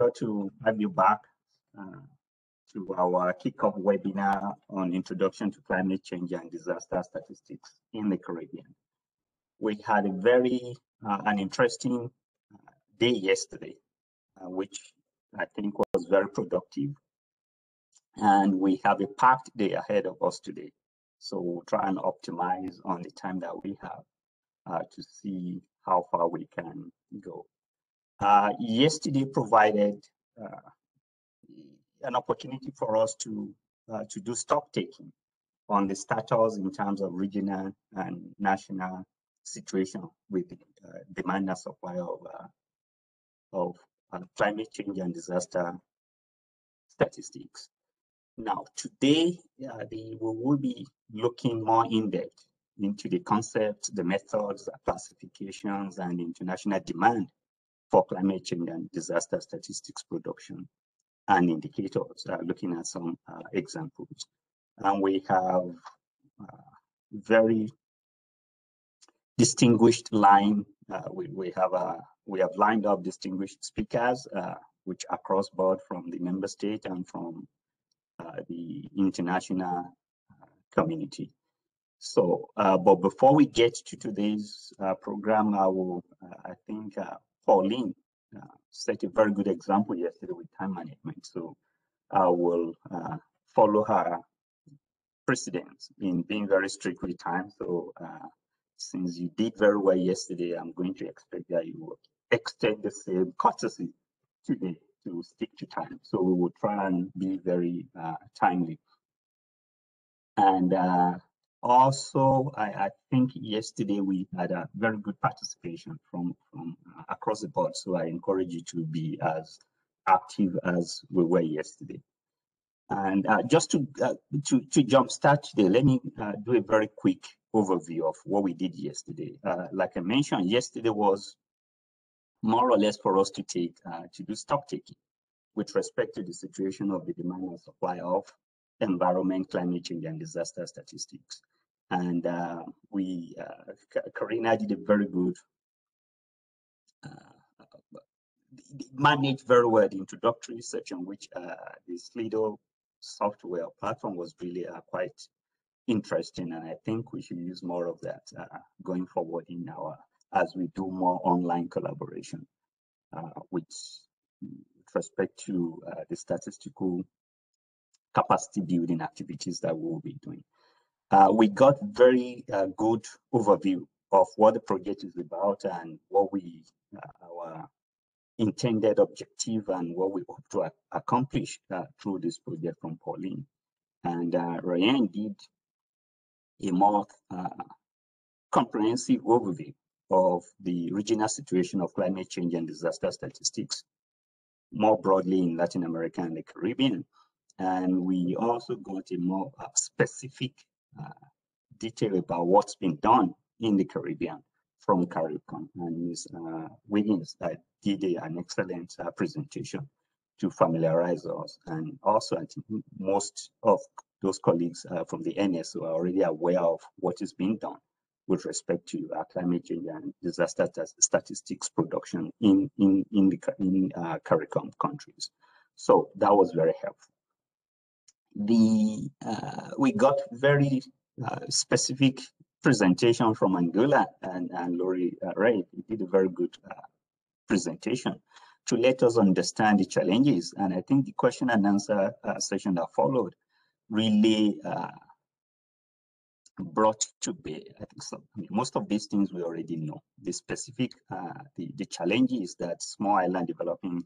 To have you back uh, to our kickoff webinar on Introduction to Climate Change and Disaster Statistics in the Caribbean. We had a very an interesting day yesterday, which I think was very productive. And we have a packed day ahead of us today. So we'll try and optimize on the time that we have to see how far we can go. Yesterday provided an opportunity for us to do stock taking on the status in terms of regional and national situation with the demand and supply of climate change and disaster statistics. Now, today, we will be looking more in depth into the concepts, the methods, the classifications, and international demand for climate change and disaster statistics production and indicators, looking at some examples. And we have very distinguished line. We have lined up distinguished speakers, which are cross board from the member state and from the international community. So, but before we get to today's program, I think Pauline set a very good example yesterday with time management. So I will follow her precedence in being very strict with time. So since you did very well yesterday, I'm going to expect that you will extend the same courtesy today to stick to time. So we will try and be very timely. And also, I think yesterday we had a very good participation from across the board. So I encourage you to be as active as we were yesterday. And just to jumpstart today, let me do a very quick overview of what we did yesterday. Like I mentioned, yesterday was more or less for us to do stock taking with respect to the situation of the demand and supply of environment, climate change, and disaster statistics. And Karina did a very good, managed very well the introductory section, which the Slido software platform was really quite interesting. And I think we should use more of that going forward as we do more online collaboration with respect to the statistical capacity building activities that we'll be doing. We got very good overview of what the project is about and what our intended objective and what we hope to accomplish through this project from Pauline. And Ryan did a more comprehensive overview of the regional situation of climate change and disaster statistics, more broadly in Latin America and the Caribbean. And we also got a more specific detail about what's been done in the Caribbean from CARICOM. And Ms. Wiggins did an excellent presentation to familiarize us. And also, I think most of those colleagues from the NS are already aware of what is being done with respect to climate change and disaster statistics production in CARICOM countries. So that was very helpful. We got very specific presentation from Angola, and Lori Ray did a very good presentation to let us understand the challenges. And I think the question and answer session that followed really brought to bear, I think so. I mean, most of these things we already know. The specific, the challenges that small island developing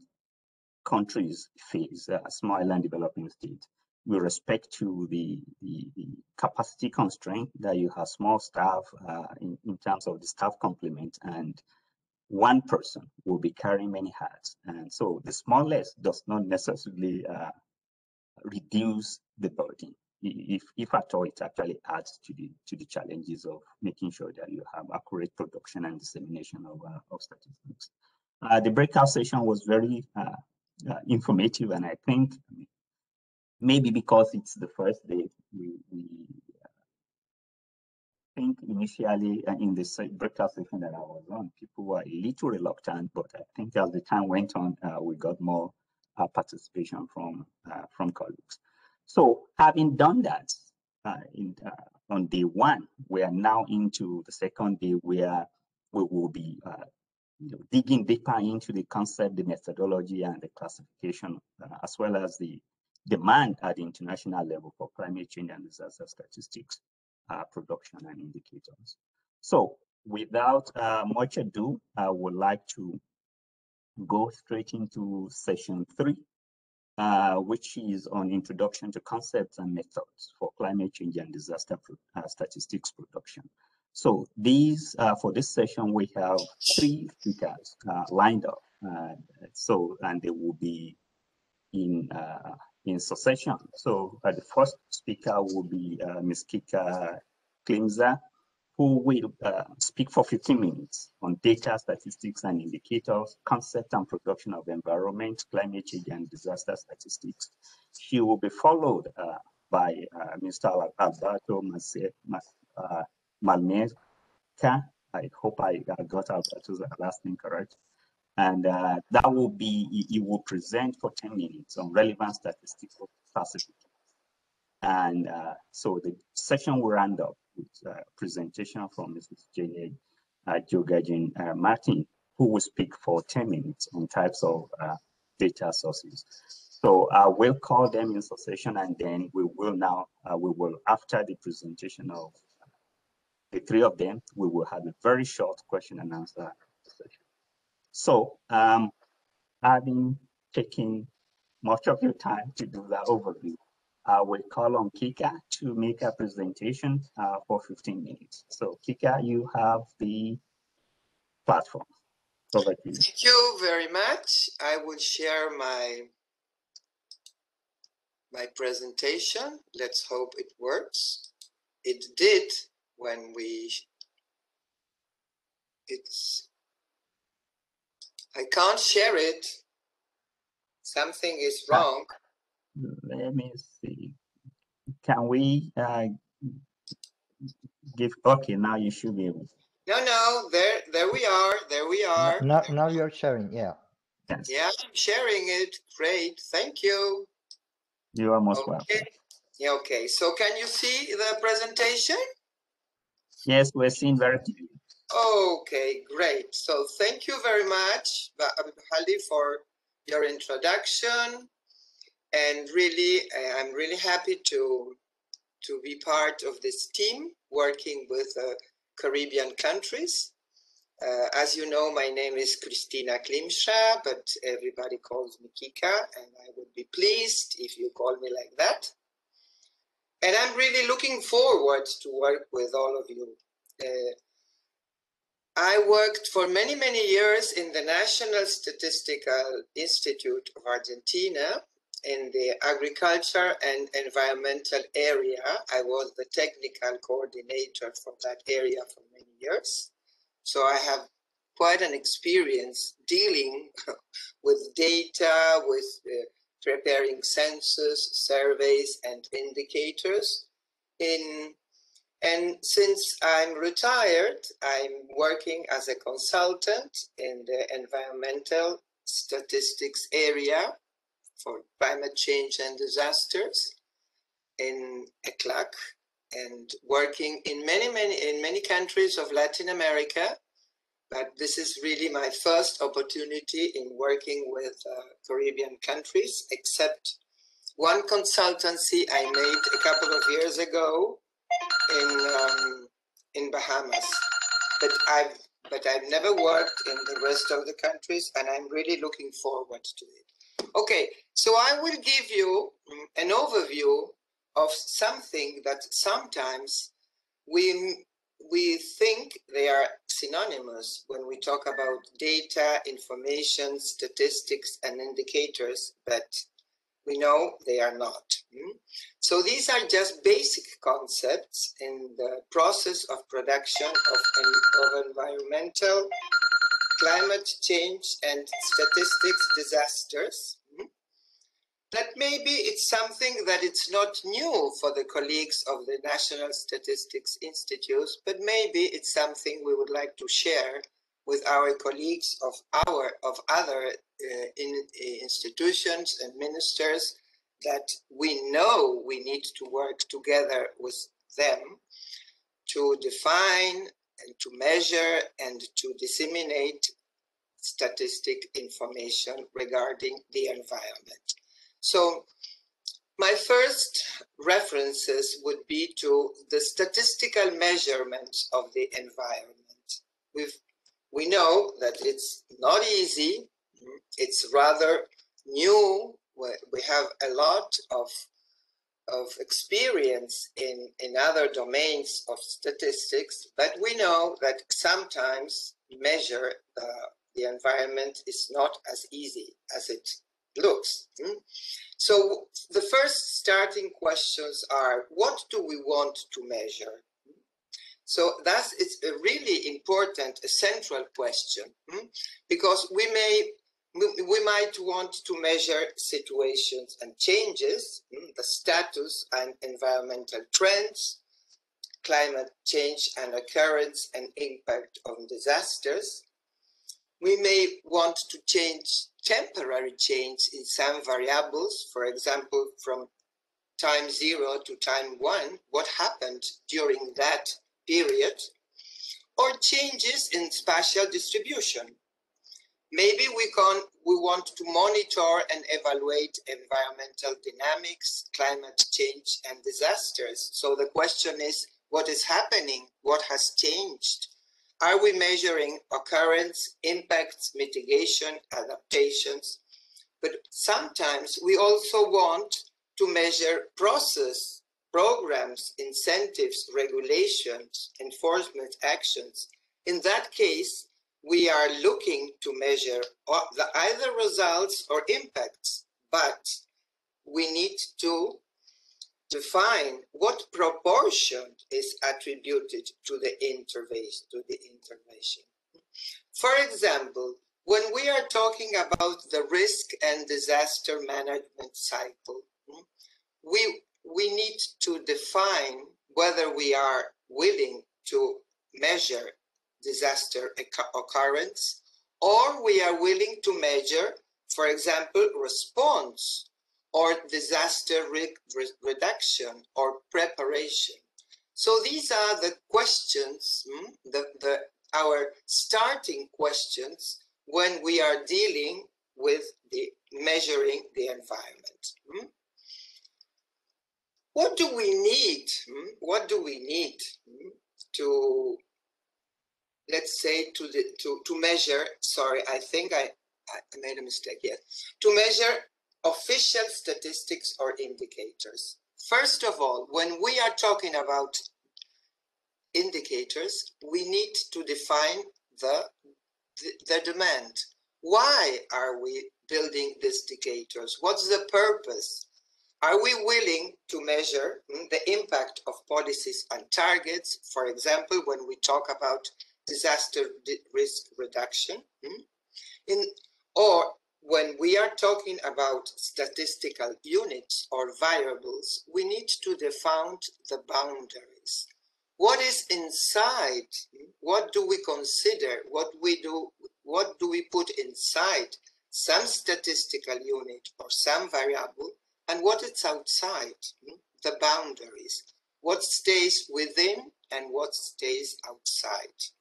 countries face, small island developing states, with respect to the capacity constraint that you have small staff in terms of the staff complement, and one person will be carrying many hats. And so the smallest does not necessarily reduce the burden. If at all, it actually adds to the challenges of making sure that you have accurate production and dissemination of statistics. The breakout session was very informative, and I think maybe because it's the first day, we think initially in the breakout session that I was on, people were a little reluctant, but I think as the time went on, we got more participation from colleagues. So having done that on day one, we are now into the second day where we will be digging deeper into the concept, the methodology, and the classification, as well as the demand at the international level for climate change and disaster statistics, production, and indicators. So without much ado, I would like to go straight into session 3, which is on introduction to concepts and methods for climate change and disaster statistics production. So these for this session, we have 3 speakers lined up. And they will be in succession. So the first speaker will be Ms. Kika Klimza, who will speak for 15 minutes on data, statistics, and indicators, concept and production of environment, climate change, and disaster statistics. She will be followed by Mr. Alberto Malmezca. I hope I got Alberto's last name correct. And that will be, he will present for 10 minutes on relevant statistical classification. And so the session will end up with a presentation from Mrs. Jogajin Martin, who will speak for 10 minutes on types of data sources. So I will call them in succession, and then we will now, after the presentation of the 3 of them, we will have a very short question and answer session. So having taken much of your time to do that overview, I will call on Kika to make a presentation for 15 minutes. So Kika, you have the platform. Over to you. Thank you very much. I will share my presentation. Let's hope it works. It did when I can't share it. Something is wrong. Let me see. Can we okay, now you should be able to. No, there we are. Now you're sharing, yeah. Yes. Yeah, I'm sharing it. Great, thank you. You are most welcome. Yeah, okay, so can you see the presentation? Yes, we're seeing very clearly. Okay, great. So thank you very much, Hali, for your introduction. And really, I'm really happy to be part of this team working with Caribbean countries. As you know, my name is Christina Klimsha, but everybody calls me Kika, and I would be pleased if you call me like that. And I'm really looking forward to work with all of you. I worked for many, many years in the National Statistical Institute of Argentina in the agriculture and environmental area. I was the technical coordinator for that area for many years. So I have quite an experience dealing with data, with preparing census, surveys, and indicators. And since I'm retired, I'm working as a consultant in the environmental statistics area for climate change and disasters in ECLAC, and working in many countries of Latin America. But this is really my first opportunity in working with Caribbean countries, except one consultancy I made a couple of years ago in Bahamas. But I've never worked in the rest of the countries, and I'm really looking forward to it. Okay, so I will give you an overview of something that sometimes we think they are synonymous when we talk about data, information, statistics, and indicators, but we know they are not. So these are just basic concepts in the process of production of environmental, climate change, and statistics disasters. That maybe it's something that it's not new for the colleagues of the National Statistics Institute, but maybe it's something we would like to share with our colleagues of other institutions and ministers that we know we need to work together with them to define and to measure and to disseminate statistic information regarding the environment. So my first references would be to the statistical measurements of the environment. We know that it's not easy, it's rather new. We have a lot of experience in other domains of statistics, but we know that sometimes measure the environment is not as easy as it looks. So the first starting questions are, what do we want to measure? So that's it's a really important, a central question, because we might want to measure situations and changes, the status and environmental trends, climate change and occurrence and impact on disasters. We may want to change temporary change in some variables, for example, from time 0 to time 1, what happened during that period, or changes in spatial distribution. Maybe we want to monitor and evaluate environmental dynamics, climate change, and disasters. So the question is, what is happening? What has changed? Are we measuring occurrence, impacts, mitigation, adaptations? But sometimes we also want to measure process, programs, incentives, regulations, enforcement actions. In that case, we are looking to measure either results or impacts, but we need to define what proportion is attributed to the intervention. For example, when we are talking about the risk and disaster management cycle, we need to define whether we are willing to measure disaster occurrence, or we are willing to measure, for example, response or disaster reduction or preparation. So these are the questions, our starting questions when we are dealing with measuring the environment. What do we need? What do we need to, let's say, to measure? Sorry, I think I made a mistake. Yes, to measure official statistics or indicators. First of all, when we are talking about indicators, we need to define the demand. Why are we building these indicators? What's the purpose? Are we willing to measure the impact of policies and targets? For example, when we talk about disaster risk reduction, or when we are talking about statistical units or variables, we need to define the boundaries. What is inside? What do we consider? What do we put inside some statistical unit or some variable? And what is outside, the boundaries, what stays within and what stays outside.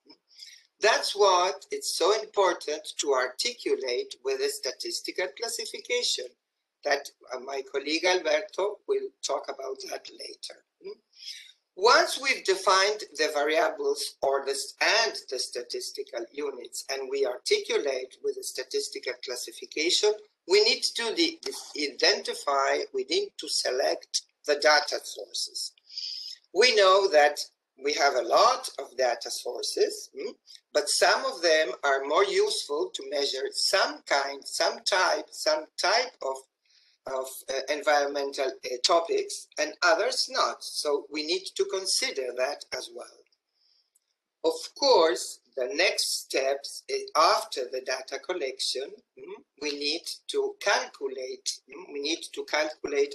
That's what it's so important to articulate with a statistical classification that my colleague Alberto will talk about that later. Once we've defined the variables and the statistical units, and we articulate with a statistical classification, we need to identify, we need to select the data sources. We know that we have a lot of data sources, but some of them are more useful to measure some type of environmental topics, and others not. So we need to consider that as well. Of course, the next steps after the data collection, we need to calculate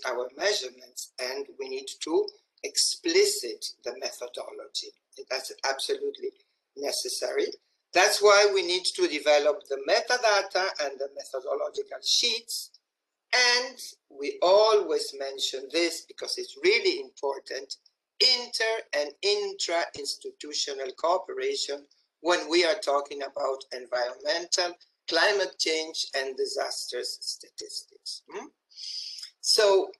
our measurements, and we need to explicit the methodology. That's absolutely necessary. That's why we need to develop the metadata and the methodological sheets. And we always mention this because it's really important, inter and intra-institutional cooperation when we are talking about environmental, climate change, and disasters statistics. So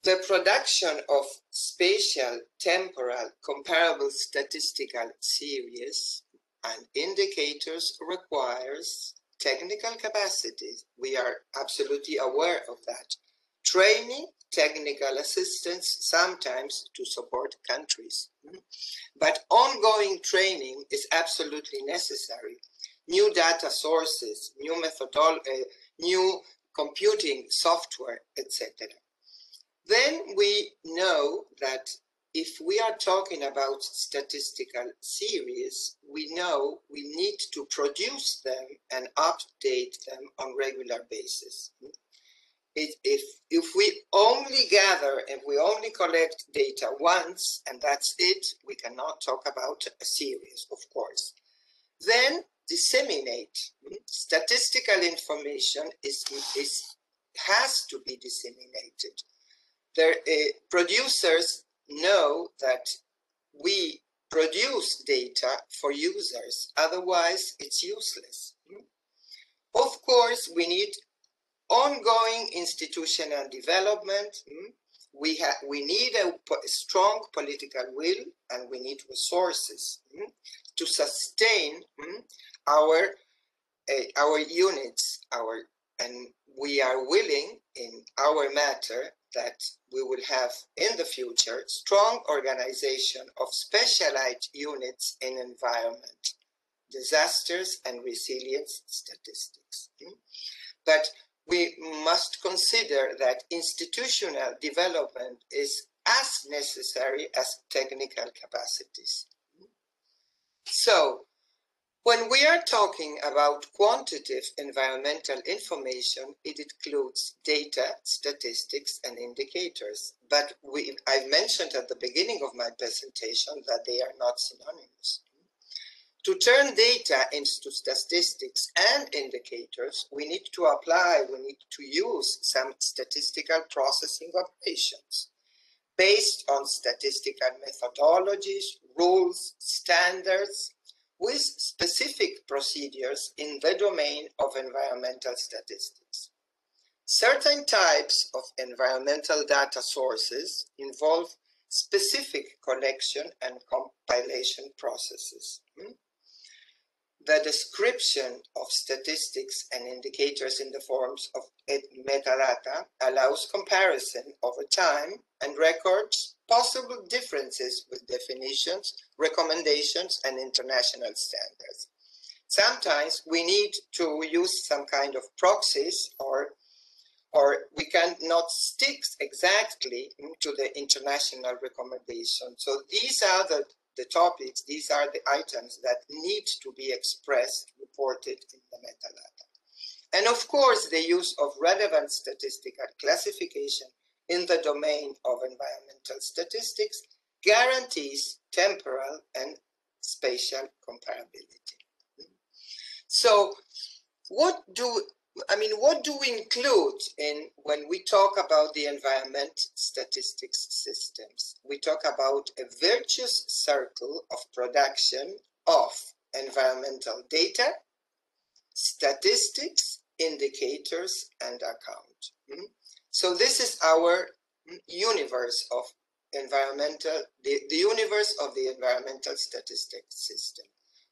the production of spatial, temporal, comparable statistical series and indicators requires technical capacities. We are absolutely aware of that. Training, technical assistance, sometimes to support countries. But ongoing training is absolutely necessary. New data sources, new methodology, new computing software, etc. Then we know that if we are talking about statistical series, we know we need to produce them and update them on regular basis. If we only gather and we only collect data once and that's it, we cannot talk about a series, of course. Then disseminate. Statistical information has to be disseminated. Producers know that we produce data for users, otherwise it's useless. Of course, we need ongoing institutional development. We need a strong political will, and we need resources to sustain our units, and we are willing in our matter that we will have in the future strong organization of specialized units in environment, disasters, and resilience statistics. But we must consider that institutional development is as necessary as technical capacities. So, when we are talking about quantitative environmental information, it includes data, statistics, and indicators. But I mentioned at the beginning of my presentation that they are not synonymous. To turn data into statistics and indicators, we need to use some statistical processing operations based on statistical methodologies, rules, standards, with specific procedures in the domain of environmental statistics. Certain types of environmental data sources involve specific collection and compilation processes. The description of statistics and indicators in the forms of metadata allows comparison over time and records possible differences with definitions, recommendations, and international standards. Sometimes we need to use some kind of proxies, or we cannot stick exactly to the international recommendation. So these are the topics, these are the items that need to be expressed, reported in the metadata. And of course, the use of relevant statistical classification in the domain of environmental statistics guarantees temporal and spatial comparability. So what do we include when we talk about the environment statistics systems? We talk about a virtuous circle of production of environmental data, statistics, indicators, and account. So this is our universe of the universe of the environmental statistics system.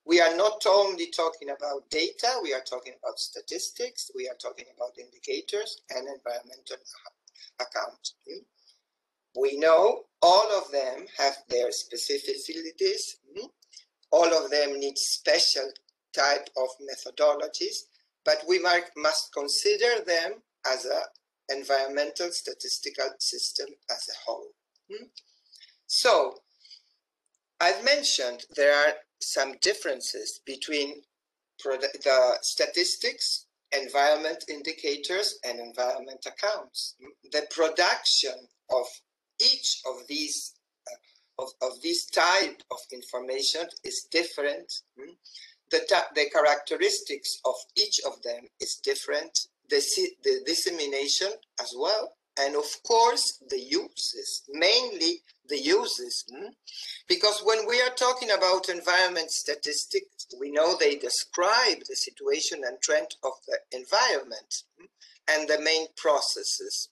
We are not only talking about data, we are talking about statistics, we are talking about indicators and environmental accounts. We know all of them have their specificities. All of them need special type of methodologies, but we must consider them as an environmental statistical system as a whole. So, I've mentioned there are some differences between the statistics, environment indicators, and environment accounts. The production of each of these of this type of information is different. The characteristics of each of them is different. The dissemination as well. And of course, the uses, mainly the uses. Because when we are talking about environment statistics, we know they describe the situation and trend of the environment and the main processes.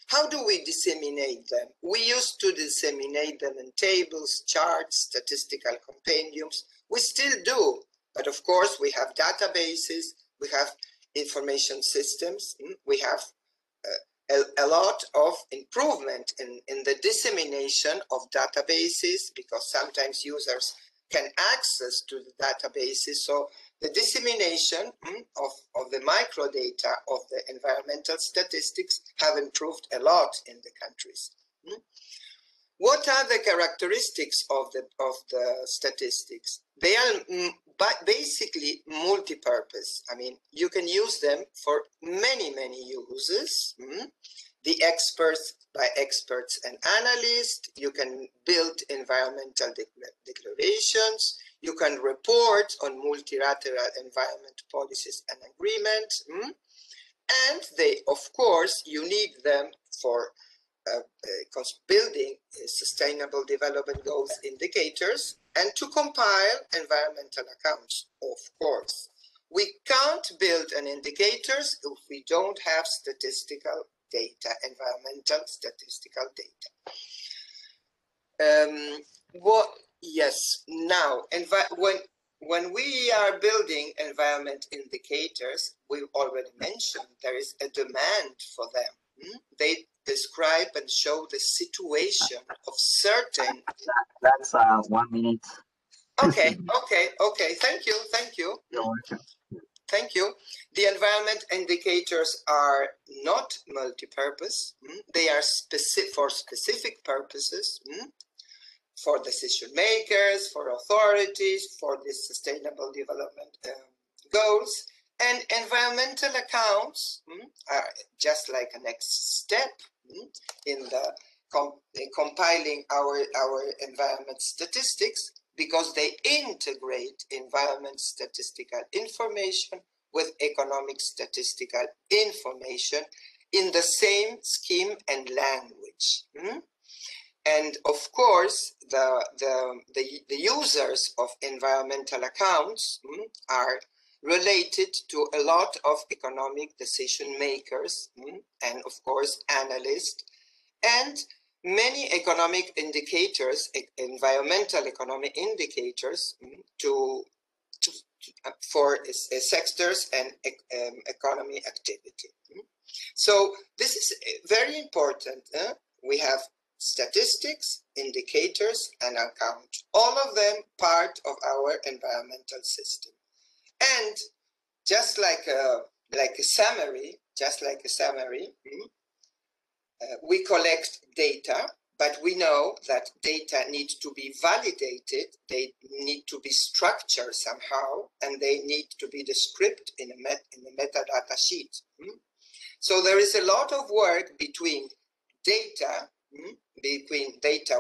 How do we disseminate them? We used to disseminate them in tables, charts, statistical compendiums. We still do, but of course we have databases, we have information systems, we have a lot of improvement in the dissemination of databases, because sometimes users can access to the databases. So the dissemination of the microdata of the environmental statistics have improved a lot in the countries. What are the characteristics of the statistics? They are basically multi-purpose. I mean, you can use them for many uses. The experts by experts and analysts. You can build environmental declarations. You can report on multilateral environment policies and agreements. And they, of course, you need them for building sustainable development goals indicators and to compile environmental accounts, of course. We can't build an indicators if we don't have statistical data, environmental statistical data. Yes, now, when we are building environment indicators, we already mentioned there is a demand for them. They describe and show the situation of certain. That's 1 minute. Okay. Thank you. You're welcome. Thank you. The environment indicators are not multi-purpose. They are for specific purposes, for decision makers, for authorities, for the sustainable development goals. And environmental accounts are just like a next step in the compiling our environment statistics, because they integrate environment statistical information with economic statistical information in the same scheme and language. And of course, the users of environmental accounts are related to a lot of economic decision makers and of course analysts, and many economic indicators, environmental economic indicators for sectors and economy activity. So this is very important. We have statistics, indicators, and accounts, all of them part of our environmental system. And just like a summary, we collect data, but we know that data need to be validated, they need to be structured somehow, and they need to be described in a metadata sheet. So there is a lot of work between data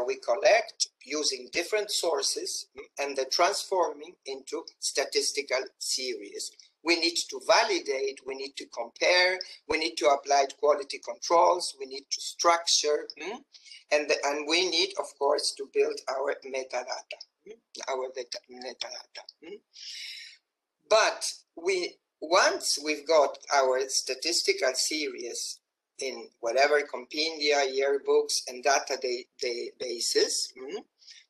we collect using different sources and the transforming into statistical series. We need to validate, we need to compare, we need to apply quality controls, we need to structure, and we need, of course, to build our metadata, But once we've got our statistical series in whatever compendia, yearbooks, and databases,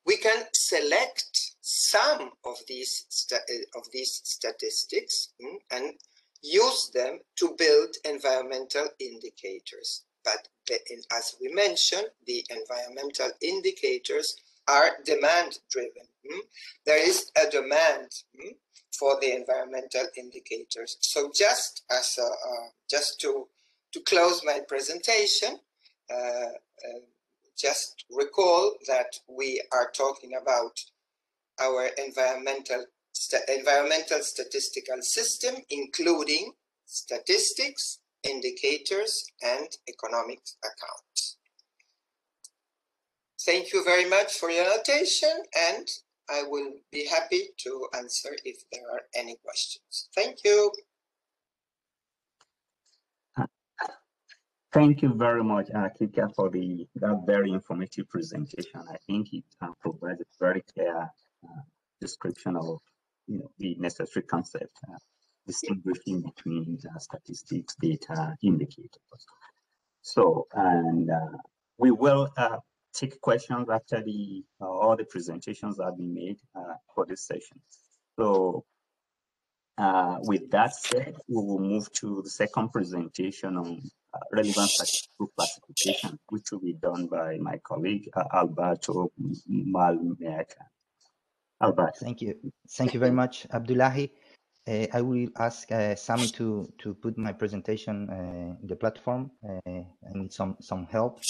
we can select some of these statistics and use them to build environmental indicators. But as we mentioned, the environmental indicators are demand-driven. There is a demand for the environmental indicators. So just as to close my presentation, just recall that we are talking about our environmental statistical system, including statistics, indicators, and economic accounts. Thank you very much for your notation, and I will be happy to answer if there are any questions. Thank you. Thank you very much, Kika, for that very informative presentation. I think it provides a very clear description of the necessary concept, distinguishing between statistics, data, indicators. So, and we will take questions after all the presentations have been made for this session. So, with that said, we will move to the second presentation on relevant statistical classification, which will be done by my colleague, Alberto Malmeca. Albert. Thank you. Thank you very much, Abdullahi. I will ask Sami to put my presentation in the platform. I need some help.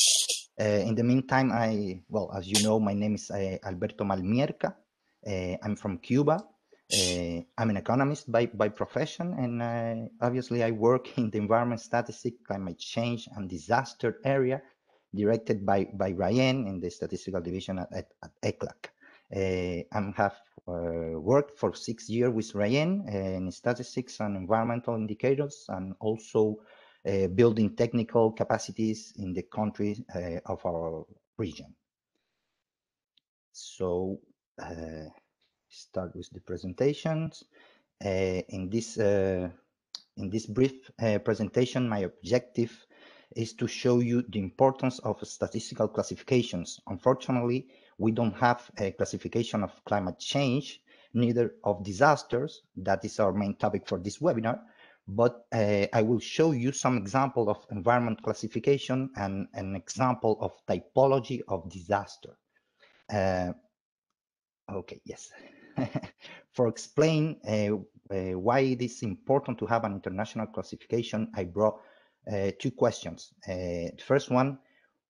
In the meantime, as you know, my name is Alberto Malmierca. I'm from Cuba. I'm an economist by profession, and obviously I work in the environment statistics, climate change, and disaster area, directed by RAIEN in the statistical division at ECLAC. I have worked for 6 years with RAIEN in statistics and environmental indicators, and also building technical capacities in the countries of our region. So start with the presentations. In this brief presentation, my objective is to show you the importance of statistical classifications. Unfortunately, we don't have a classification of climate change, neither of disasters. That is our main topic for this webinar. But I will show you some example of environment classification and an example of typology of disaster. Okay, yes. For explain why it is important to have an international classification, I brought 2 questions. The first one,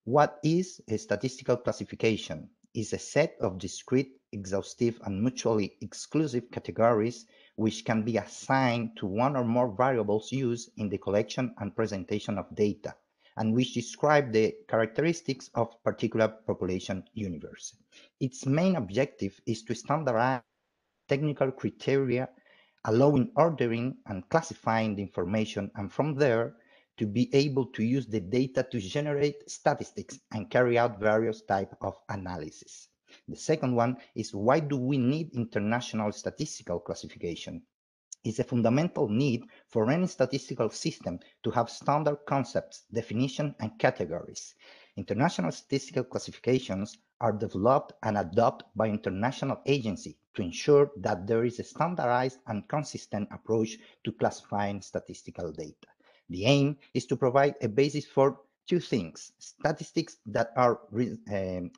what is a statistical classification? Is a set of discrete, exhaustive, and mutually exclusive categories which can be assigned to one or more variables used in the collection and presentation of data, and which describe the characteristics of particular population universe. Its main objective is to standardize technical criteria, allowing ordering and classifying the information, and from there to be able to use the data to generate statistics and carry out various types of analysis. The second one is, why do we need international statistical classification? It's a fundamental need for any statistical system to have standard concepts, definition, and categories. International statistical classifications are developed and adopted by international agencies to ensure that there is a standardized and consistent approach to classifying statistical data. The aim is to provide a basis for 2 things: statistics that are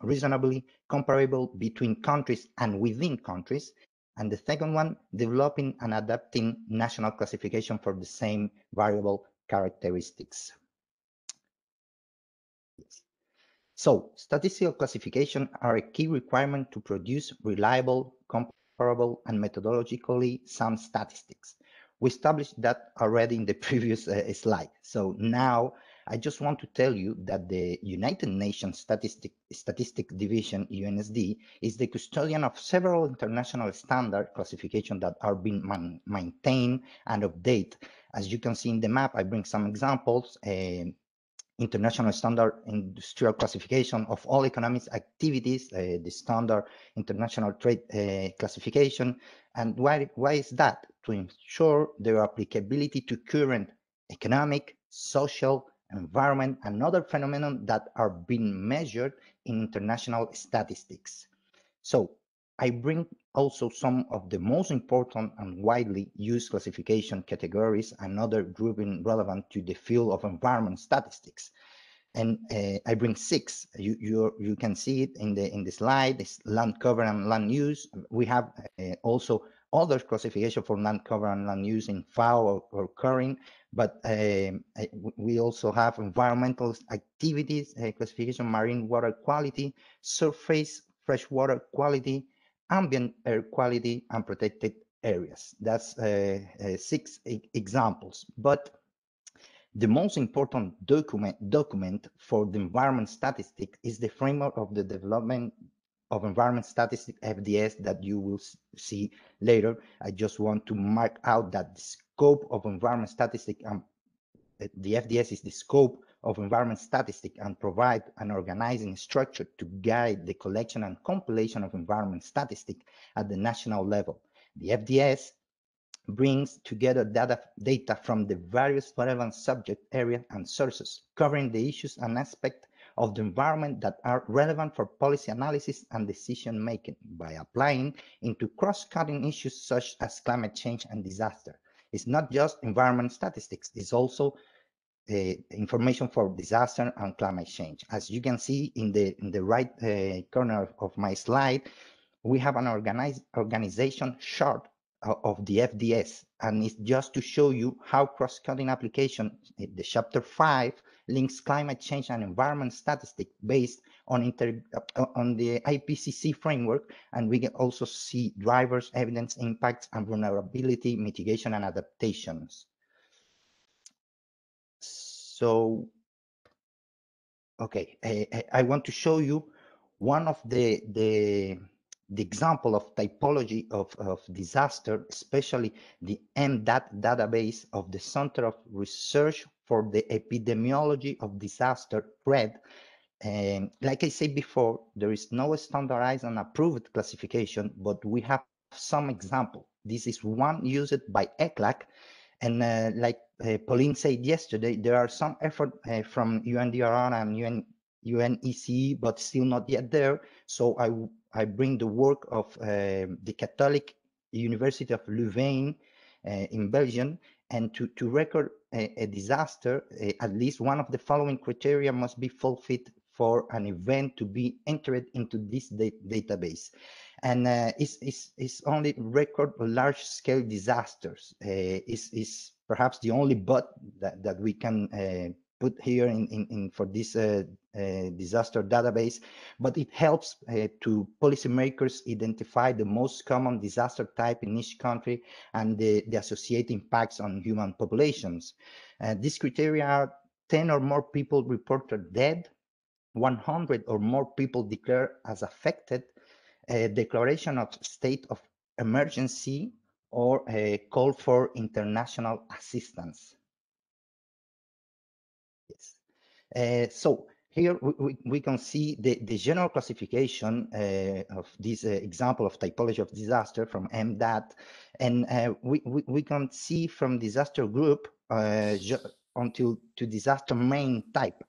reasonably comparable between countries and within countries, and the second one, developing and adapting national classification for the same variable characteristics. Yes. So, statistical classification are a key requirement to produce reliable, comparable, and methodologically sound statistics. We established that already in the previous slide. So now I just want to tell you that the United Nations Statistics Division, UNSD, is the custodian of several international standard classifications that are being maintained and updated. As you can see in the map, I bring some examples. International Standard Industrial Classification of all economic activities, the Standard International Trade Classification. And why is that? To ensure their applicability to current economic, social, environment, and other phenomena that are being measured in international statistics. So I bring also some of the most important and widely used classification categories and other grouping relevant to the field of environment statistics. And I bring 6. You can see it in the slide. It's land cover and land use. We have also other classification for land cover and land use in FAO or CORIN, but we also have environmental activities classification, marine water quality, surface freshwater quality, ambient air quality, and protected areas. That's 6 examples. But The most important document for the environment statistics is the framework of the development of environment statistics, FDS, that you will see later. I just want to mark out that the scope of environment statistics, the FDS is the scope of environment statistics and provide an organizing structure to guide the collection and compilation of environment statistics at the national level. The FDS brings together data from the various relevant subject areas and sources, covering the issues and aspects of the environment that are relevant for policy analysis and decision making by applying into cross-cutting issues such as climate change and disaster. It's not just environment statistics, it's also information for disaster and climate change. As you can see in the right corner of my slide, we have an organization chart of the FDS, and it's just to show you how cross-cutting application, the chapter 5 links climate change and environment statistics based on the IPCC framework, and we can also see drivers, evidence, impacts, and vulnerability, mitigation, and adaptations. So, okay, I want to show you one of the example of typology of disaster, especially the EMDAT database of the Center of Research for the Epidemiology of Disaster, CRED. And like I said before, there is no standardized and approved classification, but we have some example. This is one used by ECLAC, and like Pauline said yesterday, there are some effort from UNDRR and UNECE, but still not yet there. So I bring the work of the Catholic University of Louvain in Belgium, and to record a disaster, at least one of the following criteria must be fulfilled for an event to be entered into this database. And it's only record large-scale disasters. Is perhaps the only but that we can put here for this disaster database, but it helps to policymakers identify the most common disaster type in each country and the associated impacts on human populations. These criteria are 10 or more people reported dead, 100 or more people declared as affected, a declaration of state of emergency, or a call for international assistance. Yes. So here we can see the general classification of this example of typology of disaster from EMDAT, and we can see from disaster group until to disaster main type.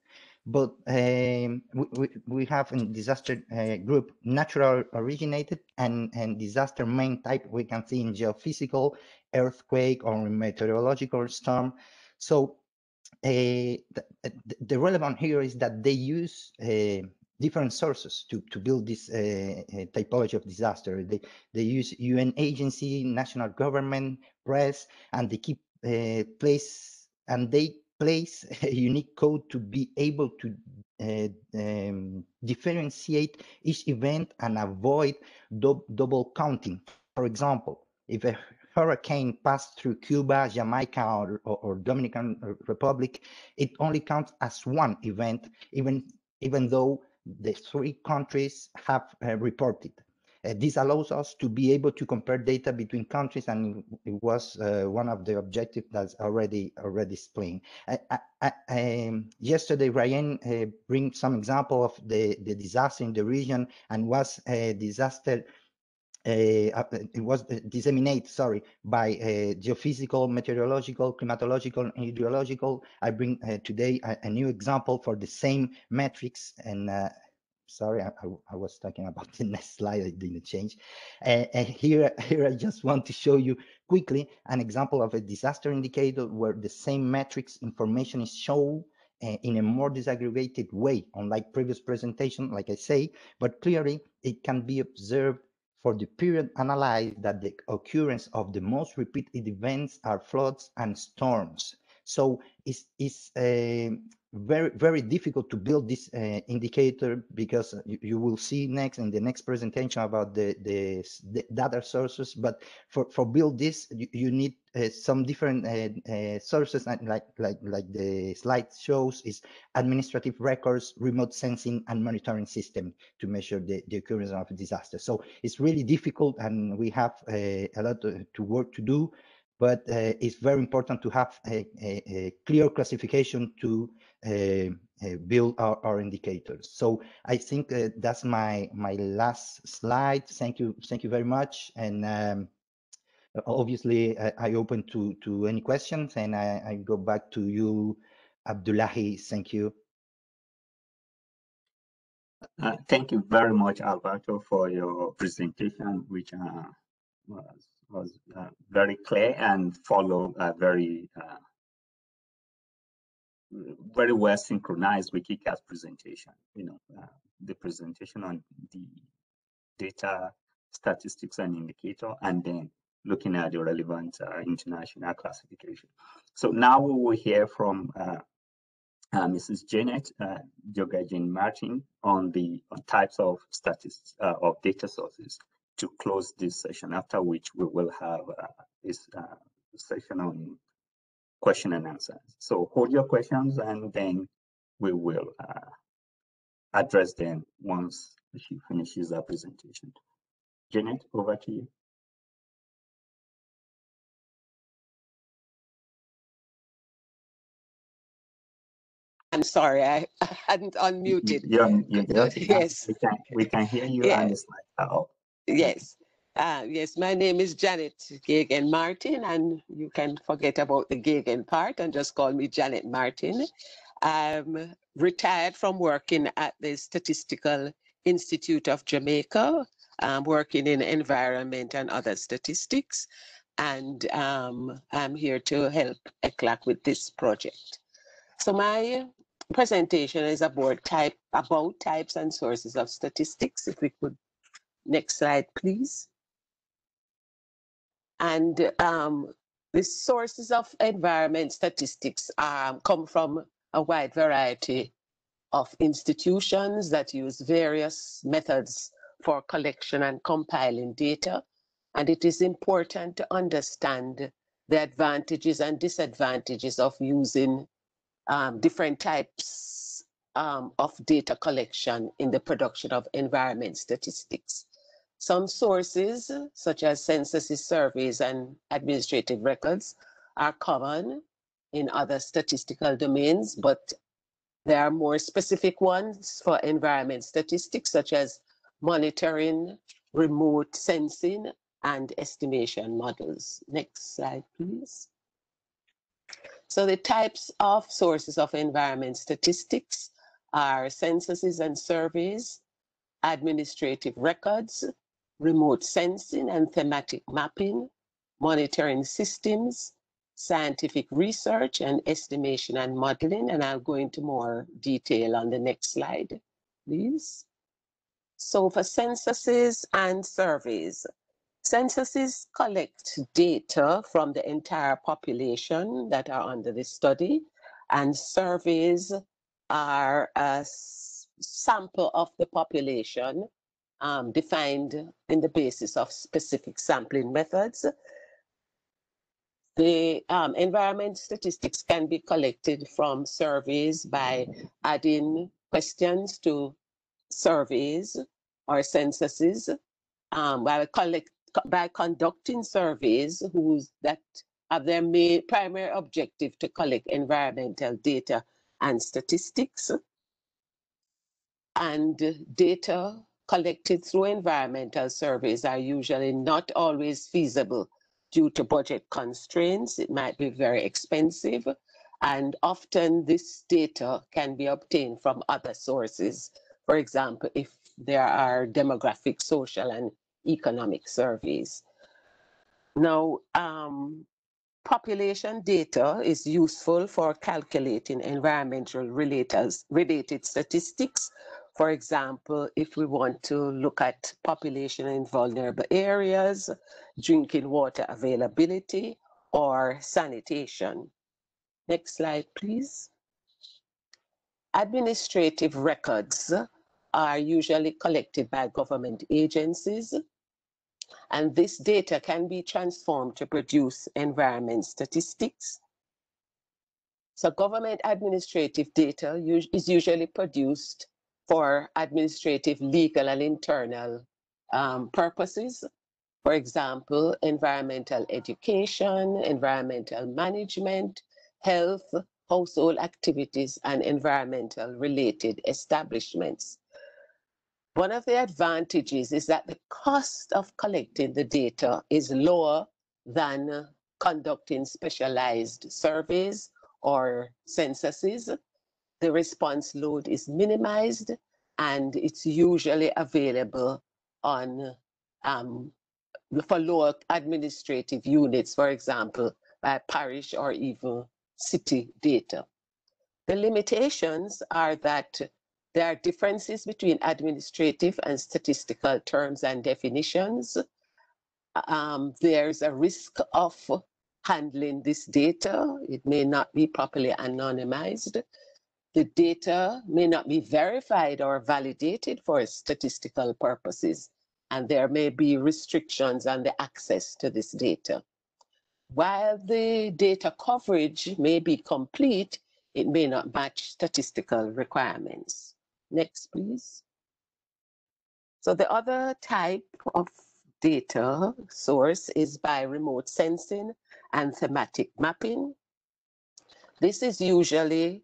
But we have in disaster group natural originated and disaster main type we can see in geophysical, earthquake, or meteorological storm. So the relevant here is that they use different sources to build this typology of disaster. They use UN agency, national government, press, and they keep place a unique code to be able to differentiate each event and avoid double counting. For example, if a hurricane passed through Cuba, Jamaica, or Dominican Republic, it only counts as one event, even though the 3 countries have reported. This allows us to be able to compare data between countries, and it was one of the objectives that's already explained. Yesterday, Ryan bring some example of the disaster in the region, and was a disaster. It was disseminated, by geophysical, meteorological, climatological, and hydrological. I bring today a new example for the same metrics, and sorry, I was talking about the next slide. I didn't change. And here I just want to show you quickly an example of a disaster indicator where the same metrics information is shown in a more disaggregated way, unlike previous presentation, like I say, but clearly it can be observed for the period analyzed that the occurrence of the most repeated events are floods and storms. So it's very, very difficult to build this indicator, because you will see next in the next presentation about the data sources. But for build this, you need some different sources, like the slide shows, is administrative records, remote sensing, and monitoring system to measure the occurrence of disaster. So it's really difficult, and we have a lot to work to do. But it's very important to have a clear classification to build our indicators. So I think that's my last slide. Thank you very much. And obviously, I open to any questions, and I go back to you, Abdullahi. Thank you. Thank you very much, Alberto, for your presentation, which was very clear and followed very very well synchronized with ICA's presentation. The presentation on the data, statistics, and indicator, and then looking at the relevant international classification. So now we will hear from Mrs. Janet Jogajan Martin on the types of statistics of data sources to close this session, after which we will have this session on question and answers. So hold your questions, and then we will address them once she finishes her presentation. Janet, over to you. I'm sorry, I hadn't unmuted. Yes, we can hear you. Yeah. And the slides are up. Yes. Yes, my name is Janet Gagan Martin, and you can forget about the Gagan part and just call me Janet Martin. I'm retired from working at the Statistical Institute of Jamaica, working in environment and other statistics, and I'm here to help ECLAC with this project. So my presentation is about types and sources of statistics. If we could, next slide, please. And the sources of environment statistics come from a wide variety of institutions that use various methods for collection and compiling data. And it is important to understand the advantages and disadvantages of using different types of data collection in the production of environment statistics. Some sources, such as censuses, surveys, and administrative records, are common in other statistical domains, but there are more specific ones for environment statistics, such as monitoring, remote sensing, and estimation models. Next slide, please. So the types of sources of environment statistics are censuses and surveys, administrative records, remote sensing and thematic mapping, monitoring systems, scientific research, and estimation and modeling. And I'll go into more detail on the next slide, please. So for censuses and surveys, censuses collect data from the entire population that are under the study, and surveys are a sample of the population defined in the basis of specific sampling methods. The environment statistics can be collected from surveys by adding questions to surveys or censuses, by conducting surveys that have their primary objective to collect environmental data and statistics. And data collected through environmental surveys are usually not always feasible due to budget constraints. It might be very expensive, and often this data can be obtained from other sources. For example, if there are demographic, social, and economic surveys. Now, population data is useful for calculating environmental related statistics. For example, if we want to look at population in vulnerable areas, drinking water availability, or sanitation. Next slide, please. Administrative records are usually collected by government agencies, and this data can be transformed to produce environment statistics. So government administrative data is usually produced for administrative, legal, and internal purposes. For example, environmental education, environmental management, health, household activities, and environmental related establishments. One of the advantages is that the cost of collecting the data is lower than conducting specialized surveys or censuses. The response load is minimized, and it's usually available on for lower administrative units, for example, by parish or even city data. The limitations are that there are differences between administrative and statistical terms and definitions. There's a risk of handling this data. It may not be properly anonymized. The data may not be verified or validated for statistical purposes, and there may be restrictions on the access to this data. While the data coverage may be complete, it may not match statistical requirements. Next, please. So the other type of data source is by remote sensing and thematic mapping. This is usually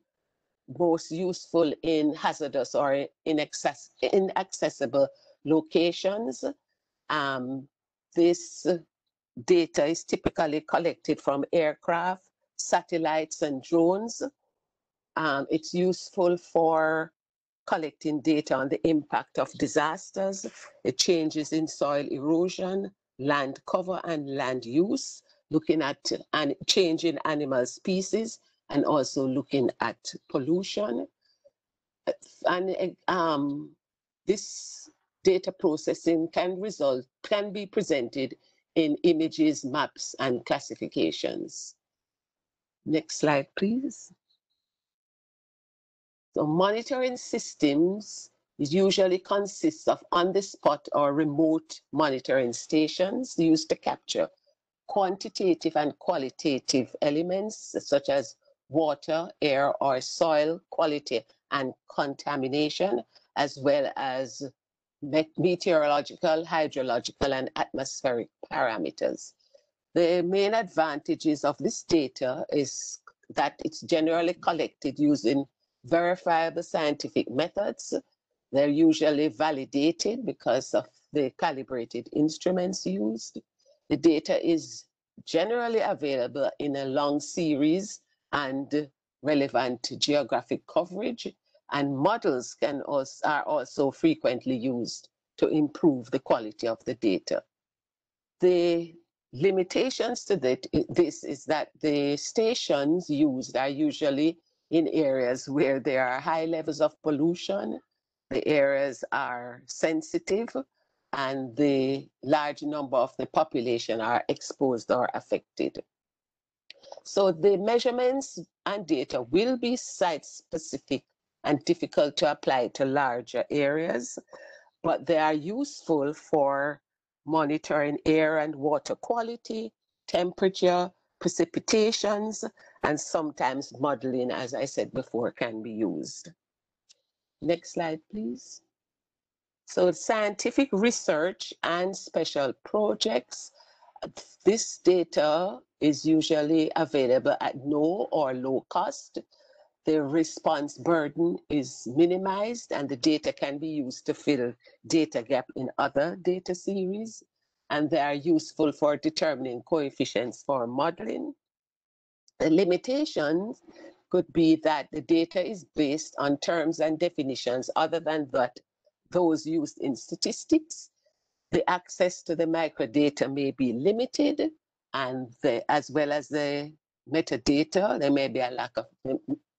most useful in hazardous or inaccessible locations. This data is typically collected from aircraft, satellites, and drones. It's useful for collecting data on the impact of disasters, the changes in soil erosion, land cover, and land use, looking at changing animal species, and also looking at pollution. And this data processing can be presented in images, maps, and classifications. Next slide, please. So monitoring systems usually consists of on-the-spot or remote monitoring stations used to capture quantitative and qualitative elements such as water, air, or soil quality and contamination, as well as meteorological, hydrological, and atmospheric parameters. The main advantages of this data is that it's generally collected using verifiable scientific methods. They're usually validated because of the calibrated instruments used. The data is generally available in a long series and relevant geographic coverage, and models are also frequently used to improve the quality of the data. The limitations to this is that the stations used are usually in areas where there are high levels of pollution, the areas are sensitive, and the large number of the population are exposed or affected. So the measurements and data will be site-specific and difficult to apply to larger areas, but they are useful for monitoring air and water quality, temperature, precipitations, and sometimes modeling, as I said before, can be used. Next slide, please. So scientific research and special projects, this data is usually available at no or low cost. The response burden is minimized, and the data can be used to fill data gap in other data series, and they are useful for determining coefficients for modeling. The limitations could be that the data is based on terms and definitions other than those used in statistics. The access to the microdata may be limited, and as well as the metadata, there may be a lack of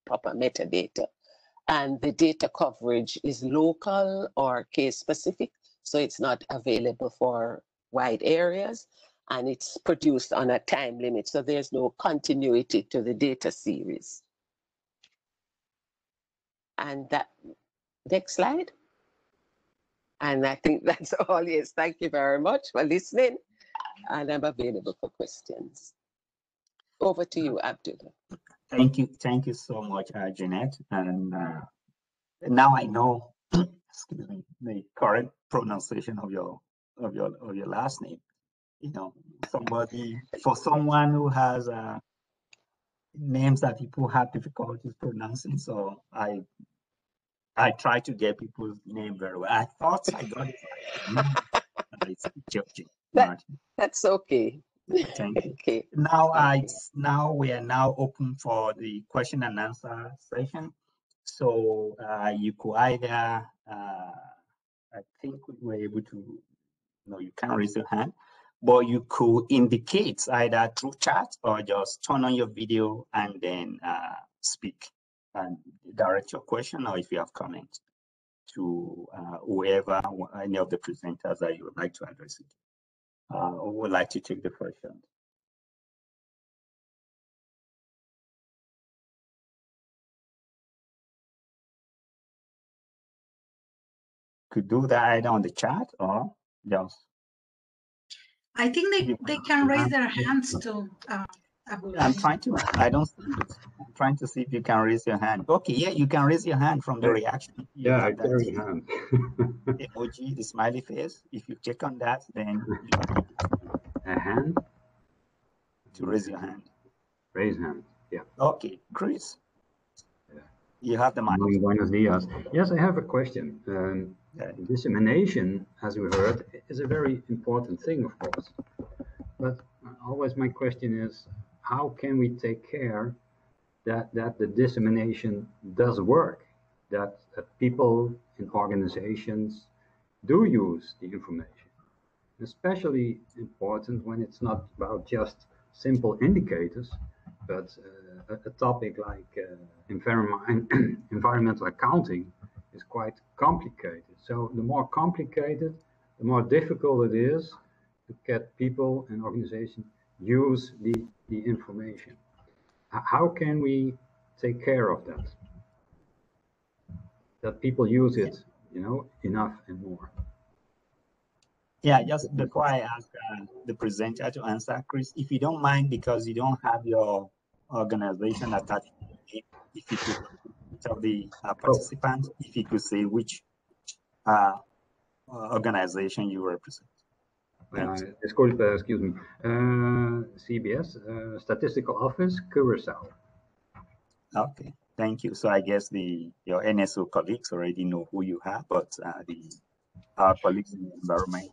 proper metadata. And the data coverage is local or case specific, so it's not available for wide areas. and it's produced on a time limit, so there's no continuity to the data series. And that, next slide. And I think that's all. Yes, thank you very much for listening, and I'm available for questions. Over to you, Abdullah. Thank you so much, Jeanette. And now I know, excuse me, the correct pronunciation of your last name. You know, for someone who has names that people have difficulties pronouncing, so I try to get people's name very well. I thought I got it right. It's Georgie Martin. That's okay. Thank you. Okay. Now we are open for the question and answer session. So you could either, I think we were able to, no, you can't raise your hand, but you could indicate either through chat or just turn on your video and then speak and direct your question, or if you have comments to whoever, any of the presenters that you would like to address it. Who would like to take the first shot? Could do that either on the chat or just. I think they can raise their hands too. I'm trying to, I don't see it. I'm trying to see if you can raise your hand. Okay, yeah, you can raise your hand from the reaction. Yeah, I can raise your hand. Emoji, the smiley face. If you click on that, then you a hand? To raise your hand. Raise hand, yeah. Okay, Chris. Yeah. You have the mic. Buenos dias. Yes, I have a question. Dissemination, as we heard, is a very important thing, of course. But always my question is, how can we take care that the dissemination does work? That people in organizations do use the information. Especially important when it's not about just simple indicators, but a topic like environmental accounting is quite complicated. So the more complicated, the more difficult it is to get people and organizations use the information. How can we take care of that? That people use it, you know, enough and more. Yeah, just before I ask the presenter to answer, Chris, if you don't mind, because you don't have your organization attached, if you could tell the participants, if you could say which organization you represent. Excuse me. CBS, Statistical Office, Curaçao. Okay, thank you. So I guess your NSO colleagues already know who you are, but our colleagues in the environment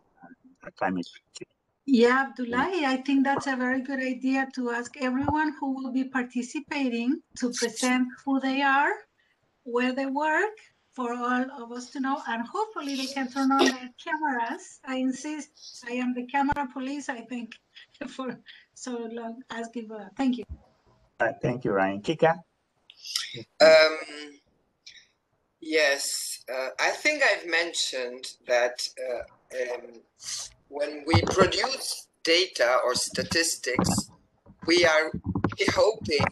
and climate change. Yeah, Abdullahi, I think that's a very good idea to ask everyone who will be participating to present who they are, where they work, for all of us to know, and hopefully they can turn on their cameras. I insist, I am the camera police, I think, for so long. Thank you. Thank you, Ryan. Kika? Yes, I think I've mentioned that when we produce data or statistics, we are hoping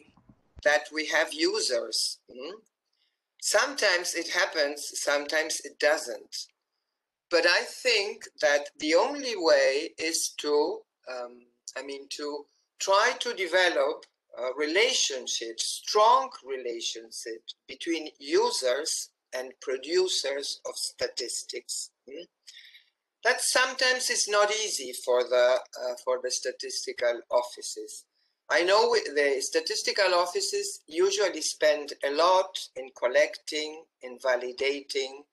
that we have users. Sometimes it happens, sometimes it doesn't. But I think that the only way is to, to try to develop relationships, strong relationships between users and producers of statistics. That sometimes is not easy for the statistical offices. I know the statistical offices usually spend a lot in collecting, in validating,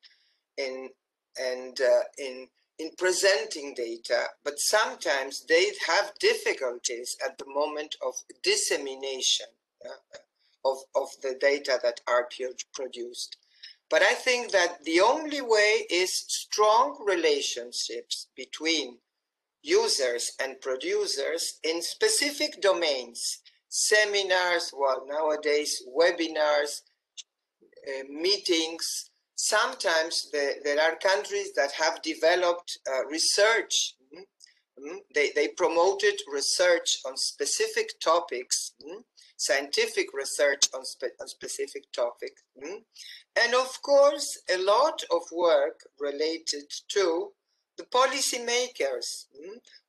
in presenting data, but sometimes they have difficulties at the moment of dissemination of the data that are produced. But I think that the only way is strong relationships between users and producers in specific domains, seminars, well, nowadays, webinars, meetings. Sometimes there are countries that have developed research They promoted research on specific topics, scientific research on specific topics. And of course, a lot of work related to the policymakers.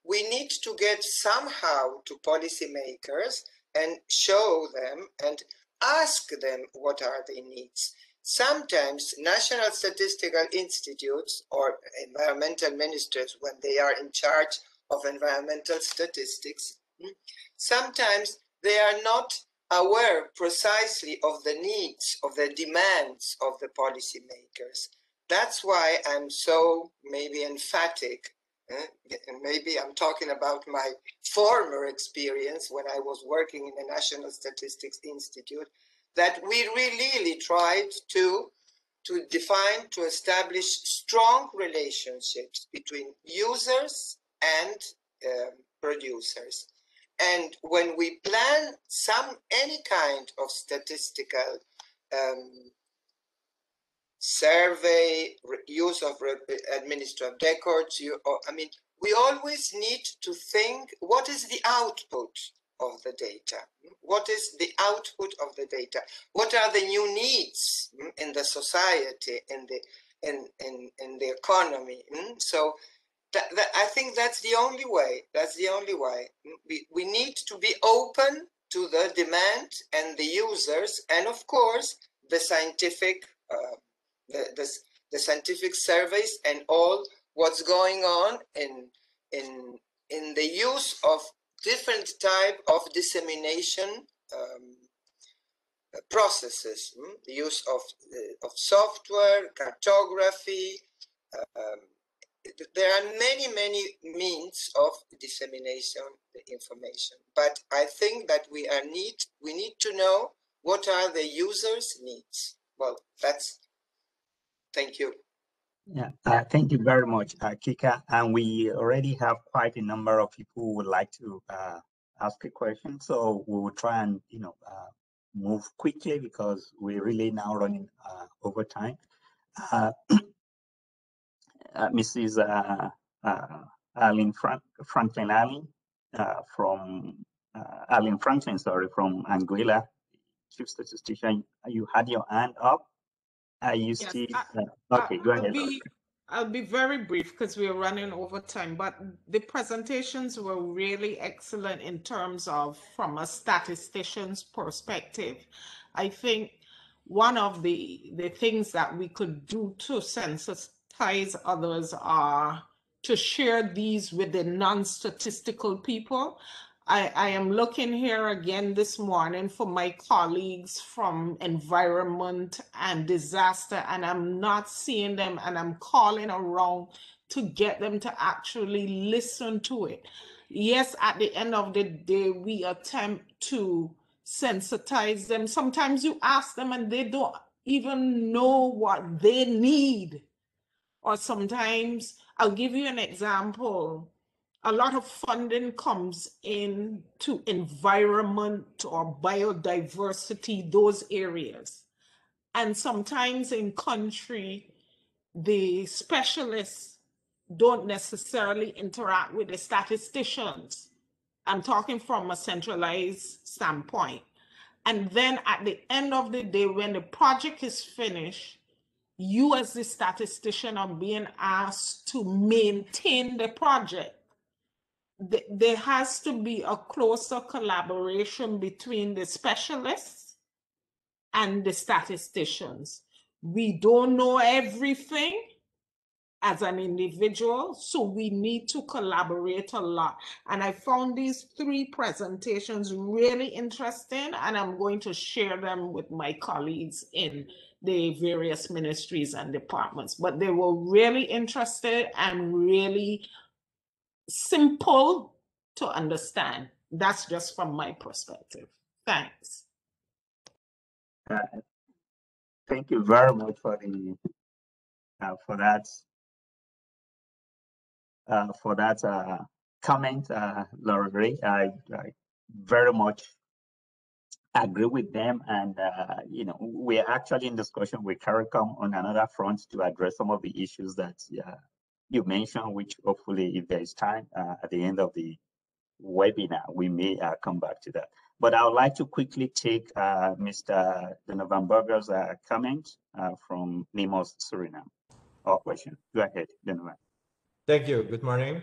We need to get somehow to policymakers and show them and ask them what are their needs. Sometimes national statistical institutes or environmental ministers, when they are in charge of environmental statistics, sometimes they are not aware precisely of the needs, of the demands of the policymakers. That's why I'm so maybe emphatic. Maybe I'm talking about my former experience when I was working in the National Statistics Institute, that we really tried to define, to establish strong relationships between users and producers. And when we plan any kind of statistical survey, use of administrative records, we always need to think, what is the output of the data? What is the output of the data? What are the new needs in the society, in the economy? So I think that's the only way. That's the only way. We need to be open to the demand and the users, and of course the scientific the scientific surveys and all what's going on in the use of different type of dissemination processes, the use of software, cartography. There are many means of dissemination information, but I think that we need to know what are the users' needs. Well, thank you. Yeah, thank you very much, Kika. And we already have quite a number of people who would like to ask a question. So we will try and move quickly because we're really now running over time. Mrs. Arlene Franklin Allen from Arlene Franklin, sorry, from Anguilla, Chief Statistician. You had your hand up. You Yes, see, okay, go ahead. I'll be very brief because we're running over time, but the presentations were really excellent in terms of from a statistician's perspective. I think one of the things that we could do to sensitize others are to share these with the non-statistical people. I am looking here again this morning for my colleagues from environment and disaster, and I'm not seeing them, and I'm calling around to get them to actually listen to it. Yes, at the end of the day, we attempt to sensitize them. Sometimes you ask them and they don't even know what they need. Or sometimes, I'll give you an example. A lot of funding comes in to environment or biodiversity, those areas. And sometimes in country, the specialists don't necessarily interact with the statisticians. I'm talking from a centralized standpoint. And then at the end of the day, when the project is finished, you as the statistician are being asked to maintain the project. There has to be a closer collaboration between the specialists and the statisticians. We don't know everything as an individual, so we need to collaborate a lot. And I found these 3 presentations really interesting, and I'm going to share them with my colleagues in the various ministries and departments. But they were really interested and really simple to understand. That's just from my perspective. Thanks. Thank you very much for that comment, Laura Gray. I very much agree with them, and we're actually in discussion with CARICOM on another front to address some of the issues that you mentioned, which hopefully, if there is time at the end of the webinar, we may come back to that. But I would like to quickly take Mr. Donovan Burger's comment from Nemos, Suriname, or question. Go ahead, Donovan. Thank you. Good morning.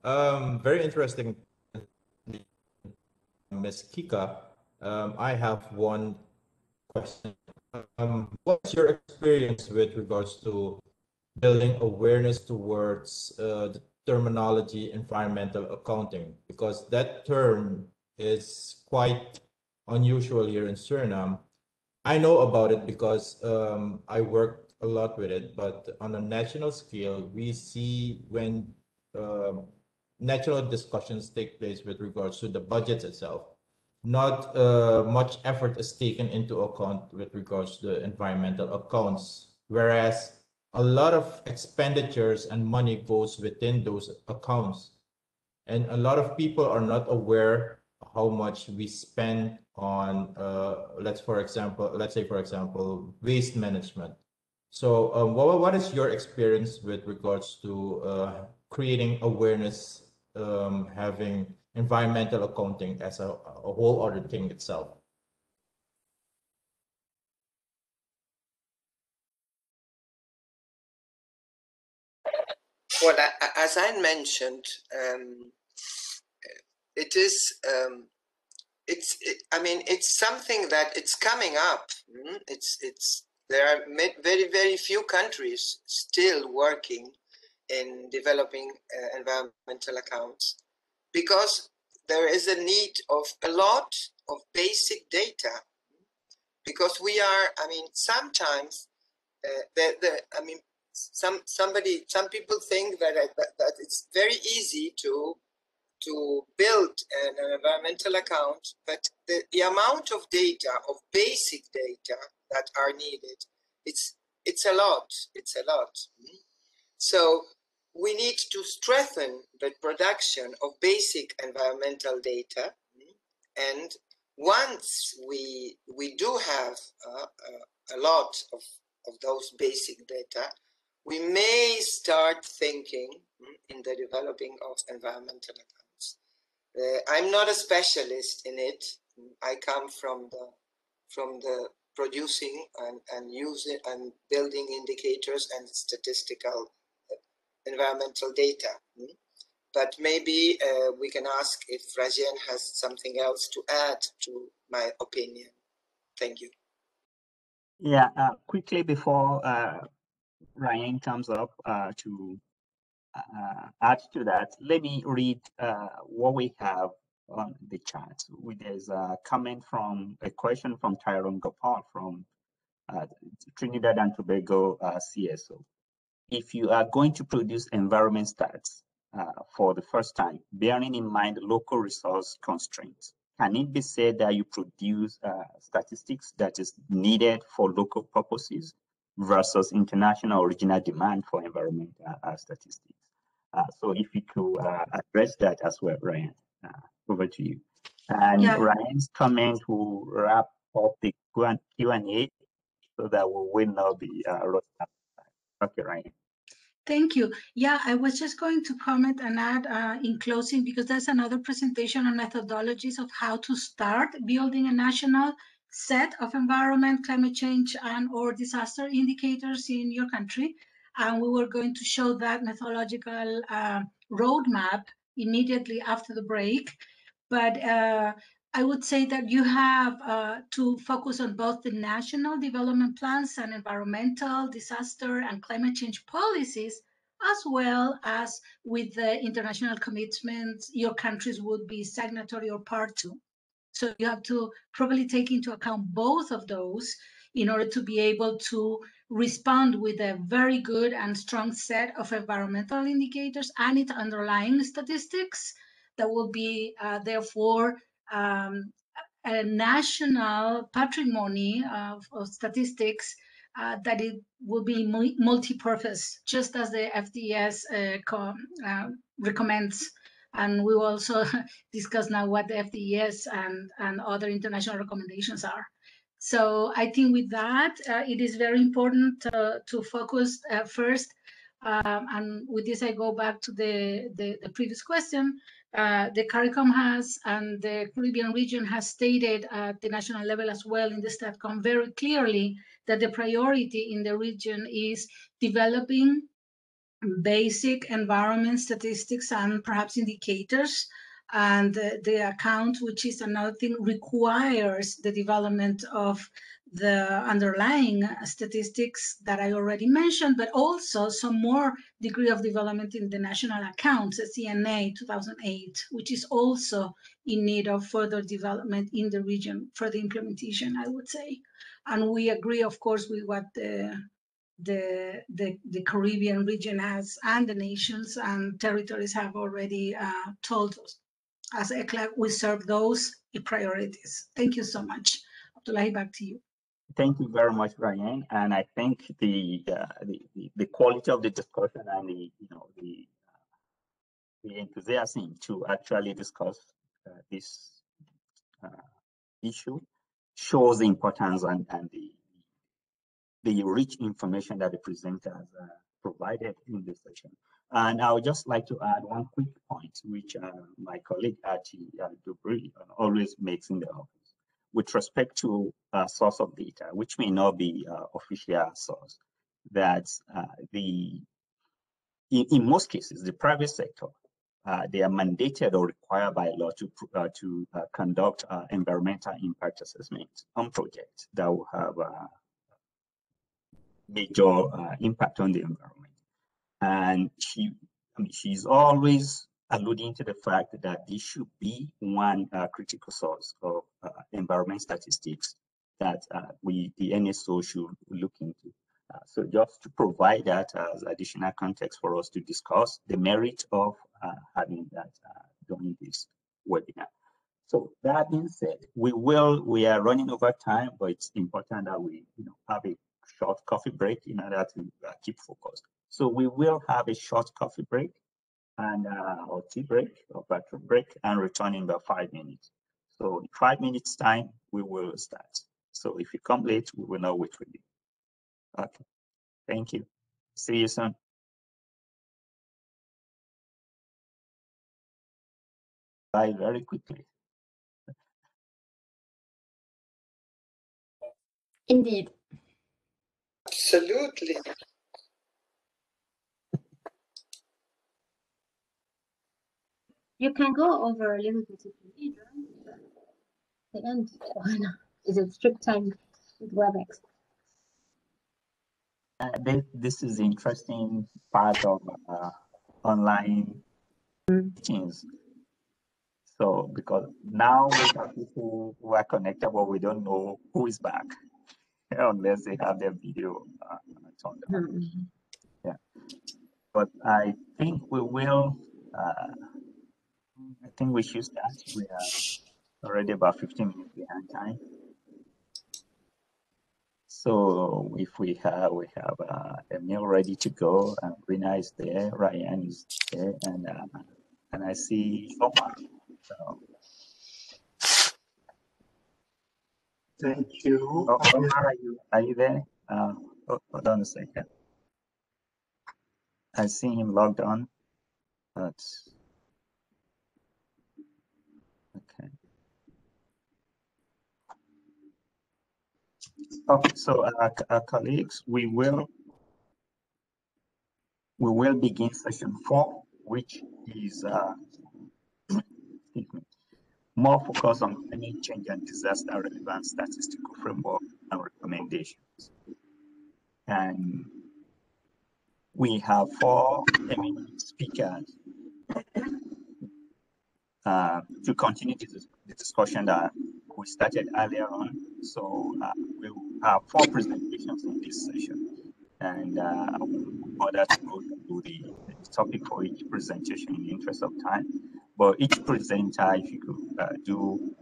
Very interesting, Ms. Kika. I have one question. What's your experience with regards to building awareness towards the terminology environmental accounting? Because that term is quite unusual here in Suriname. I know about it because I worked a lot with it, but on a national scale, we see when national discussions take place with regards to the budget itself, not much effort is taken into account with regards to the environmental accounts, whereas a lot of expenditures and money goes within those accounts. And a lot of people are not aware how much we spend on, let's say, for example, waste management. So what is your experience with regards to creating awareness, having environmental accounting as a whole other thing itself? Well, as I mentioned, it's something that it's coming up. There are very few countries still working in developing environmental accounts, because there is a need of a lot of basic data, because we are, sometimes some people think that it's very easy to build an environmental account, but the amount of data, of basic data that are needed, it's a lot. So we need to strengthen the production of basic environmental data, and once we do have a lot of those basic data, we may start thinking in the developing of environmental accounts. I'm not a specialist in it. I come from the producing and using and building indicators and statistical environmental data. But maybe we can ask if Rajen has something else to add to my opinion. Thank you. Yeah, quickly before Ryan comes up to add to that, let me read what we have on the chat. There's a comment from a question from Tyrone Gopal from Trinidad and Tobago CSO. If you are going to produce environment stats for the first time, bearing in mind local resource constraints, can it be said that you produce statistics that is needed for local purposes versus international original demand for environmental statistics? So if you could address that as well, Ryan, over to you. And yeah. Ryan's comment will wrap up the Q&A so that we will not be okay, Ryan. Thank you. Yeah, I was just going to comment and add in closing, because there's another presentation on methodologies of how to start building a national set of environment, climate change, and or disaster indicators in your country. And we were going to show that methodological roadmap immediately after the break. But I would say that you have to focus on both the national development plans and environmental, disaster, and climate change policies, as well as with the international commitments your countries would be signatory or part to. So you have to probably take into account both of those in order to be able to respond with a very good and strong set of environmental indicators and its underlying statistics that will be therefore a national patrimony of statistics that it will be multi-purpose, just as the FDS recommends. And we will also discuss now what the FDS and other international recommendations are. So I think with that, it is very important to focus first And with this, I go back to the previous question. The CARICOM has, and the Caribbean region has stated at the national level as well in the StatCom very clearly that the priority in the region is developing basic environment statistics and perhaps indicators. And the account, which is another thing, requires the development of the underlying statistics that I already mentioned, but also some more degree of development in the national accounts, CNA 2008, which is also in need of further development in the region for the implementation, I would say. And we agree, of course, with what the Caribbean region has, and the nations and territories have already told us. As ECLAC, we serve those priorities. Thank you so much. Abdullahi, back to you. Thank you very much, Ryan. And I think the quality of the discussion and the enthusiasm to actually discuss this issue shows the importance and the rich information that the presenters provided in this session. And I would just like to add one quick point, which my colleague Ati Dubri always makes in the office, with respect to a source of data, which may not be official source, that in most cases, the private sector, they are mandated or required by law to conduct environmental impact assessment on projects that will have major impact on the environment. And she's always alluding to the fact that this should be one critical source of environment statistics that the NSO should look into. So just to provide that as additional context for us to discuss the merit of having that during this webinar. So that being said, we are running over time, but it's important that we have a short coffee break in order to keep focused. So we will have a short coffee break and or tea break or bathroom break, and return in about 5 minutes. So in 5 minutes time, we will start. So if you come late, we will not wait for you. Okay, thank you. See you soon. Bye very quickly. Indeed. Absolutely. You can go over a little bit if you need, right? The end. Is it strict time with WebEx? This is the interesting part of online teachings. So because now we have people who are connected, but we don't know who is back unless they have their video turned on. Yeah, but I think we will. I think we should start. We are already about 15 minutes behind time. So if we have Emil ready to go, and Rina is there, Ryan is there, and I see Omar. So. Thank you. Omar, are you there? Hold on a second. I see him logged on, but okay. Okay, so our colleagues, we will begin session 4, which is more focused on climate change and disaster relevant statistical framework and recommendations. And we have 4 eminent speakers to continue the discussion that we started earlier on. So we will have 4 presentations in this session, and in order to go through the topic for each presentation in the interest of time. But each presenter, if you could do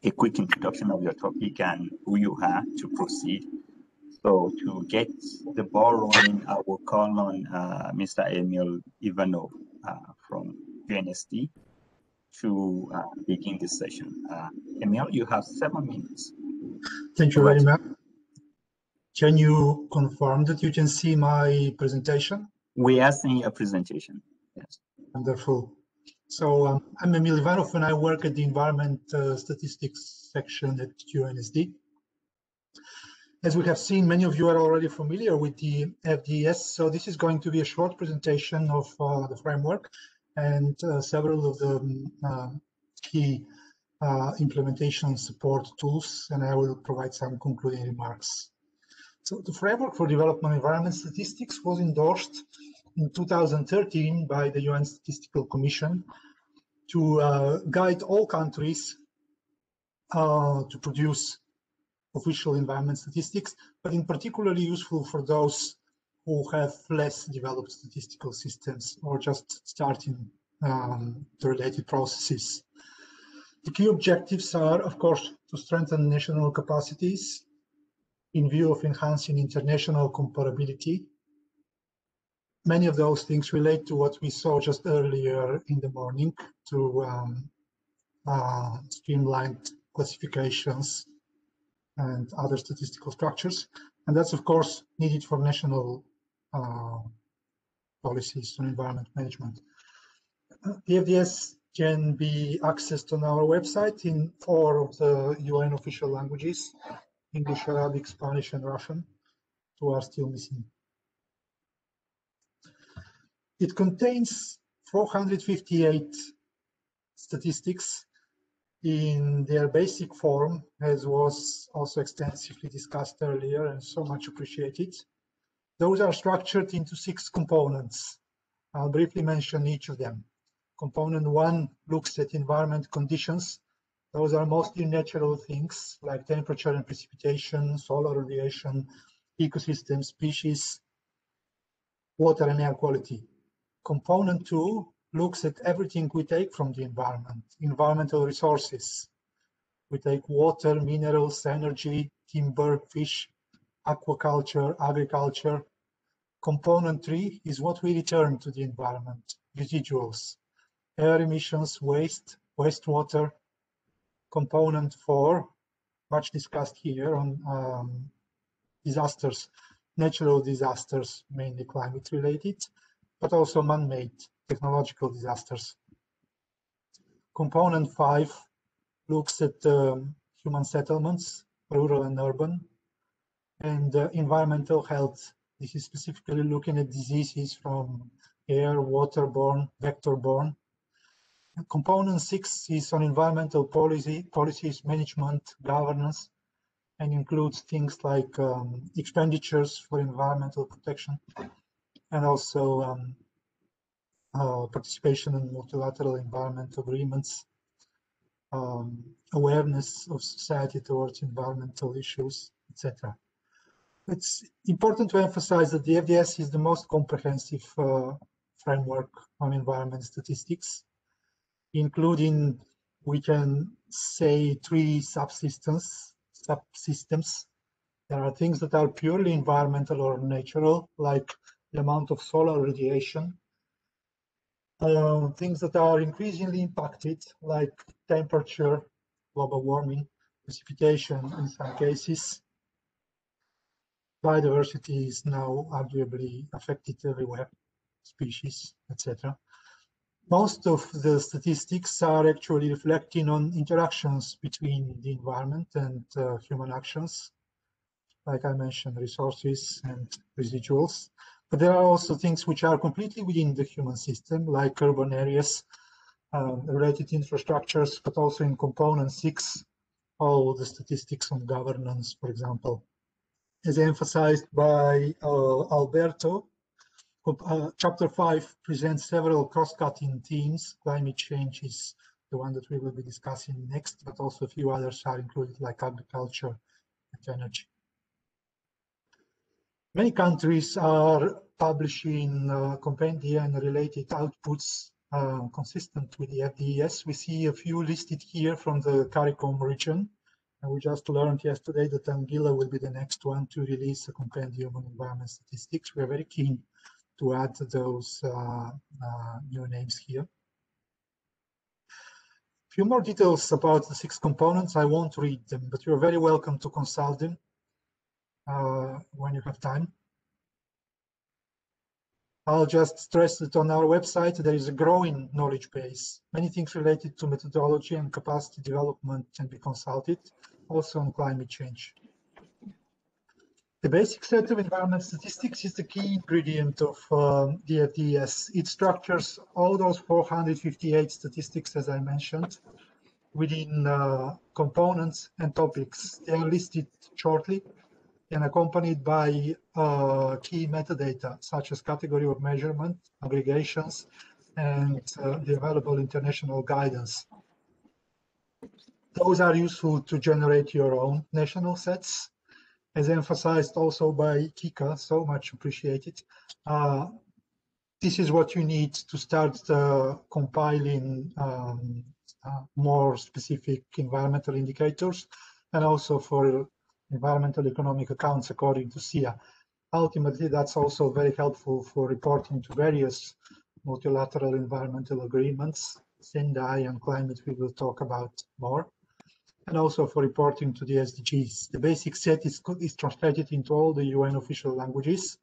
a quick introduction of your topic and who you are to proceed. So to get the ball rolling, I will call on Mr. Emil Ivanov from UNST to begin this session. Emil, you have 7 minutes. Thank you very much. Can you confirm that you can see my presentation? We are seeing a presentation. Yes. Wonderful. So I'm Emil Ivanov, and I work at the Environment Statistics section at UNSD. As we have seen, many of you are already familiar with the FDS, so this is going to be a short presentation of the framework and several of the key implementation support tools, and I will provide some concluding remarks. So the framework for development environment statistics was endorsed in 2013 by the UN Statistical Commission to guide all countries to produce official environment statistics, but in particularly useful for those who have less developed statistical systems or just starting the related processes. The key objectives are, of course, to strengthen national capacities in view of enhancing international comparability. Many of those things relate to what we saw just earlier in the morning, to streamlined classifications and other statistical structures. And that's, of course, needed for national policies on environment management. The FDS can be accessed on our website in 4 of the UN official languages: English, Arabic, Spanish, and Russian. 2 are still missing. It contains 458 statistics in their basic form, as was also extensively discussed earlier and so much appreciated. Those are structured into 6 components. I'll briefly mention each of them. Component 1 looks at environment conditions. Those are mostly natural things like temperature and precipitation, solar radiation, ecosystem, species, water and air quality. Component 2 looks at everything we take from the environment, environmental resources. We take water, minerals, energy, timber, fish, aquaculture, agriculture. Component 3 is what we return to the environment, residuals, air emissions, waste, wastewater. Component 4, much discussed here on disasters, natural disasters, mainly climate related, but also man-made technological disasters. Component 5 looks at human settlements, rural and urban, and environmental health. This is specifically looking at diseases from air, waterborne, vector-borne. Component 6 is on environmental policies, management, governance, and includes things like expenditures for environmental protection, and also participation in multilateral environment agreements, awareness of society towards environmental issues, etc. It's important to emphasize that the FDS is the most comprehensive framework on environment statistics, including, we can say, 3 subsystems. There are things that are purely environmental or natural, like the amount of solar radiation. Things that are increasingly impacted, like temperature, global warming, precipitation in some cases. Biodiversity is now arguably affected everywhere, species, etc. Most of the statistics are actually reflecting on interactions between the environment and human actions, like I mentioned, resources and residuals. But there are also things which are completely within the human system, like urban areas, related infrastructures, but also in component 6, all the statistics on governance, for example. As emphasized by Alberto, Chapter 5 presents several cross-cutting themes. Climate change is the one that we will be discussing next, but also a few others are included, like agriculture and energy. Many countries are publishing compendia and related outputs consistent with the FDS. We see a few listed here from the CARICOM region. And we just learned yesterday that Anguilla will be the next one to release a compendium on environment statistics. We are very keen to add those new names here. A few more details about the 6 components. I won't read them, but you're very welcome to consult them when you have time. I'll just stress that on our website, there is a growing knowledge base. Many things related to methodology and capacity development can be consulted, also on climate change. The basic set of environment statistics is the key ingredient of the FDS. It structures all those 458 statistics, as I mentioned, within components and topics. They are listed shortly and accompanied by key metadata, such as category of measurement, aggregations, and the available international guidance. Those are useful to generate your own national sets, as emphasized also by Kika, so much appreciated. This is what you need to start compiling more specific environmental indicators, and also for environmental economic accounts according to SIA. Ultimately, that's also very helpful for reporting to various multilateral environmental agreements, Sendai and climate we will talk about more, and also for reporting to the SDGs. The basic set is translated into all the UN official languages,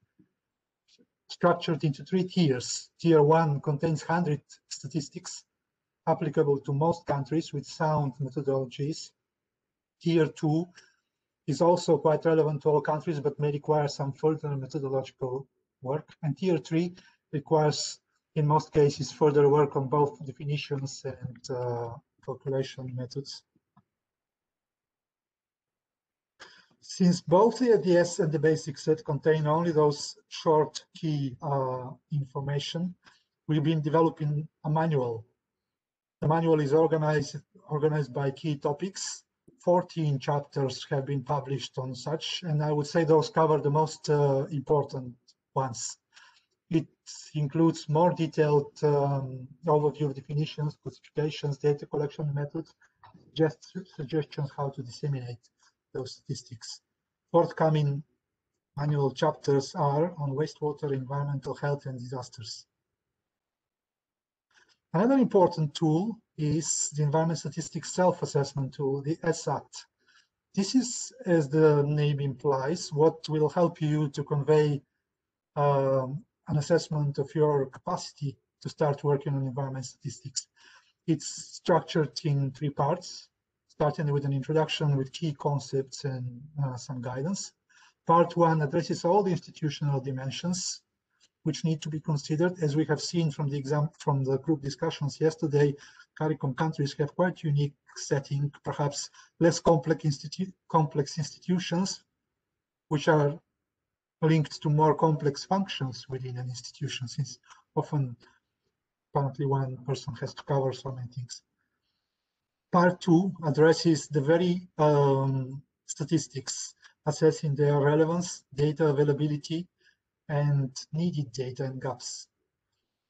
structured into 3 tiers. Tier 1 contains 100 statistics applicable to most countries with sound methodologies. Tier 2 is also quite relevant to all countries, but may require some further methodological work. And Tier 3 requires, in most cases, further work on both definitions and calculation methods. Since both the FDS and the basic set contain only those short key information, we've been developing a manual. The manual is organized by key topics. 14 chapters have been published on such, and I would say those cover the most important ones. It includes more detailed overview of definitions, classifications, data collection methods, just suggestions how to disseminate those statistics. Forthcoming manual chapters are on wastewater, environmental health, and disasters. Another important tool is the Environment Statistics Self-Assessment Tool, the ESAT. This is, as the name implies, what will help you to convey an assessment of your capacity to start working on environment statistics. It's structured in 3 parts, starting with an introduction with key concepts and some guidance. Part 1 addresses all the institutional dimensions which need to be considered. As we have seen from the group discussions yesterday, CARICOM countries have quite unique setting, perhaps less complex institutions, which are linked to more complex functions within an institution, since often apparently one person has to cover so many things. Part 2 addresses the very statistics, assessing their relevance, data availability, and needed data and gaps.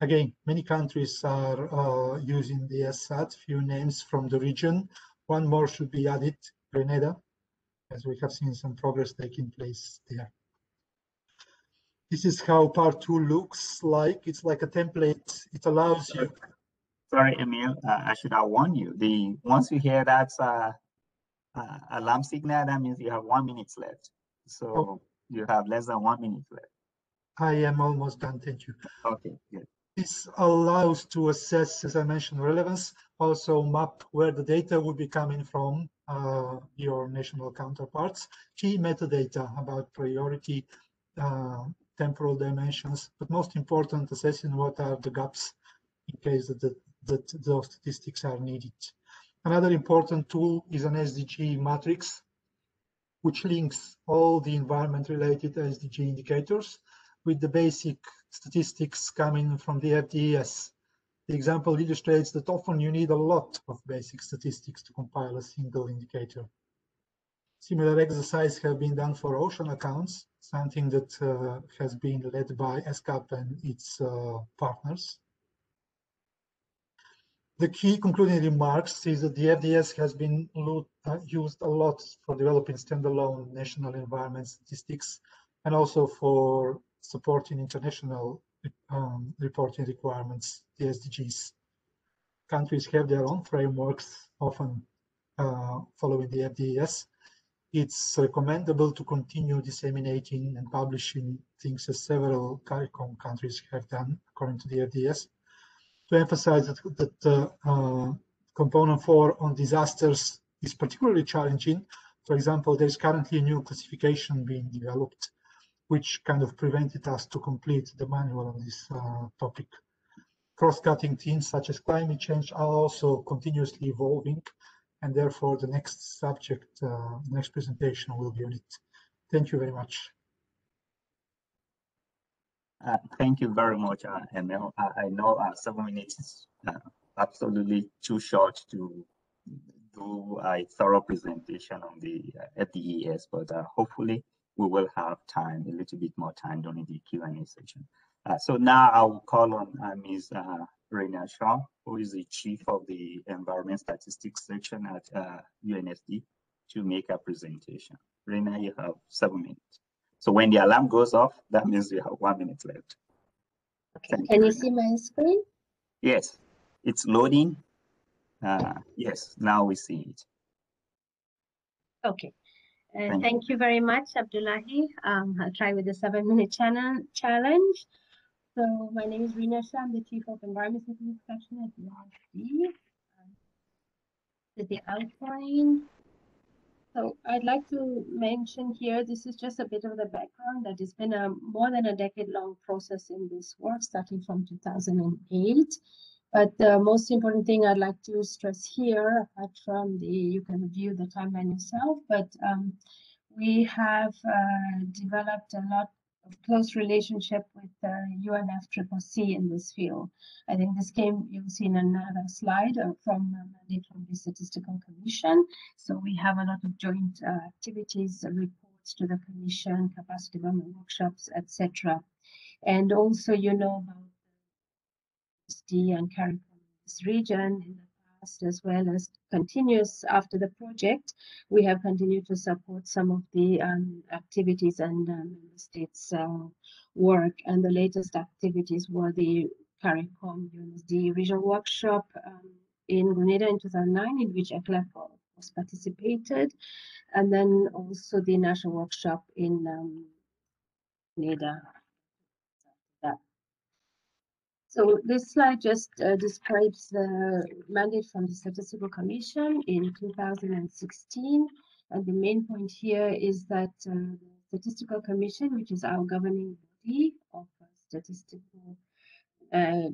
Again, many countries are using the ESAT, few names from the region. One more should be added, Grenada, as we have seen some progress taking place there. This is how part 2 looks like. It's like a template. It allows you. Sorry, Emil, I should have warned you. Once you hear that alarm signal, that means you have 1 minute left. So you have less than 1 minute left. I am almost done, thank you. Okay, good. This allows to assess, as I mentioned, relevance, also map where the data would be coming from, your national counterparts, key metadata about priority, temporal dimensions, but most important, assessing what are the gaps in case that those statistics are needed. Another important tool is an SDG matrix, which links all the environment-related SDG indicators with the basic statistics coming from the FDS. The example illustrates that often you need a lot of basic statistics to compile a single indicator. Similar exercises have been done for ocean accounts, something that has been led by ESCAP and its partners. The key concluding remarks is that the FDS has been used a lot for developing standalone national environment statistics and also for supporting international reporting requirements, the SDGs. Countries have their own frameworks, often following the FDS. it's recommendable to continue disseminating and publishing things as several CARICOM countries have done, according to the RDS, to emphasize that component 4 on disasters is particularly challenging. For example, there's currently a new classification being developed, which kind of prevented us to complete the manual on this topic. Cross-cutting themes such as climate change are also continuously evolving, and therefore the next subject, next presentation will be on it. Thank you very much. Thank you very much, Emil. I know 7 minutes is absolutely too short to do a thorough presentation on the FDES, but hopefully we will have time, a little bit more time during the Q&A session. So now I will call on Ms. Raina Shaw, who is the Chief of the Environment Statistics Section at UNSD, to make a presentation. Raina, you have 7 minutes. So when the alarm goes off, that means you have 1 minute left. Okay. Can you see my screen? Yes, it's loading. Yes, now we see it. Okay. Thank you very much, Abdullahi. I'll try with the 7 minute challenge. So my name is Raina Shaw. I'm the Chief of Environment Statistics Section at UNSD. The outline. So I'd like to mention here, this is just a bit of the background, that it's been a more than a decade-long process in this work, starting from 2008. But the most important thing I'd like to stress here, apart from you can review the timeline yourself, but we have developed a lot of close relationship with UNFCCC in this field. I think this you'll see in another slide from the Statistical Commission. So we have a lot of joint activities, reports to the Commission, capacity development workshops, etc. And also, you know about the and CARICOM in this region in the past, as well as continuous after the project. We have continued to support some of the activities and member states' work. And the latest activities were the CARICOM UNSD regional workshop in Grenada in 2009, in which ECLEP was participated, and then also the national workshop in Grenada. So this slide just describes the mandate from the Statistical Commission in 2016. And the main point here is that the Statistical Commission, which is our governing body of statistical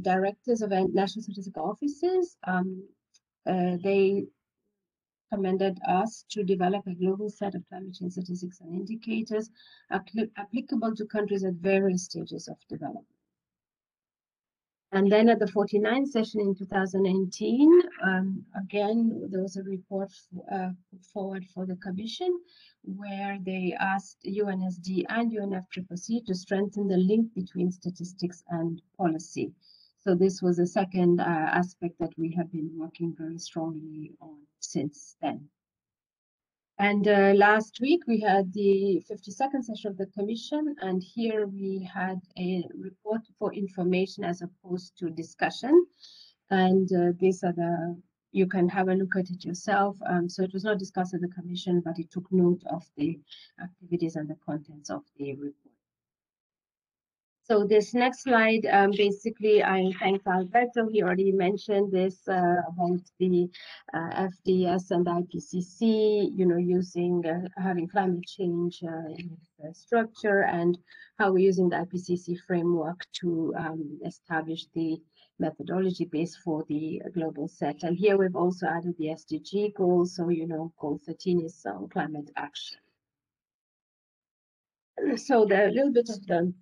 directors of national statistical offices, they recommended us to develop a global set of climate change statistics and indicators applicable to countries at various stages of development. And then at the 49th session in 2019, again, there was a report put forward for the Commission where they asked UNSD and UNFCCC to strengthen the link between statistics and policy. So this was a second aspect that we have been working very strongly on since then. And last week we had the 52nd session of the Commission, and here we had a report for information as opposed to discussion. And these are you can have a look at it yourself. So it was not discussed at the Commission, but it took note of the activities and the contents of the report. So this next slide, basically, I thank Alberto. He already mentioned this about the FDS and IPCC, you know, using having climate change in the structure, and how we're using the IPCC framework to establish the methodology base for the global set. And here we've also added the SDG goals. So, you know, goal 13 is climate action. So the little bit of the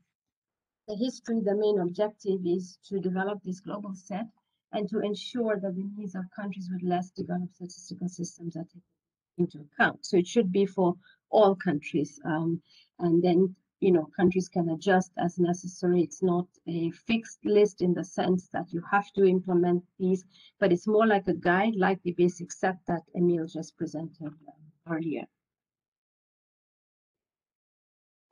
history, the main objective is to develop this global set and to ensure that the needs of countries with less developed statistical systems are taken into account. So it should be for all countries. And then, you know, countries can adjust as necessary. It's not a fixed list in the sense that you have to implement these, but it's more like a guide, like the basic set that Emil just presented earlier.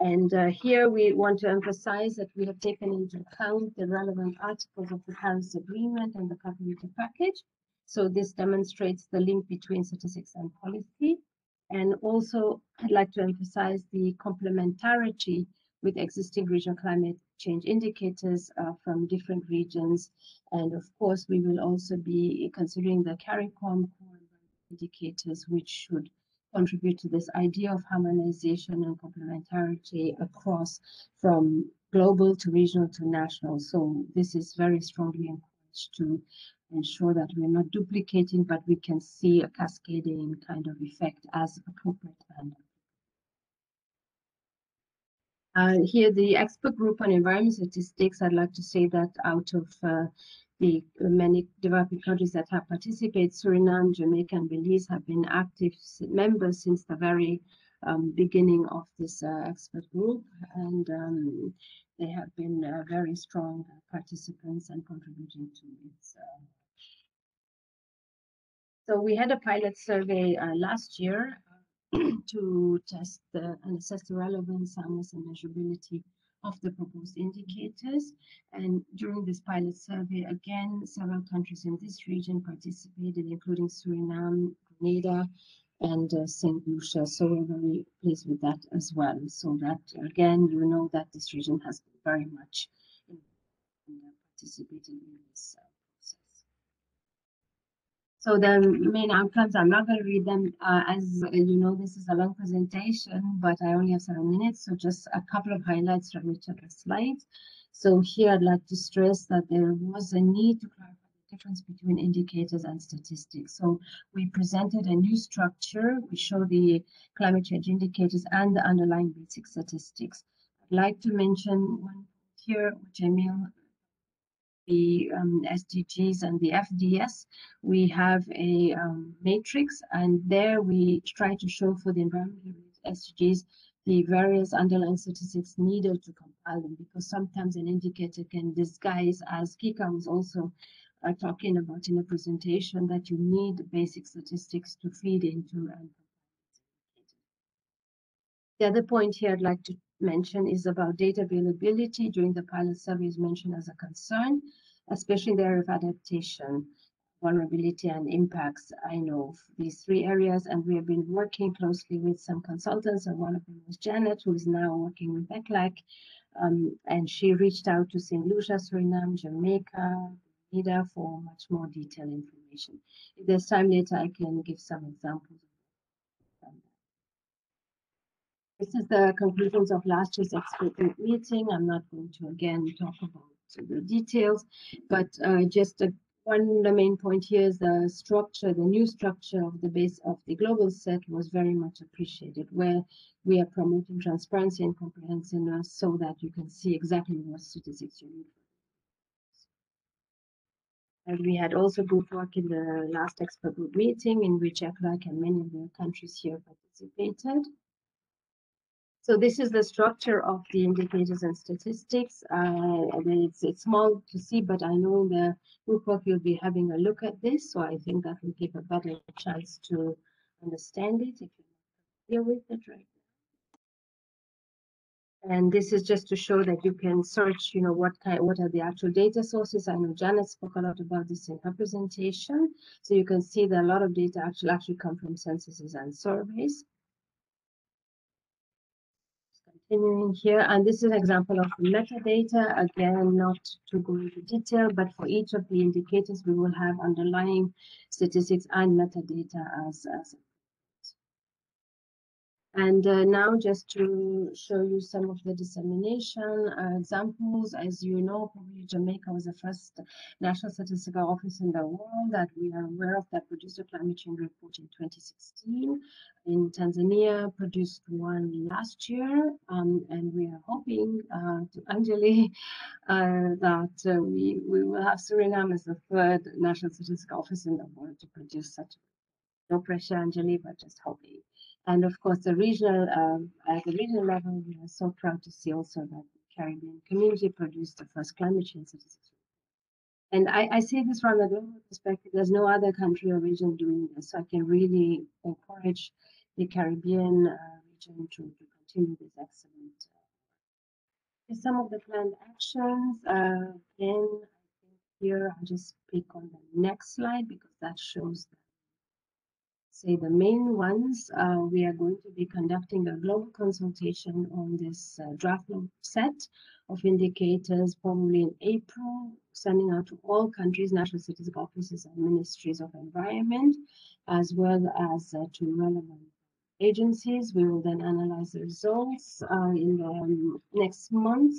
And here we want to emphasize that we have taken into account the relevant articles of the Paris Agreement and the Community Package. So this demonstrates the link between statistics and policy. And also, I'd like to emphasize the complementarity with existing regional climate change indicators from different regions. And of course, we will also be considering the CARICOM core indicators, which should contribute to this idea of harmonization and complementarity across from global to regional to national. So this is very strongly encouraged to ensure that we're not duplicating, but we can see a cascading kind of effect as appropriate. And here, the expert group on environment statistics, I'd like to say that out of the many developing countries that have participated, Suriname, Jamaica, and Belize have been active members since the very beginning of this expert group, and they have been very strong participants and contributing to its. So we had a pilot survey last year to test and assess the relevance, soundness, and measurability of the proposed indicators. And during this pilot survey, again, several countries in this region participated, including Suriname, Grenada, and St. Lucia. So we're very pleased with that as well. So that, again, you know that this region has been very much participating in this process. So the main outcomes, I'm not going to read them. As you know, this is a long presentation, but I only have 7 minutes. So just a couple of highlights from each of the slides. So here I'd like to stress that there was a need to clarify the difference between indicators and statistics. So we presented a new structure. We show the climate change indicators and the underlying basic statistics. I'd like to mention one here, which Emil, the SDGs and the FDS, we have a matrix, and there we try to show for the environmental SDGs the various underlying statistics needed to compile them, because sometimes an indicator can disguise, as Kika was also talking about in the presentation, that you need basic statistics to feed into. The other point here I'd like to mention is about data availability. During the pilot survey is mentioned as a concern, especially in the area of adaptation, vulnerability, and impacts. I know these 3 areas, and we have been working closely with some consultants, and one of them was Janet, who is now working with ECLAC, and she reached out to St. Lucia, Suriname, Jamaica, Grenada for much more detailed information. If there's time later, I can give some examples. This is the conclusions of last year's expert group meeting. I'm not going to again talk about the details, but just one the main point here is the structure, the new structure of the base of the global set was very much appreciated, where we are promoting transparency and comprehensiveness so that you can see exactly what statistics you need. And we had also good work in the last expert group meeting, in which ECLAC and many of the countries here participated. So this is the structure of the indicators and statistics. It's small to see, but I know the group work will be having a look at this, so I think that will give a better chance to understand it if you're familiar with it right now. And this is just to show that you can search, you know, what are the actual data sources. I know Janet spoke a lot about this in her presentation, so you can see that a lot of data actually come from censuses and surveys. Continuing here, and this is an example of metadata. Again, not to go into detail, but for each of the indicators, we will have underlying statistics and metadata as and now just to show you some of the dissemination examples. As you know, probably Jamaica was the first national statistical office in the world that we are aware of that produced a climate change report in 2016. In Tanzania, produced one last year, and we are hoping to Anjali that we will have Suriname as the 3rd national statistical office in the world to produce such. No pressure, Anjali, but just hoping. And of course, the regional at the regional level, we are so proud to see also that the Caribbean community produced the first climate change statistics. And I say this from a global perspective. There's no other country or region doing this, so I can really encourage the Caribbean region to continue this excellent. Some of the planned actions. Again, I think here I'll just pick on the next slide because that shows say the main ones. We are going to be conducting a global consultation on this draft set of indicators probably in April, sending out to all countries, national statistical offices and ministries of environment, as well as to relevant agencies. We will then analyze the results in the next month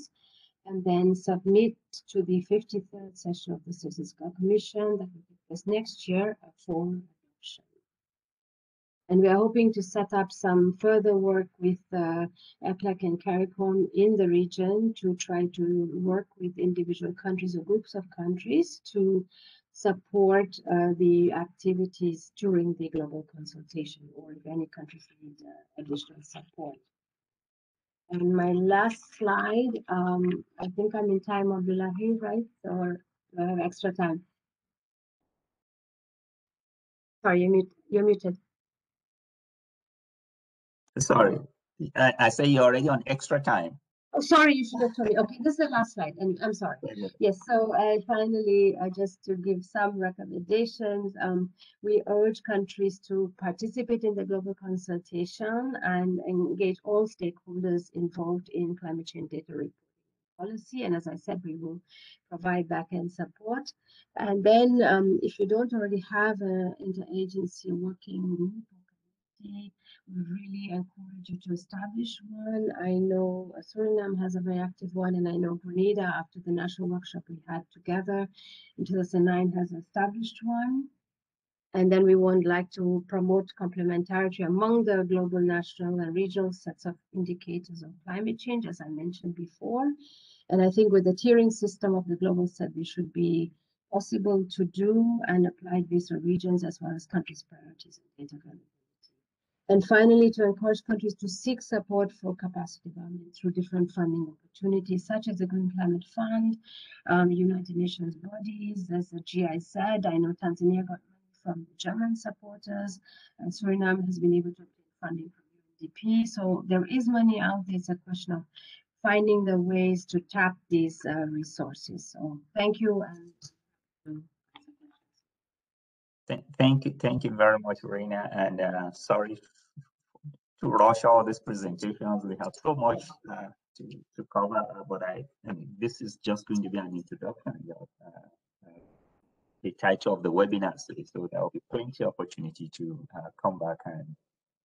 and then submit to the 53rd session of the Statistical Commission that will take place next year for adoption. And we are hoping to set up some further work with ECLAC and CARICOM in the region to try to work with individual countries or groups of countries to support the activities during the global consultation, or if any countries need additional support. And my last slide, I think I'm in time, Abdullahi, right? Or do I have extra time? Sorry, you're muted. Sorry, I say you're already on extra time. Oh, sorry, you should have told me. Okay, this is the last slide, and I'm sorry. Yes, so finally, just to give some recommendations, we urge countries to participate in the global consultation and engage all stakeholders involved in climate change data reporting policy. And as I said, we will provide back-end support. And then if you don't already have an interagency working group, we really encourage you to establish one. I know Suriname has a very active one, and I know Grenada, after the national workshop we had together in 2009, has established one. And then we would like to promote complementarity among the global, national, and regional sets of indicators of climate change, as I mentioned before. And I think with the tiering system of the global set, this should be possible to do and applied based on regions as well as countries' priorities and data availability. And finally, to encourage countries to seek support for capacity development through different funding opportunities, such as the Green Climate Fund, United Nations bodies, there's the GIZ. I know Tanzania got money from German supporters, and Suriname has been able to obtain funding from UNDP. So there is money out there. It's a question of finding the ways to tap these resources. So thank you. And Thank you very much, Reina, and sorry to rush all these presentations. We have so much to cover, but this is just going to be an introduction. The title of the webinar, so there will be plenty of opportunity to come back and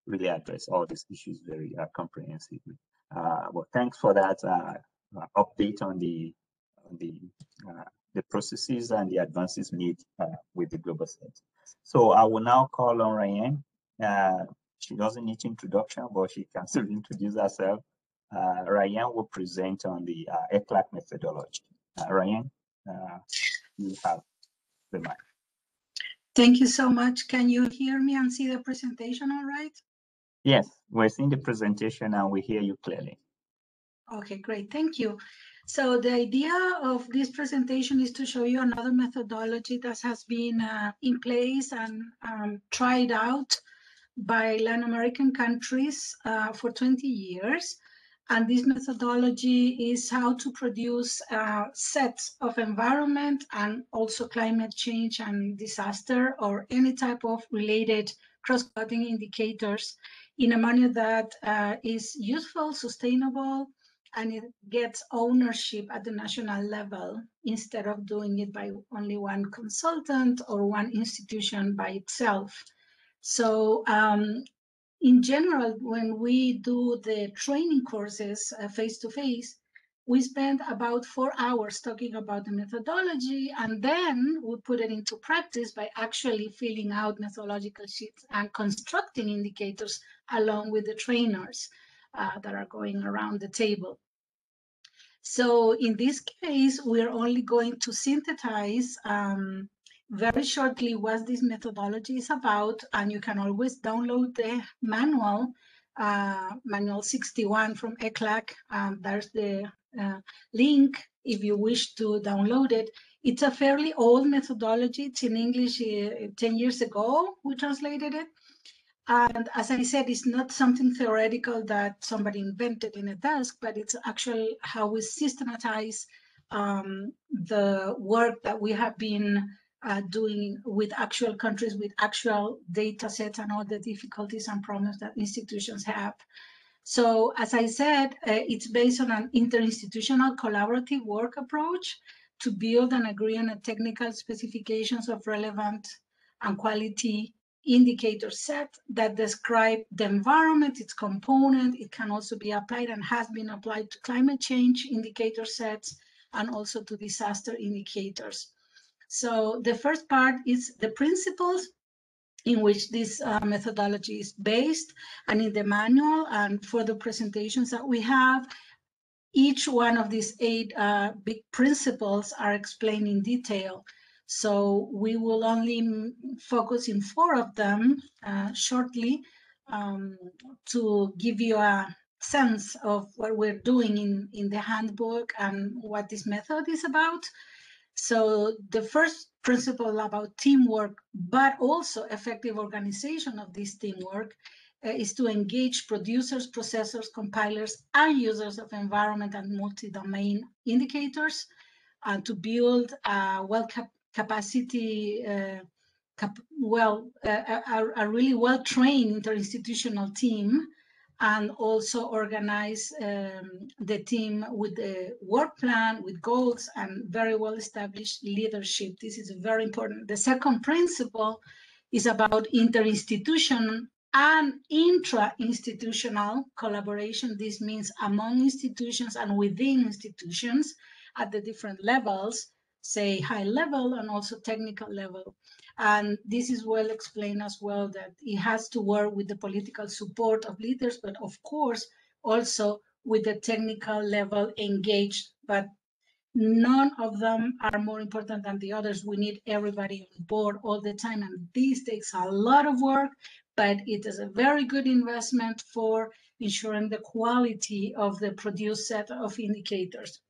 really address all these issues very comprehensively. Well, thanks for that update on the processes and the advances made with the global set. So I will now call on Ryan. She doesn't need introduction, but she can still introduce herself. Ryan will present on the ECLAC methodology. Ryan, you have the mic. Thank you so much. Can you hear me and see the presentation all right? Yes, we're seeing the presentation and we hear you clearly. Okay, great. Thank you. So the idea of this presentation is to show you another methodology that has been in place and tried out by Latin American countries for 20 years. And this methodology is how to produce sets of environment and also climate change and disaster or any type of related cross-cutting indicators in a manner that is useful, sustainable, and it gets ownership at the national level instead of doing it by only one consultant or one institution by itself. So in general, when we do the training courses face-to-face, we spend about 4 hours talking about the methodology, and then we put it into practice by actually filling out methodological sheets and constructing indicators along with the trainers that are going around the table. So in this case, we're only going to synthesize very shortly what this methodology is about, and you can always download the manual, manual 61 from ECLAC. There's the link if you wish to download it. It's a fairly old methodology. It's in English. 10 years ago, we translated it. And as I said, it's not something theoretical that somebody invented in a desk, but it's actually how we systematize the work that we have been doing with actual countries, with actual data sets and all the difficulties and problems that institutions have. So as I said, it's based on an interinstitutional collaborative work approach to build and agree on a technical specifications of relevant and quality indicator set that describe the environment, its component. It can also be applied and has been applied to climate change indicator sets and also to disaster indicators. So the first part is the principles in which this methodology is based, and in the manual and for the presentations that we have, each one of these 8 big principles are explained in detail. So we will only focus in 4 of them shortly to give you a sense of what we're doing in the handbook and what this method is about. So the first principle about teamwork, but also effective organization of this teamwork, is to engage producers, processors, compilers, and users of environment and multi-domain indicators, and to build a a really well-trained interinstitutional team, and also organize the team with a work plan, with goals, and very well-established leadership. This is very important. The second principle is about interinstitutional and intra-institutional collaboration. This means among institutions and within institutions at the different levels, say high level and also technical level. And this is well explained as well, that it has to work with the political support of leaders, but of course also with the technical level engaged. But none of them are more important than the others. We need everybody on board all the time, and this takes a lot of work, but it is a very good investment for ensuring the quality of the produced set of indicators.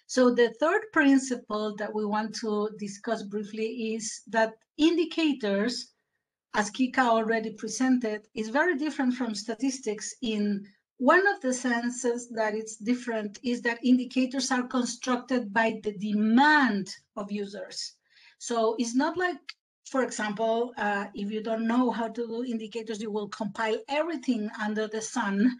So the third principle that we want to discuss briefly is that indicators, as Kika already presented, is very different from statistics. In one of the senses that it's different is that indicators are constructed by the demand of users. So it's not like, for example, if you don't know how to do indicators, you will compile everything under the sun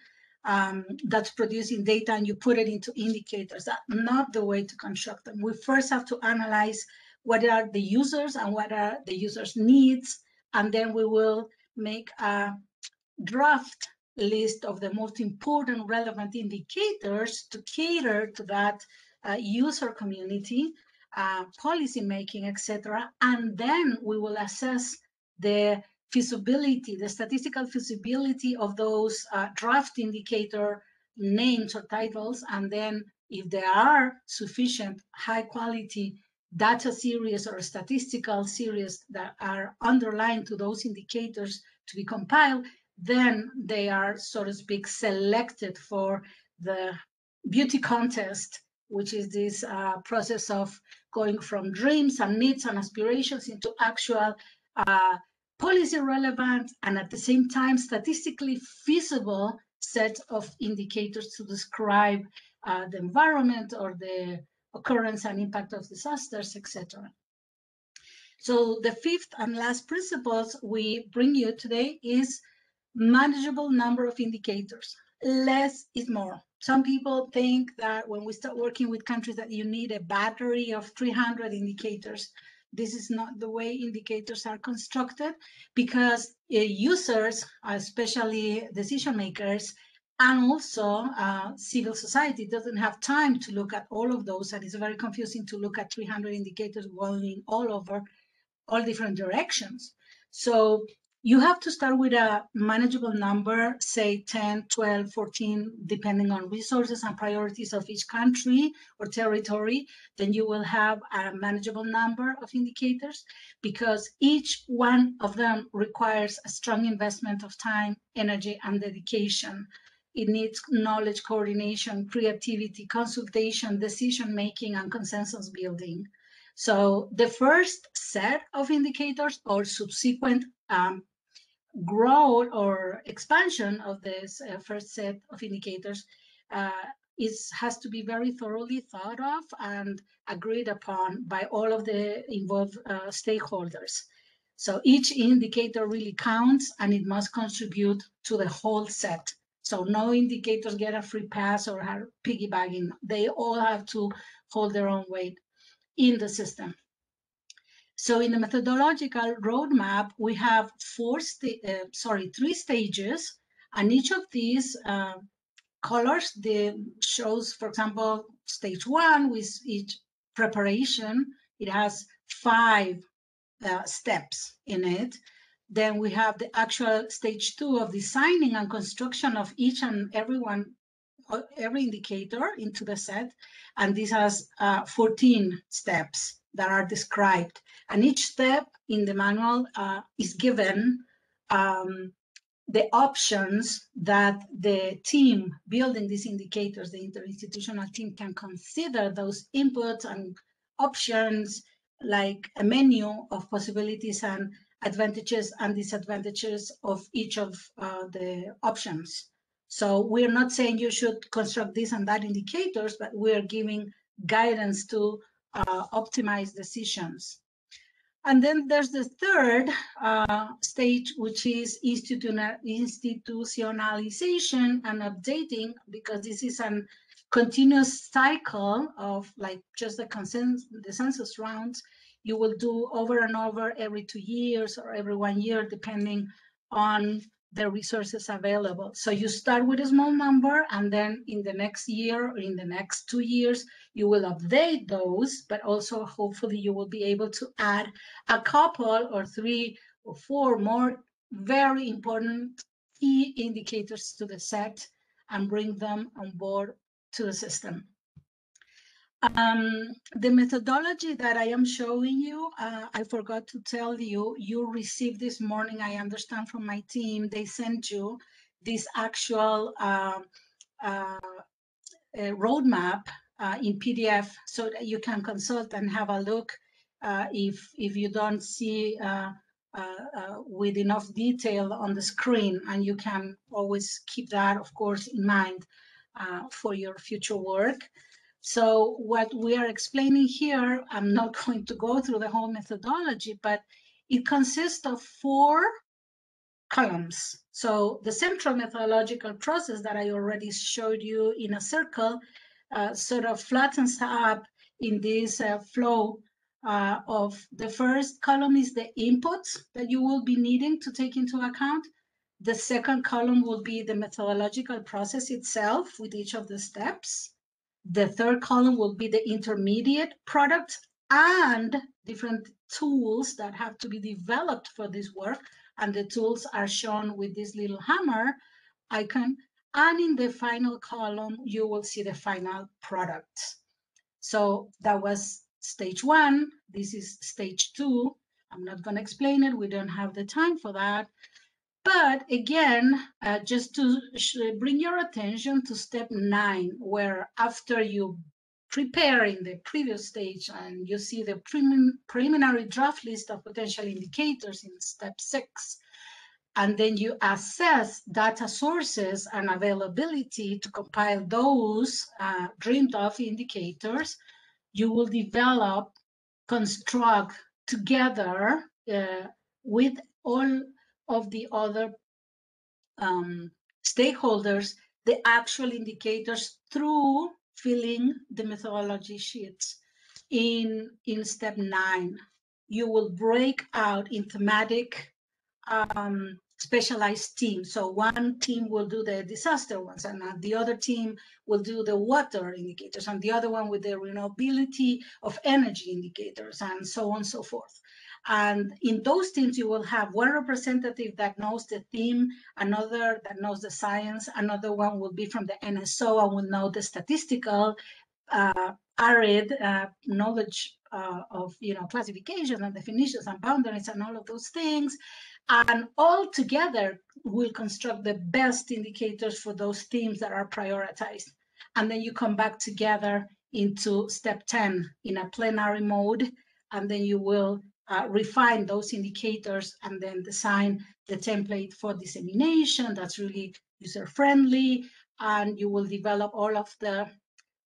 that's producing data and you put it into indicators. That's not the way to construct them. We first have to analyze what are the users and what are the users' needs, and then we will make a draft list of the most important relevant indicators to cater to that user community, policy making, etc. And then we will assess the feasibility, the statistical feasibility of those draft indicator names or titles. And then if there are sufficient high quality data series or statistical series that are underlying to those indicators to be compiled, then they are, so to speak, selected for the beauty contest, which is this process of going from dreams and needs and aspirations into actual policy relevant and at the same time statistically feasible set of indicators to describe the environment or the occurrence and impact of disasters, etc. So the fifth and last principles we bring you today is manageable number of indicators. Less is more. Some people think that when we start working with countries that you need a battery of 300 indicators. This is not the way indicators are constructed, because users, especially decision makers, and also civil society doesn't have time to look at all of those, and it's very confusing to look at 300 indicators going all over all different directions. So you have to start with a manageable number, say 10, 12, 14, depending on resources and priorities of each country or territory. Then you will have a manageable number of indicators, because each one of them requires a strong investment of time, energy, and dedication. It needs knowledge, coordination, creativity, consultation, decision-making, and consensus building. So the first set of indicators or subsequent growth or expansion of this first set of indicators has to be very thoroughly thought of and agreed upon by all of the involved stakeholders. So each indicator really counts and it must contribute to the whole set. So no indicators get a free pass or are piggybacking. They all have to hold their own weight in the system. So in the methodological roadmap, we have three stages, and each of these colors shows, for example, stage 1 with each preparation. It has 5 steps in it. Then we have the actual stage 2 of designing and construction of each and every indicator into the set, and this has 14 steps that are described, and each step in the manual is given the options that the team building these indicators, the interinstitutional team, can consider those inputs and options, like a menu of possibilities and advantages and disadvantages of each of the options. So we're not saying you should construct this and that indicators, but we're giving guidance to optimize decisions. And then there's the third stage, which is institutionalization and updating, because this is a continuous cycle of like just the census rounds. You will do over and over every 2 years or every 1 year, depending on the resources available. So you start with a small number, and then in the next year or in the next 2 years, you will update those, but also hopefully you will be able to add a couple or 3 or 4 more very important key indicators to the set and bring them on board to the system. The methodology that I am showing you, I forgot to tell you, you received this morning, I understand from my team, they sent you this actual roadmap in PDF so that you can consult and have a look if you don't see with enough detail on the screen, and you can always keep that, of course, in mind for your future work. So what we are explaining here, I'm not going to go through the whole methodology, but it consists of 4 columns. So the central methodological process that I already showed you in a circle sort of flattens up in this flow of the first column is the inputs that you will be needing to take into account. The second column will be the methodological process itself with each of the steps. The third column will be the intermediate product and different tools that have to be developed for this work. And the tools are shown with this little hammer icon. And in the final column, you will see the final product. So that was stage 1. This is stage 2. I'm not going to explain it. We don't have the time for that. But again, just to bring your attention to step 9, where after you prepare in the previous stage and you see the preliminary draft list of potential indicators in step 6, and then you assess data sources and availability to compile those dreamed of indicators, you will develop, construct together with all of the other stakeholders, the actual indicators through filling the methodology sheets. In step 9, you will break out in thematic specialized teams. So one team will do the disaster ones, and the other team will do the water indicators, and the other one with the renewability of energy indicators, and so on and so forth. And in those teams, you will have one representative that knows the theme, another that knows the science, another one will be from the NSO and will know the statistical arid knowledge of classification and definitions and boundaries and all of those things. And all together will construct the best indicators for those themes that are prioritized. And then you come back together into step 10 in a plenary mode, and then you will refine those indicators and then design the template for dissemination that's really user-friendly and you will develop all of the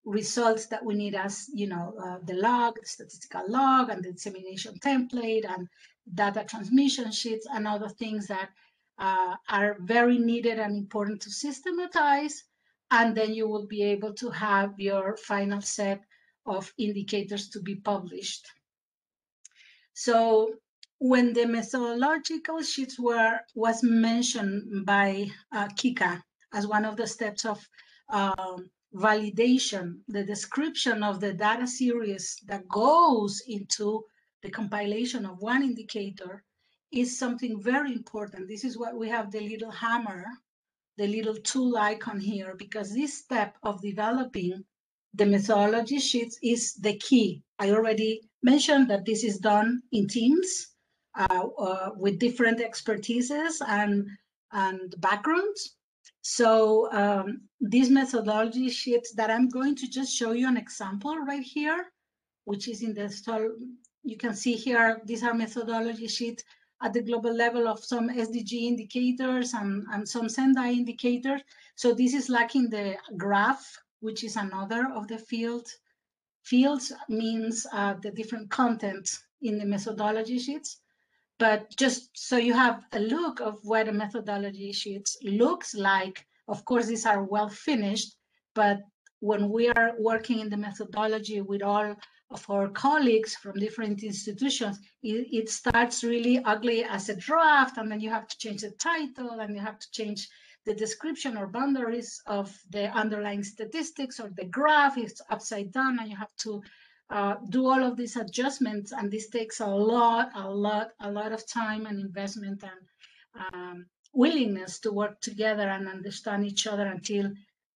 results that we need, as you know, the log, the statistical log, and the dissemination template, and data transmission sheets, and other things that are very needed and important to systematize. And then you will be able to have your final set of indicators to be published. So when the methodological sheets was mentioned by Kika as one of the steps of validation, the description of the data series that goes into the compilation of one indicator is something very important. This is what we have, the little hammer, the little tool icon here, because this step of developing the methodology sheets is the key. I already mentioned that this is done in teams with different expertises and backgrounds. So these methodology sheets that I'm going to just show you an example right here, which is in the stall. You can see here, these are methodology sheets at the global level of some SDG indicators and some Sendai indicators. So this is lacking the graph, which is another of the fields. Fields means the different content in the methodology sheets. But just so you have a look of what a methodology sheet looks like, of course, these are well finished, but when we are working in the methodology with all of our colleagues from different institutions, it starts really ugly as a draft, and then you have to change the title, and you have to change the description or boundaries of the underlying statistics, or the graph is upside down, and you have to do all of these adjustments, and this takes a lot of time and investment and willingness to work together and understand each other until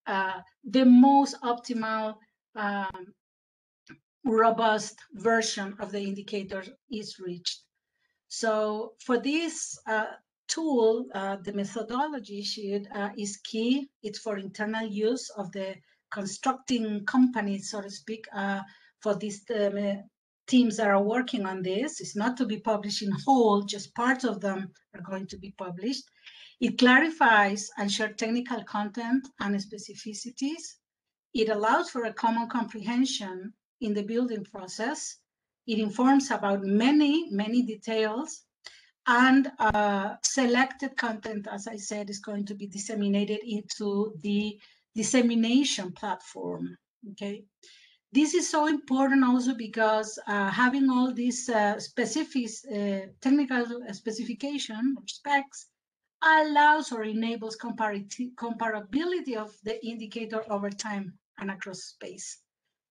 the most optimal, robust version of the indicator is reached. So for this tool, the methodology sheet is key. It's for internal use of the constructing companies, so to speak, for these teams that are working on this. It's not to be published in whole, just parts of them are going to be published. It clarifies and shares technical content and specificities. It allows for a common comprehension in the building process. It informs about many details, and selected content, as I said, is going to be disseminated into the dissemination platform, okay? This is so important also because having all these specific technical specification or specs allows or enables comparability of the indicator over time and across space,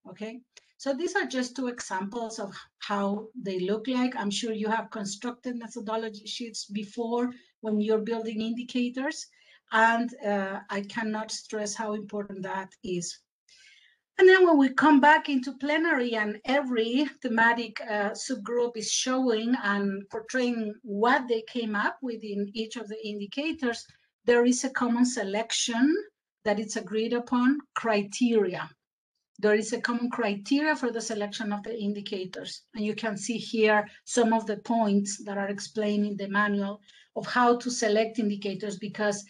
okay? So these are just two examples of how they look like. I'm sure you have constructed methodology sheets before when you're building indicators, and I cannot stress how important that is. And then when we come back into plenary and every thematic subgroup is showing and portraying what they came up with in each of the indicators, there is a common selection that it's agreed upon criteria. There is a common criteria for the selection of the indicators. And you can see here some of the points that are explained in the manual of how to select indicators, because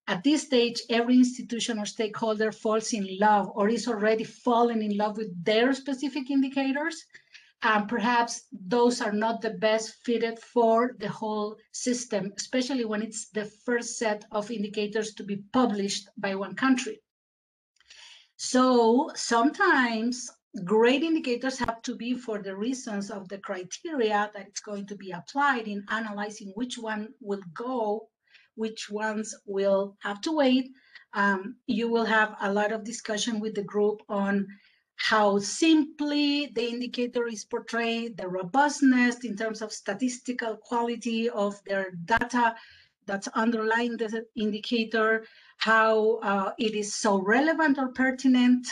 at this stage, every institution or stakeholder falls in love or is already fallen in love with their specific indicators. And perhaps those are not the best fitted for the whole system, especially when it's the first set of indicators to be published by one country. So sometimes great indicators have to be for the reasons of the criteria that it's going to be applied in analyzing which one will go, which ones will have to wait. You will have a lot of discussion with the group on how simply the indicator is portrayed, the robustness in terms of statistical quality of their data that's underlying the indicator, how it is so relevant or pertinent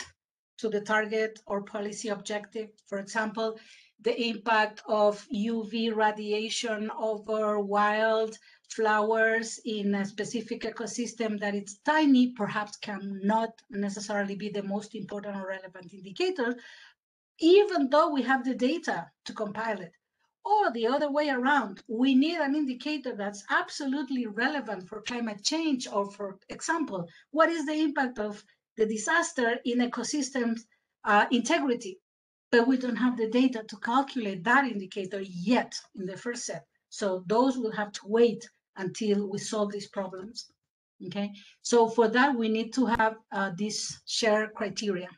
to the target or policy objective. For example, the impact of UV radiation over wild flowers in a specific ecosystem that it's tiny, perhaps cannot necessarily be the most important or relevant indicator, even though we have the data to compile it. Or the other way around, we need an indicator that's absolutely relevant for climate change, or for example, what is the impact of the disaster in ecosystems integrity? But we don't have the data to calculate that indicator yet in the first set. So those will have to wait until we solve these problems. Okay, so for that, we need to have this shared criteria.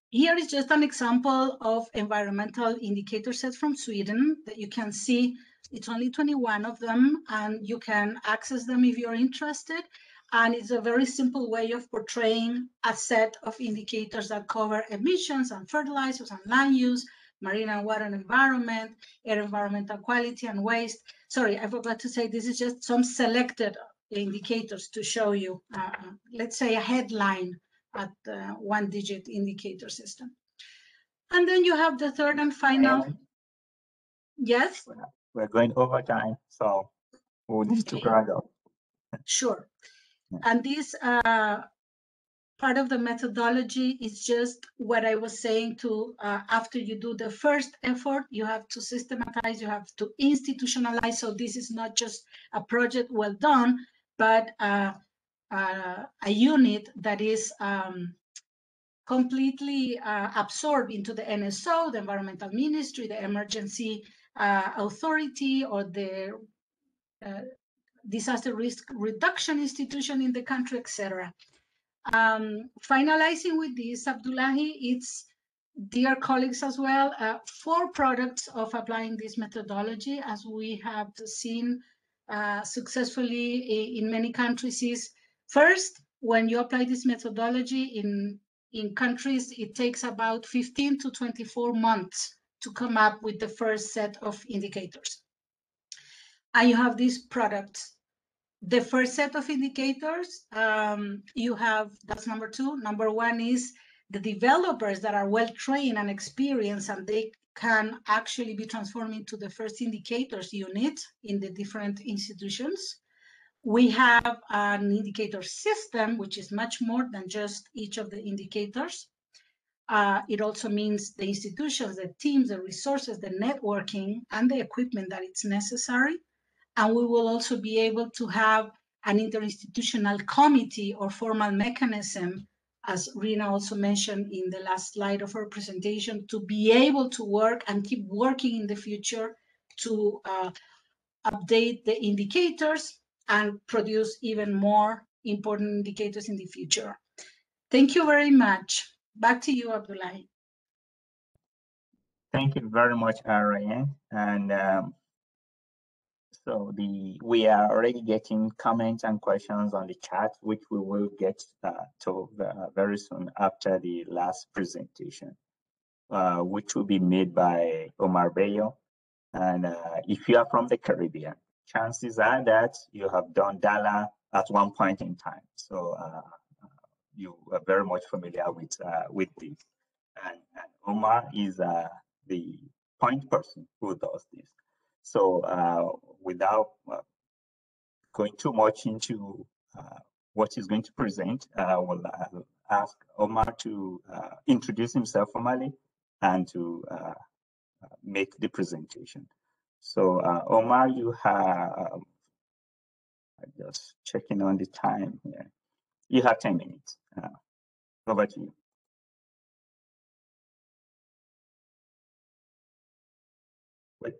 Here is just an example of environmental indicator sets from Sweden that you can see. It's only 21 of them, and you can access them if you're interested. And it's a very simple way of portraying a set of indicators that cover emissions and fertilizers and land use, marine and water and environment, air environmental quality and waste. Sorry, I forgot to say this is just some selected indicators to show you, let's say, a headline at one-digit indicator system. And then you have the third and final. Yes? We're going over time, so we'll need to round up. Sure. And this part of the methodology is just what I was saying to, after you do the first effort, you have to systematize, you have to institutionalize. So this is not just a project well done, but a unit that is completely absorbed into the NSO, the Environmental Ministry, the Emergency Authority, or the Disaster Risk Reduction Institution in the country, etc. Finalizing with this, Abdullahi, it's, dear colleagues as well, 4 products of applying this methodology, as we have seen successfully in many countries, is first, when you apply this methodology in countries, it takes about 15 to 24 months to come up with the first set of indicators. And you have these products. The first set of indicators, you have, that's number 2. Number 1 is the developers that are well-trained and experienced, and they can actually be transformed into the first indicators unit in the different institutions. We have an indicator system, which is much more than just each of the indicators. It also means the institutions, the teams, the resources, the networking, and the equipment that it's necessary. And we will also be able to have an interinstitutional committee or formal mechanism, as Rina also mentioned in the last slide of her presentation, to be able to work and keep working in the future to update the indicators and produce even more important indicators in the future. Thank you very much. Back to you, Abdullahi. Thank you very much, Ryan. And so we are already getting comments and questions on the chat, which we will get to very soon after the last presentation, which will be made by Omar Bello. And if you are from the Caribbean, chances are that you have done DALA at one point in time. So you are very much familiar with this. And Omar is the point person who does this. So without going too much into what he's going to present, I will ask Omar to introduce himself formally and to make the presentation. So Omar, you have, I'm just checking on the time here. You have 10 minutes. Over to you.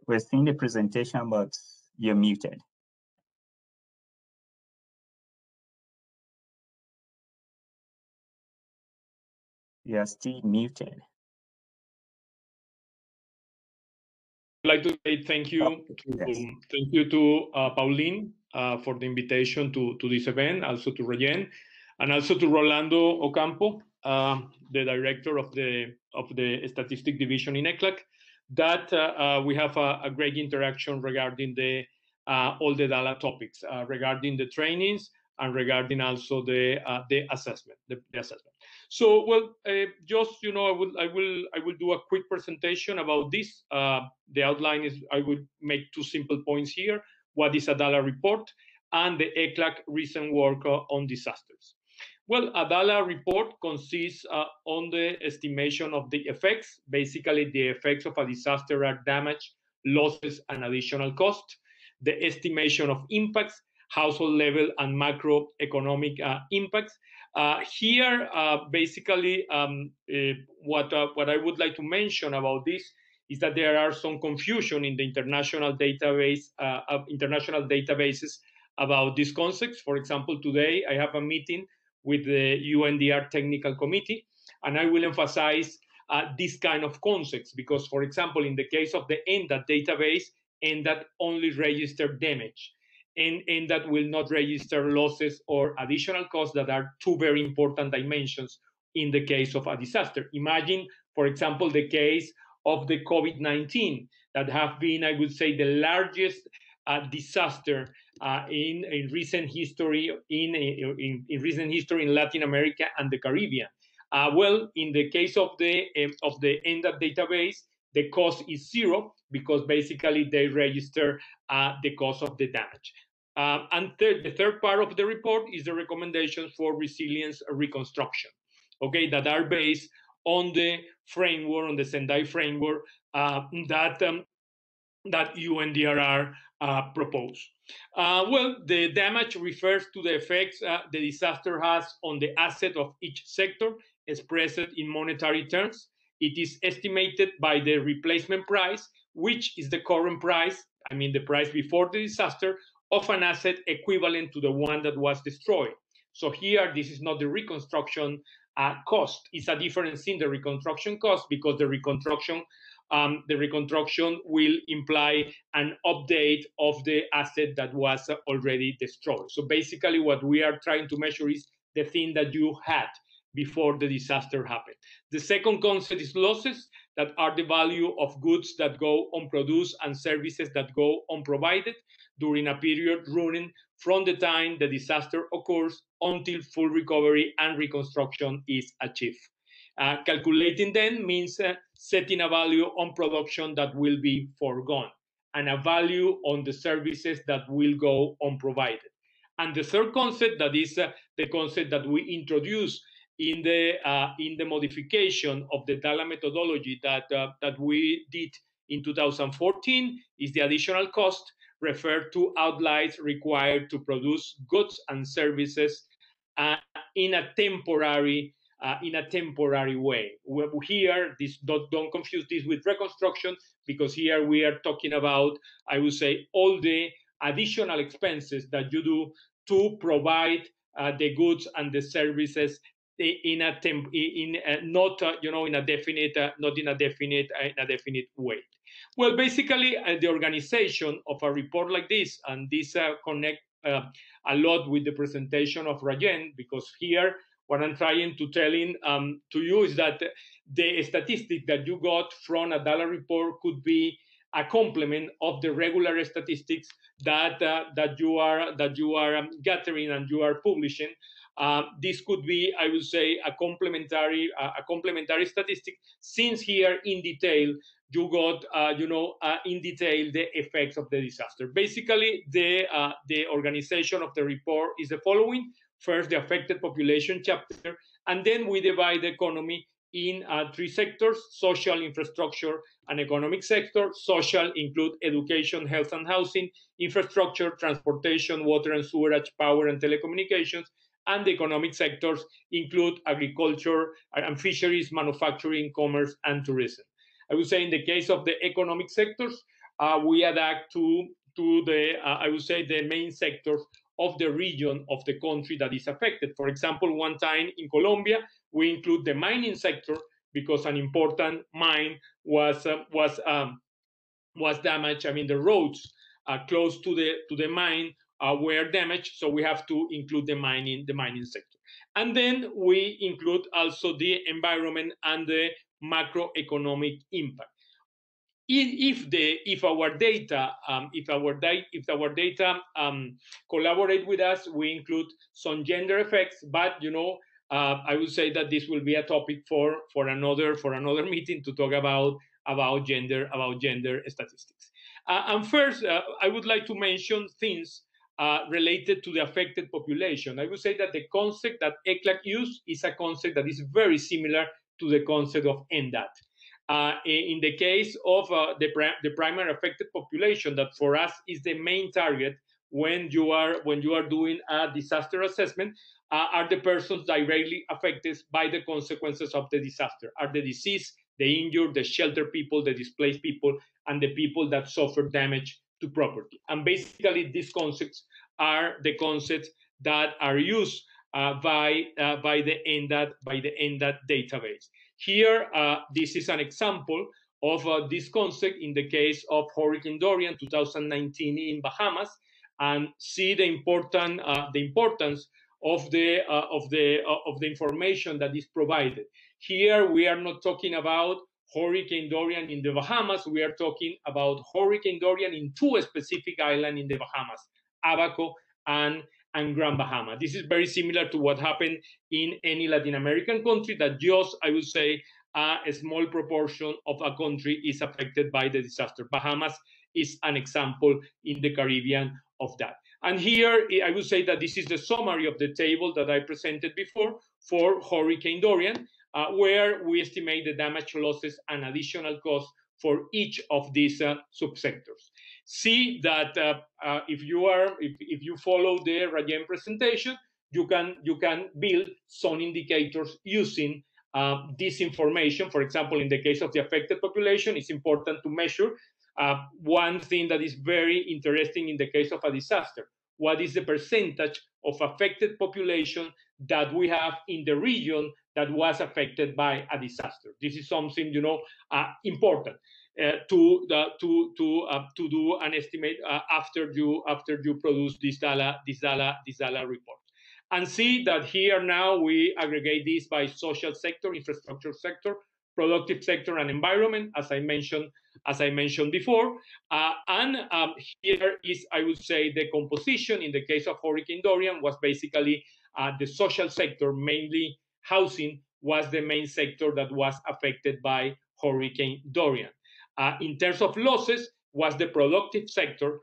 We're seeing the presentation, but you're muted. You're still muted. I'd like to say thank you to Pauline for the invitation to this event, also to Rayen, and also to Rolando Ocampo, the director of the Statistic Division in ECLAC, that we have a great interaction regarding all the DALA topics, regarding the trainings and regarding also the assessment, the assessment. So, well, just, you know, I will do a quick presentation about this. The outline is, I will make 2 simple points here. What is a DALA report and the ECLAC recent work on disasters? Well, a DALA report consists on the estimation of the effects. Basically, the effects of a disaster are damage losses and additional cost, the estimation of impacts, household level and macroeconomic impacts. Here, basically, what I would like to mention about this is that there are some confusion in the international databases about these concepts. For example, today I have a meeting with the UNDR Technical Committee, and I will emphasize this kind of concepts because, for example, in the case of the NDAT database, NDAT only register damage, and NDAT will not register losses or additional costs that are two very important dimensions in the case of a disaster. Imagine, for example, the case of the COVID-19 that have been, I would say, the largest disaster in recent history in recent history in Latin America and the Caribbean. Well, in the case of the NDAT database, the cost is zero because basically they register the cost of the damage. And the third part of the report is the recommendations for resilience reconstruction, okay, that are based on the framework, on the Sendai framework that UNDRR proposed. Well, the damage refers to the effects the disaster has on the asset of each sector, expressed in monetary terms. It is estimated by the replacement price, which is the current price, I mean the price before the disaster, of an asset equivalent to the one that was destroyed. So here, this is not the reconstruction cost. It's a difference in the reconstruction cost because the reconstruction will imply an update of the asset that was already destroyed. So basically what we are trying to measure is the thing that you had before the disaster happened. The second concept is losses, that are the value of goods that go unproduced and services that go unprovided during a period running from the time the disaster occurs until full recovery and reconstruction is achieved. Calculating then means setting a value on production that will be foregone and a value on the services that will go unprovided. And the third concept, that is the concept that we introduced in the modification of the DALA methodology that we did in 2014, is the additional cost referred to outlays required to produce goods and services in a temporary way. Here, don't confuse this with reconstruction, because here we are talking about, I would say, all the additional expenses that you do to provide the goods and the services in a definite way. Well, basically, the organization of a report like this, and this connect a lot with the presentation of Rajen, because here what I'm trying to tell to you is that the statistic that you got from a DALA report could be a complement of the regular statistics that you are gathering and you are publishing. This could be, I would say, a complementary statistic, since here in detail you got in detail the effects of the disaster. Basically, the organization of the report is the following: first, the affected population chapter, and then we divide the economy in three sectors: social, infrastructure, and economic sector. Social include education, health and housing; infrastructure, transportation, water and sewerage, power and telecommunications; and the economic sectors include agriculture and fisheries, manufacturing, commerce, and tourism. I would say in the case of the economic sectors, we adapt to the, I would say, the main sectors of the region of the country that is affected. For example, one time in Colombia, we include the mining sector because an important mine was damaged. I mean, the roads close to the mine were damaged, so we have to include the mining sector. And then we include also the environment and the macroeconomic impact. If our data collaborate with us, we include some gender effects, but I would say that this will be a topic for another meeting to talk about gender statistics. And first, I would like to mention things related to the affected population. I would say that the concept that ECLAC used is a concept that is very similar to the concept of NDAT. In the case of the primary affected population, that for us is the main target when you are doing a disaster assessment, are the persons directly affected by the consequences of the disaster, are the deceased, the injured, the sheltered people, the displaced people, and the people that suffer damage to property. And basically, these concepts are the concepts that are used by the ENDAT database. Here, this is an example of this concept in the case of Hurricane Dorian 2019 in Bahamas, and see the importance of the information that is provided. Here, we are not talking about Hurricane Dorian in the Bahamas. We are talking about Hurricane Dorian in two specific islands in the Bahamas, Abaco and Grand Bahama. This is very similar to what happened in any Latin American country, that just, I would say, a small proportion of a country is affected by the disaster. Bahamas is an example in the Caribbean of that. And here, I would say that this is the summary of the table that I presented before for Hurricane Dorian, where we estimate the damage, losses, and additional costs for each of these subsectors. See that if you follow the Rayen presentation, you can build some indicators using this information. For example, in the case of the affected population, it's important to measure one thing that is very interesting in the case of a disaster. What is the percentage of affected population that we have in the region that was affected by a disaster? This is something important to do an estimate after you produce this DALA report. And see that here now we aggregate this by social sector, infrastructure sector, productive sector, and environment, as I mentioned before. Here is, I would say, the composition in the case of Hurricane Dorian was basically the social sector, mainly housing, was the main sector that was affected by Hurricane Dorian. In terms of losses, was the productive sector,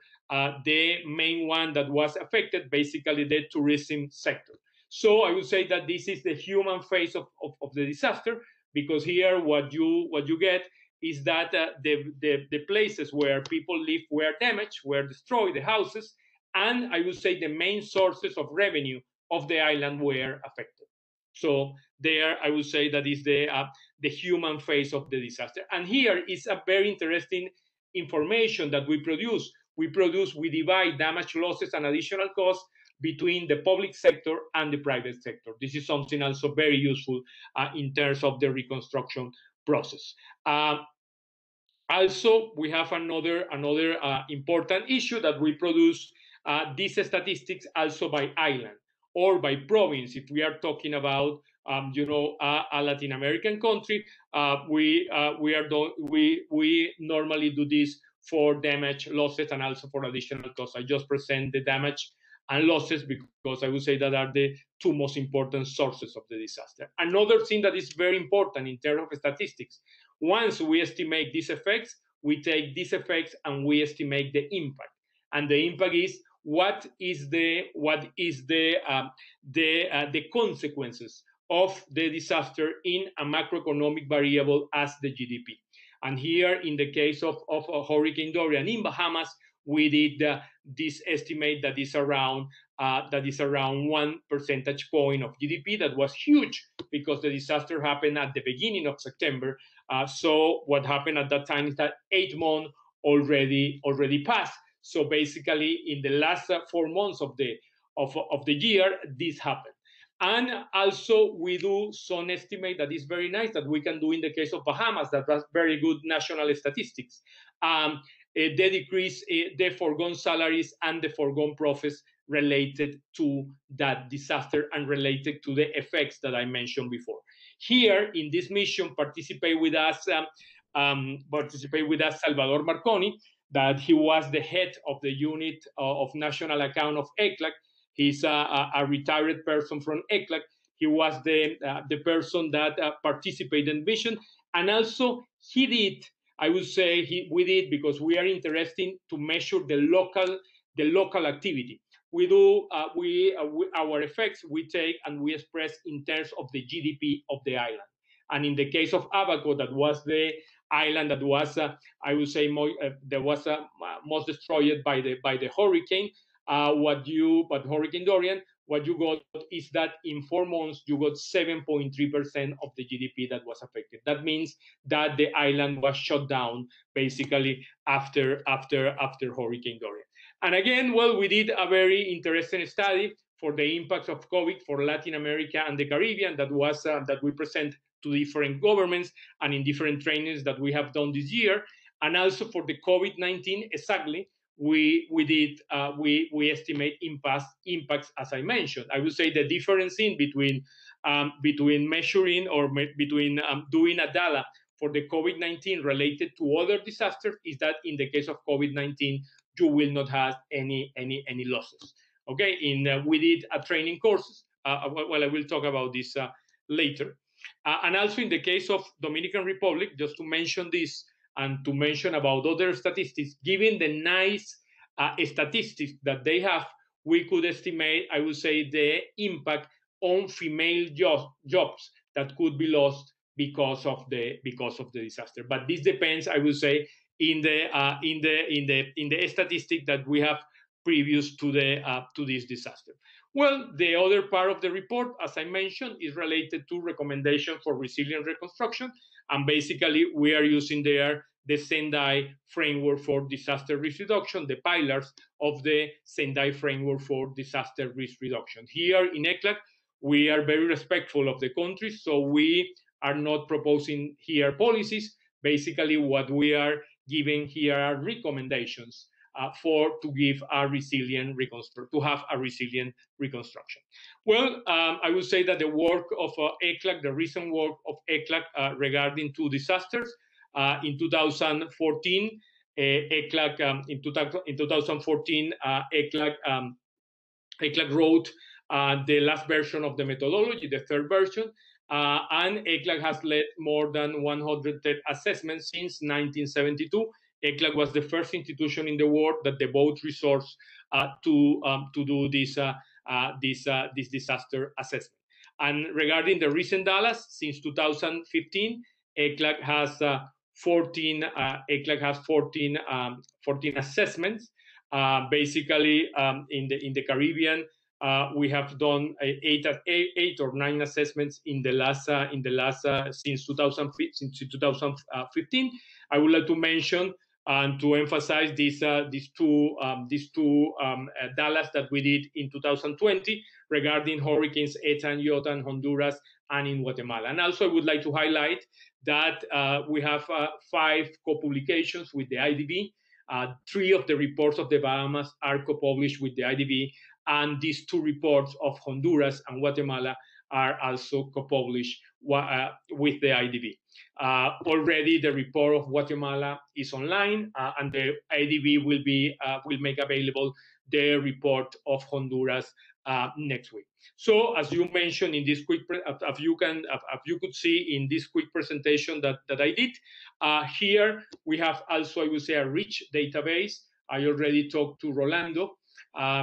the main one that was affected, basically the tourism sector. So I would say that this is the human face of the disaster, because here what you get is that the places where people live were damaged, were destroyed, the houses, and I would say the main sources of revenue of the island were affected. So there, I would say that is the human face of the disaster. And here is a very interesting information that we produce. We divide damage, losses, and additional costs between the public sector and the private sector. This is something also very useful in terms of the reconstruction process. Also, we have another important issue that we produce these statistics also by island or by province. If we are talking about a Latin American country, we normally do this for damage, losses, and also for additional costs. I just present the damage and losses because I would say that are the two most important sources of the disaster. Another thing that is very important in terms of statistics, once we estimate these effects, we take these effects and we estimate the impact. And the impact is what is the consequences of the disaster in a macroeconomic variable as the GDP. And here, in the case of Hurricane Dorian in Bahamas, we did this estimate that is around 1 percentage point of GDP. That was huge because the disaster happened at the beginning of September. So what happened at that time is that 8 months already passed. So basically, in the last 4 months of the year, this happened. And also, we do some estimate that is very nice that we can do in the case of Bahamas, that was very good national statistics. The decrease, the foregone salaries and the foregone profits related to that disaster and related to the effects that I mentioned before. Here, in this mission, participate with us Salvador Marconi, that he was the head of the unit of national account of ECLAC. He's a retired person from ECLAC. He was the person that participated in mission. And also he did, I would say we did because we are interested to measure the local activity. We do, our effects we take and we express in terms of the GDP of the island. And in the case of Abaco, that was the island that was, I would say, that was most destroyed by the hurricane. But Hurricane Dorian, what you got is that in 4 months you got 7.3% of the GDP that was affected. That means that the island was shut down basically after Hurricane Dorian. And again, well, we did a very interesting study for the impacts of COVID for Latin America and the Caribbean that was that we present to different governments and in different trainings that we have done this year, and also for the COVID-19 exactly. We estimate impacts as I mentioned. I would say the difference in between measuring or between doing a data for the COVID-19 related to other disasters is that in the case of COVID-19 you will not have any losses. Okay, we did a training courses. Well, I will talk about this later. And also in the case of Dominican Republic, just to mention this and to mention about other statistics, given the nice statistics that they have, we could estimate, I would say, the impact on female jobs that could be lost because of the disaster. But this depends, I would say, in the statistic that we have previous to this disaster. Well, the other part of the report, as I mentioned, is related to recommendation for resilient reconstruction. And basically, we are using there the Sendai framework for disaster risk reduction, the pillars of the Sendai framework for disaster risk reduction. Here in ECLAC, we are very respectful of the countries, so we are not proposing here policies. Basically, what we are giving here are recommendations to give a resilient to have a resilient reconstruction. Well, I would say that the work of ECLAC, the recent work of ECLAC regarding two disasters, in 2014, ECLAC in 2014, ECLAC wrote the last version of the methodology, the third version, and ECLAC has led more than 100 assessments since 1972. ECLAC was the first institution in the world that devotes resources to do this disaster assessment. And regarding the recent Dallas, since 2015, ECLAC has 14 assessments. Basically, in the Caribbean, we have done eight or nine assessments in the last since 2015. I would like to mention and to emphasize these two Dallas that we did in 2020 regarding hurricanes Eta and Iota in Honduras and in Guatemala. And also I would like to highlight that we have 5 co-publications with the IDB. 3 of the reports of the Bahamas are co-published with the IDB, and these 2 reports of Honduras and Guatemala are also co-published with the IDB. Already the report of Guatemala is online, and the IDB will make available the report of Honduras next week. So, as you mentioned in this quick, if you could see in this quick presentation that I did, here we have also, I would say, a rich database. I already talked to Rolando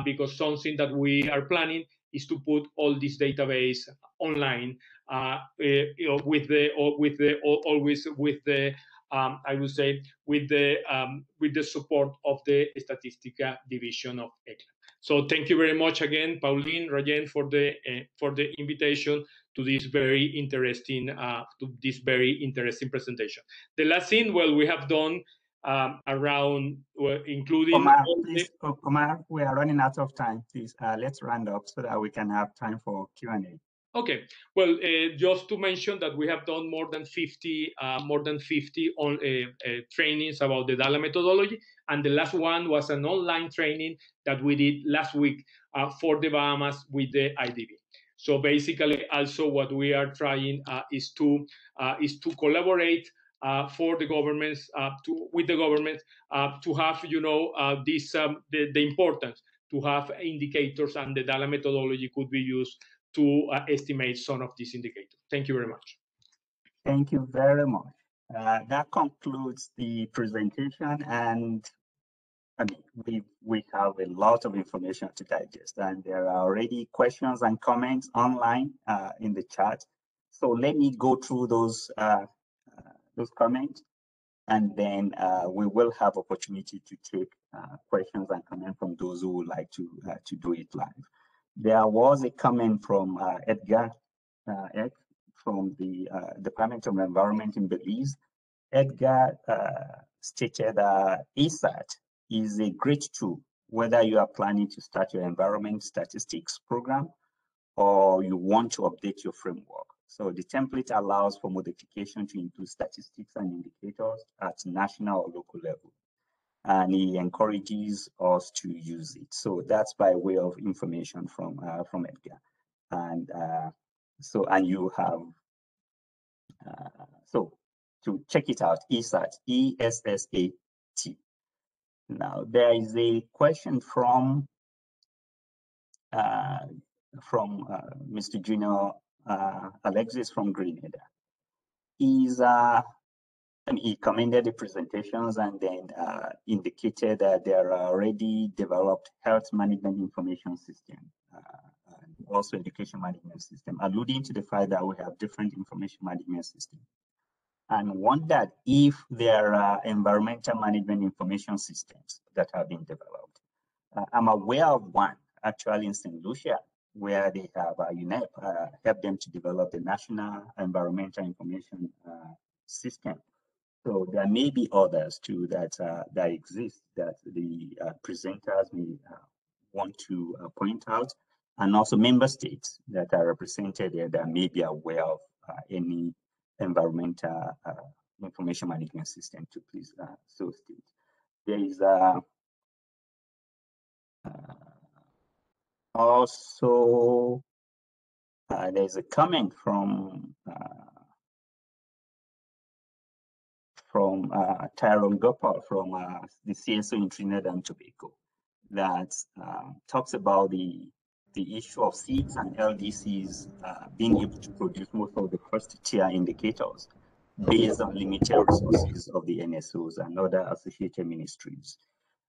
because something that we are planning is to put all this database online, always with the I would say with the support of the Statistica division of ECLAC. So thank you very much again, Pauline, Rayen, for the invitation to this very interesting presentation. The last thing, well, we have done around, including Omar, we are running out of time. Please let's round up so that we can have time for Q&A. Okay. Well, just to mention that we have done more than 50 trainings about the DALA methodology, and the last one was an online training that we did last week for the Bahamas with the IDB. So basically, also what we are trying is to collaborate for the governments with the government to have the importance to have indicators, and the DALA methodology could be used to estimate some of these indicators. Thank you very much. Thank you very much. That concludes the presentation, and I mean, we have a lot of information to digest, and there are already questions and comments online in the chat. So let me go through those comments, and then we will have opportunity to take questions and comments from those who would like to do it live. There was a comment from Edgar Eck from the Department of Environment in Belize. Edgar stated ESAT is a great tool, whether you are planning to start your environment statistics program or you want to update your framework. So the template allows for modification to include statistics and indicators at national or local level. And he encourages us to use it. So that's by way of information from Edgar. And and you have, so to check it out, ESAT, E-S-S-A-T. Now there is a question from Mr. Junior Alexis from Grenada. He commended the presentations and then indicated that there are already developed health management information system, and also education management system, alluding to the fact that we have different information management systems. And wondered if there are environmental management information systems that have been developed. I'm aware of one actually in St. Lucia, where they have UNEP helped them to develop the National Environmental Information System. So there may be others too that that exist that the presenters may want to point out, and also member states that are represented there that may be aware of any environmental information management system to please so state. There is also there's a comment from Tyrone Gopal from the CSO in Trinidad and Tobago that talks about the issue of seeds and LDCs being able to produce most of the first tier indicators based on limited resources of the NSOs and other associated ministries,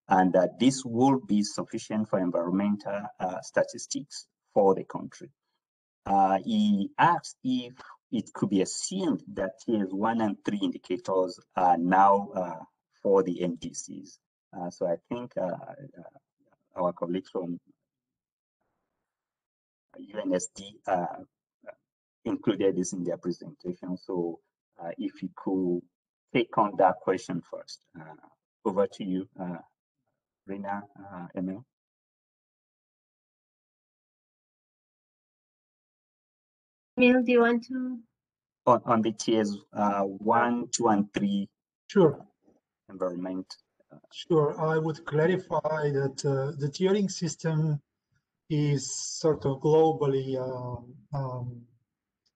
and that this will be sufficient for environmental statistics for the country. He asked if it could be assumed that tiers 1 and 3 indicators are now for the MDCs. So I think our colleagues from UNSD included this in their presentation. So if you could take on that question first. Over to you, Rina, Emil. Emil, do you want to? On the tiers 1, 2, and 3. Sure. Environment. Sure. I would clarify that the tiering system is sort of globally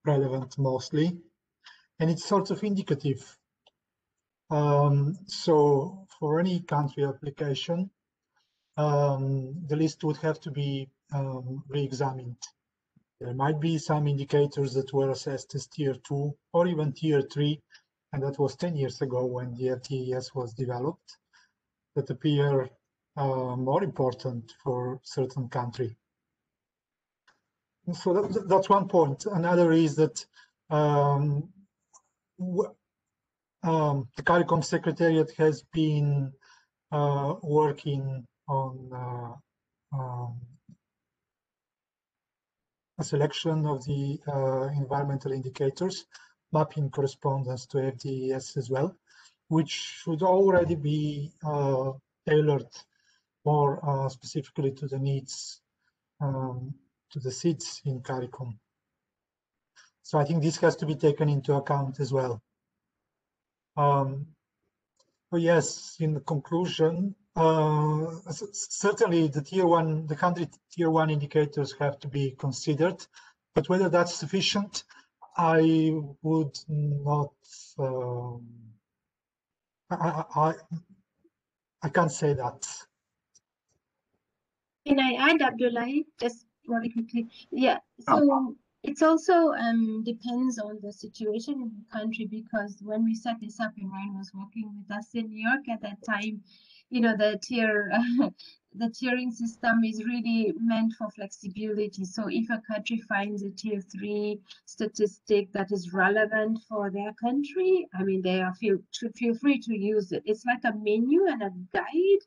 relevant mostly, and it's sort of indicative. So for any country application, the list would have to be re-examined. There might be some indicators that were assessed as tier 2 or even tier 3, and that was 10 years ago when the FTES was developed, that appear more important for certain country. So that's one point. Another is that the CARICOM Secretariat has been working on a selection of the environmental indicators, mapping correspondence to FTES as well, which should already be tailored more specifically to the needs, to the seats in CARICOM. So I think this has to be taken into account as well. But yes, in the conclusion, certainly the country tier 1 indicators have to be considered, but whether that's sufficient, I would not. I can't say that. Can I add, Abdullahi, just really quickly? Yeah, so it also depends on the situation in the country, because when we set this up and Ryan was working with us in New York at that time, you know, the tier, the tiering system is really meant for flexibility. So if a country finds a tier 3 statistic that is relevant for their country, I mean, they are should feel free to use it. It's like a menu and a guide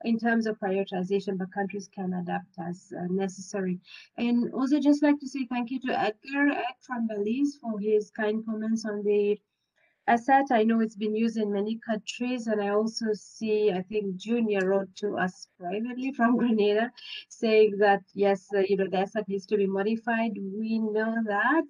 in terms of prioritization, but countries can adapt as necessary. And also just like to say thank you to Edgar from Belize for his kind comments on the asset. I know it's been used in many countries, and I also see, I think Junior wrote to us privately from Grenada saying that yes, you know, the asset needs to be modified. We know that.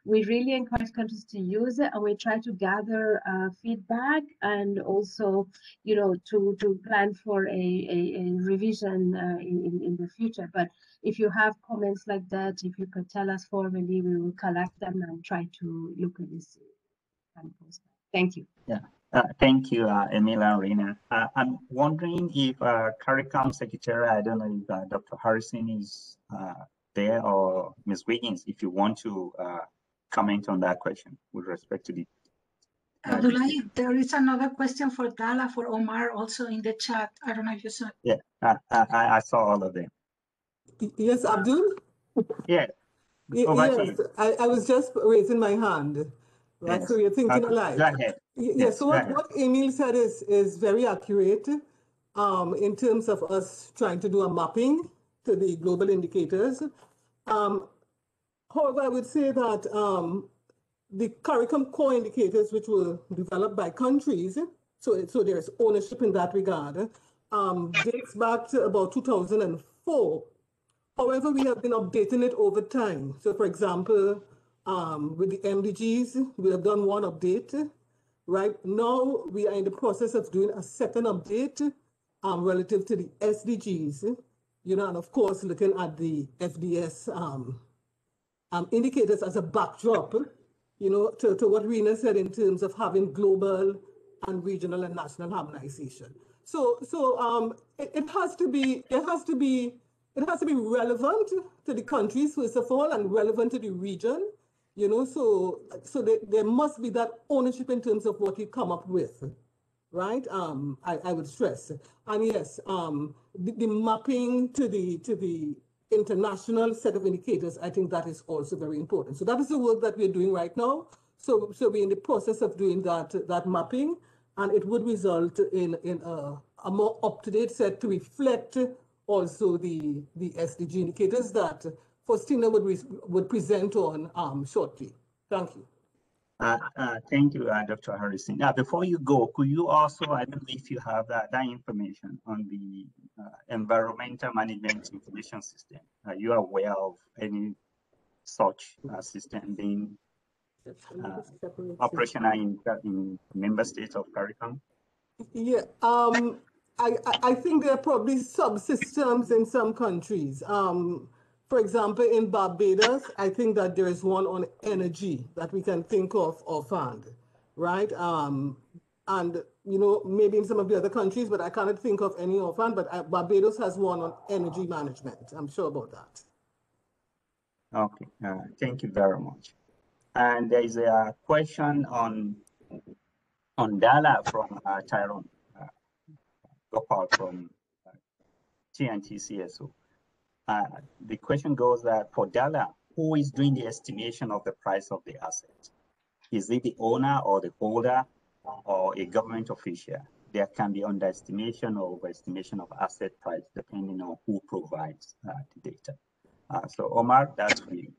We really encourage countries to use it, and we try to gather feedback and also, you know, to plan for a revision in the future. But if you have comments like that, if you could tell us formally, we will collect them and try to look at this. Thank you. Yeah, thank you, Emilia and Rena. I'm wondering if CARICOM Secretary, I don't know if Dr. Harrison is there, or Ms. Wiggins, if you want to comment on that question with respect to the. Abdullahi, there is another question for Dala, for Omar, also in the chat. I don't know if you saw. Yeah, I saw all of them. Yes, Abdul? Yeah. Yes, I was just raising my hand. Right, yes. so you're thinking alike. Go ahead. Yes, so what Emil said is very accurate in terms of us trying to do a mapping to the global indicators. However, I would say that the CARICOM core indicators, which were developed by countries, so there's ownership in that regard, dates back to about 2004. However, we have been updating it over time. So for example, with the MDGs, we have done one update. Right now, we are in the process of doing a second update relative to the SDGs, you know, and of course, looking at the FDS indicators as a backdrop, you know, to what Rena said in terms of having global and regional and national harmonization. So it has to be relevant to the countries, first of all, and relevant to the region. You know, so there must be that ownership in terms of what you come up with, right? I would stress, and yes, the mapping to the international set of indicators, I think that is also very important. So that is the work that we're doing right now. So we're in the process of doing that mapping, and it would result in a more up-to-date set to reflect also the SDG indicators that Faustina would present on shortly. Thank you. Thank you, Dr. Harrison. Now, before you go, could you also, I don't know if you have that information on the environmental management information system. Are you aware of any such system being operational in member states of CARICOM? Yeah, I think there are probably subsystems in some countries. For example, in Barbados, I think that there is one on energy that we can think of offhand, right? And, you know, maybe in some of the other countries, but I cannot think of any offhand, but Barbados has one on energy management. I'm sure about that. Okay, thank you very much. And there is a question on Dala from Tyrone Gopal from TNT CSO. The question goes that for Dala, who is doing the estimation of the price of the asset? Is it the owner or the holder or a government official? There can be underestimation or overestimation of asset price depending on who provides the data. So Omar, that's for you.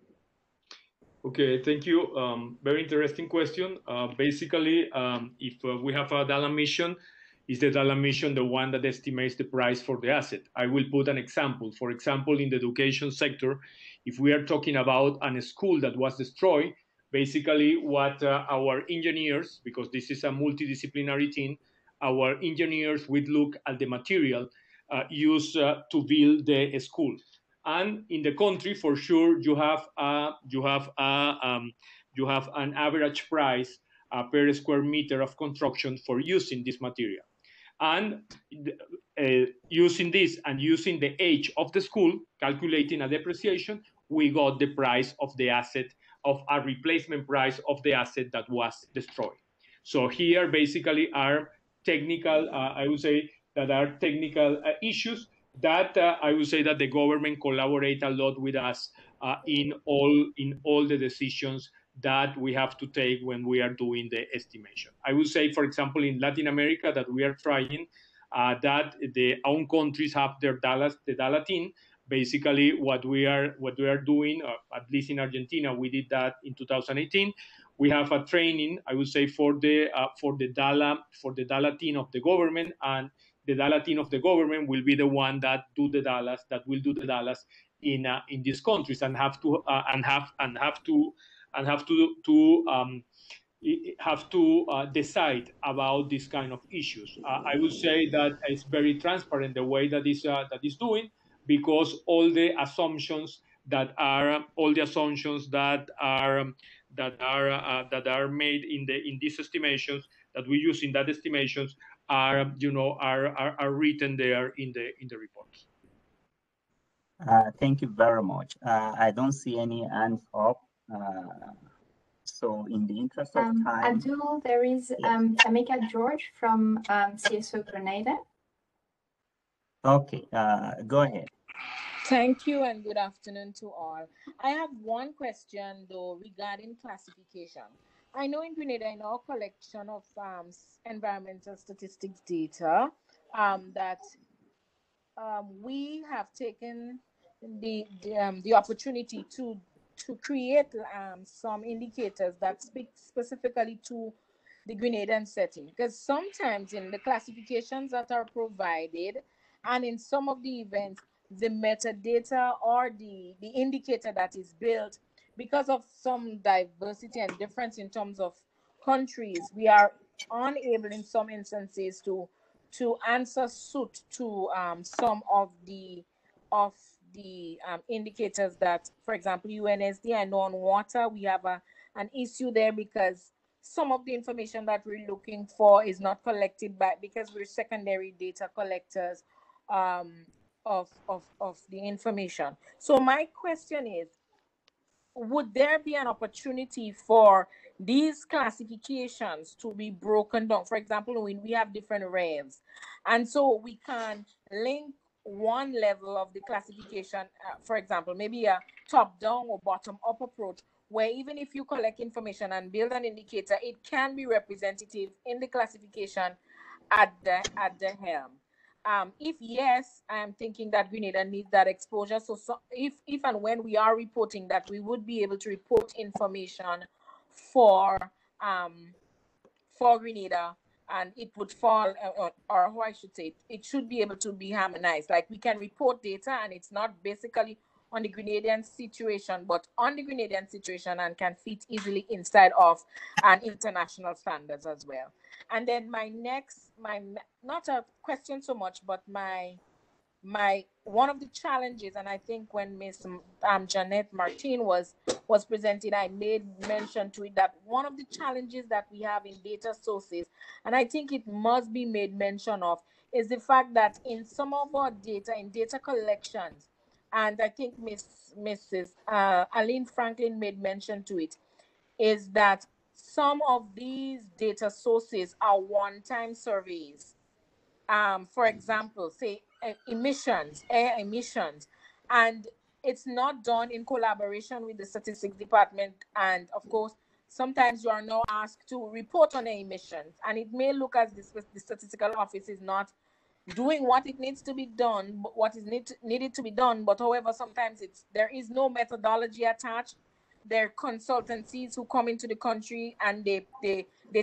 Okay, thank you. Very interesting question. Basically, if we have a Dala mission, is the Dala mission the one that estimates the price for the asset? I will put an example. For example, in the education sector, if we are talking about a school that was destroyed, basically what our engineers, because this is a multidisciplinary team, our engineers would look at the material used to build the school. And in the country, for sure, you have an average price per square meter of construction for using this material. And using this and using the age of the school, calculating a depreciation, we got the price of the asset, of a replacement price of the asset that was destroyed. So here basically are technical, I would say, that are technical issues that I would say that the government collaborate a lot with us in all the decisions that we have to take when we are doing the estimation. I would say, for example, in Latin America, that we are trying that the own countries have their the DALA-TIN. Basically, what we are doing, at least in Argentina, we did that in 2018. We have a training, I would say, for the DALA-TIN of the government, and the DALA-TIN of the government will be the one that will do the DALAs in these countries, and have to decide about these kind of issues. I would say that it's very transparent the way that is doing, because all the assumptions that are made in these estimations that we use in that estimations are written there in the reports. Thank you very much. I don't see any hands up. So in the interest of time. Abdul, there is Tamika George from CSO Grenada. Okay, go ahead. Thank you and good afternoon to all. I have one question though regarding classification. I know in Grenada, in our collection of environmental statistics data, that we have taken the opportunity to create some indicators that speak specifically to the Grenadian setting, because sometimes in the classifications that are provided and in some of the events, the metadata or the indicator that is built, because of some diversity and difference in terms of countries, we are unable in some instances to answer suit to some of the indicators that, for example, UNSD, I know on water, we have an issue there because some of the information that we're looking for is not collected because we're secondary data collectors of the information. So my question is, would there be an opportunity for these classifications to be broken down? For example, when we have different REVs, and so we can link one level of the classification, for example, maybe a top-down or bottom-up approach, where even if you collect information and build an indicator, it can be representative in the classification at the helm. If yes, I'm thinking that Grenada needs that exposure. So if and when we are reporting that, we would be able to report information for Grenada, and it would fall, or how I should say, it should be able to be harmonized. Like we can report data and it's not basically on the Grenadian situation, but on the Grenadian situation, and can fit easily inside of an international standards as well. And then my not a question so much, but my one of the challenges, and I think when Miss Jeanette Martin was presenting, I made mention to it, that one of the challenges that we have in data sources, and I think it must be made mention of, is the fact that in some of our data, in data collections, and I think Mrs. Aline Franklin made mention to it, is that some of these data sources are one-time surveys. For example, say emissions, air emissions, and it's not done in collaboration with the statistics department. And of course, sometimes you are now asked to report on air emissions, and it may look as the statistical office is not doing what it needs to be done, what is needed to be done. But however, sometimes there is no methodology attached. There are consultancies who come into the country and they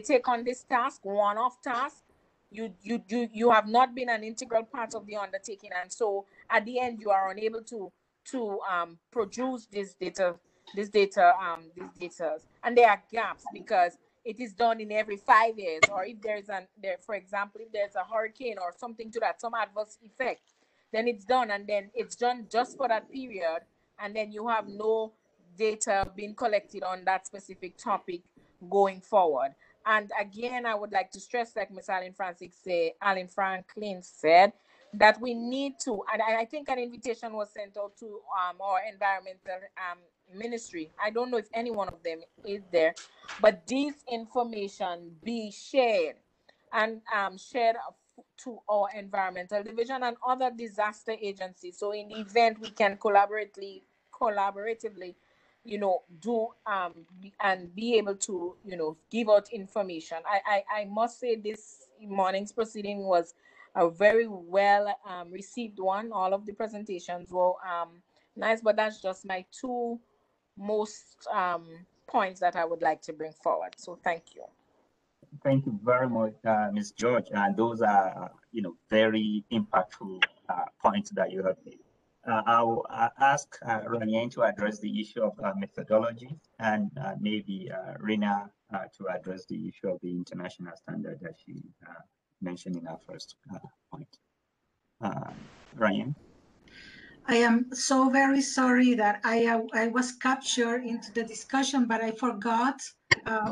take on this task, one-off task. You have not been an integral part of the undertaking, and so at the end you are unable to produce this data, and there are gaps because it is done in every 5 years, or if for example, if there's a hurricane or something to that, some adverse effect, then it's done, and then it's done just for that period, and then you have no data being collected on that specific topic going forward. And again, I would like to stress, like Ms. Aline Franklin said, that we need to, and I think an invitation was sent out to our environmental ministry. I don't know if any one of them is there, but this information be shared and shared to our environmental division and other disaster agencies. So in the event we can collaboratively, do and be able to, give out information. I must say this morning's proceeding was a very well received one. All of the presentations were nice, but that's just my two most points that I would like to bring forward. So thank you. Thank you very much, Ms. George. And those are, very impactful points that you have made. I'll ask Ranyan to address the issue of methodology, and maybe Rina to address the issue of the international standard that she mentioned in our first point. Ranyan? I am so very sorry that I was captured into the discussion, but I forgot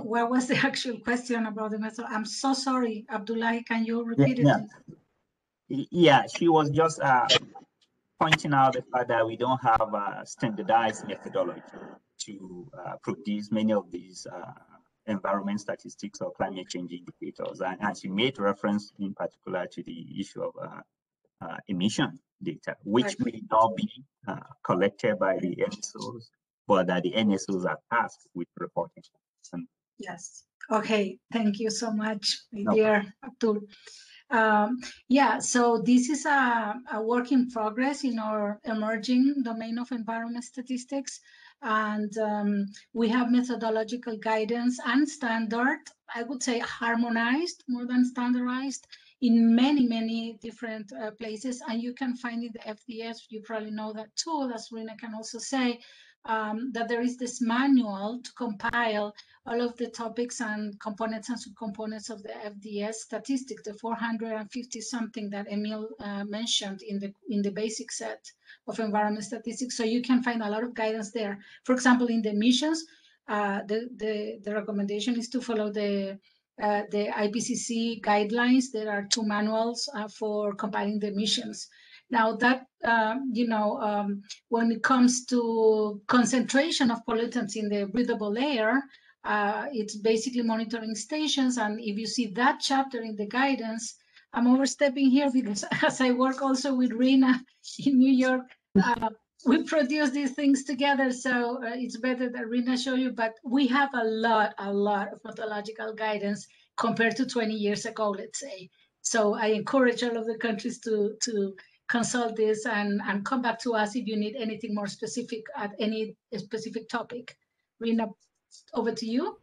what was the actual question about the method. I'm so sorry, Abdullahi. Can you repeat it? Yeah, she was just pointing out the fact that we don't have a standardized methodology to produce many of these environment statistics or climate change indicators. And she made reference in particular to the issue of emission data, which may not be collected by the NSOs, but that the NSOs are tasked with reporting. Yes. Okay. Thank you so much, dear Abdul. Yeah, so this is a work in progress in our emerging domain of environment statistics. And we have methodological guidance and standard, I would say harmonized more than standardized in many, many different places. And you can find in the FDS, you probably know that too, as Rina can also say, that there is this manual to compile all of the topics and components and subcomponents of the FDS statistics, the 450 something that Emil mentioned in the basic set of environment statistics. So you can find a lot of guidance there. For example, in the emissions, the recommendation is to follow the IPCC guidelines. There are two manuals for compiling the emissions. Now that, when it comes to concentration of pollutants in the breathable layer, it's basically monitoring stations. And if you see that chapter in the guidance, I'm overstepping here because as I work also with Rina in New York, we produce these things together. So it's better that Rina show you, but we have a lot of methodological guidance compared to 20 years ago, let's say. So I encourage all of the countries to consult this and come back to us if you need anything more specific at any specific topic. Rina, over to you.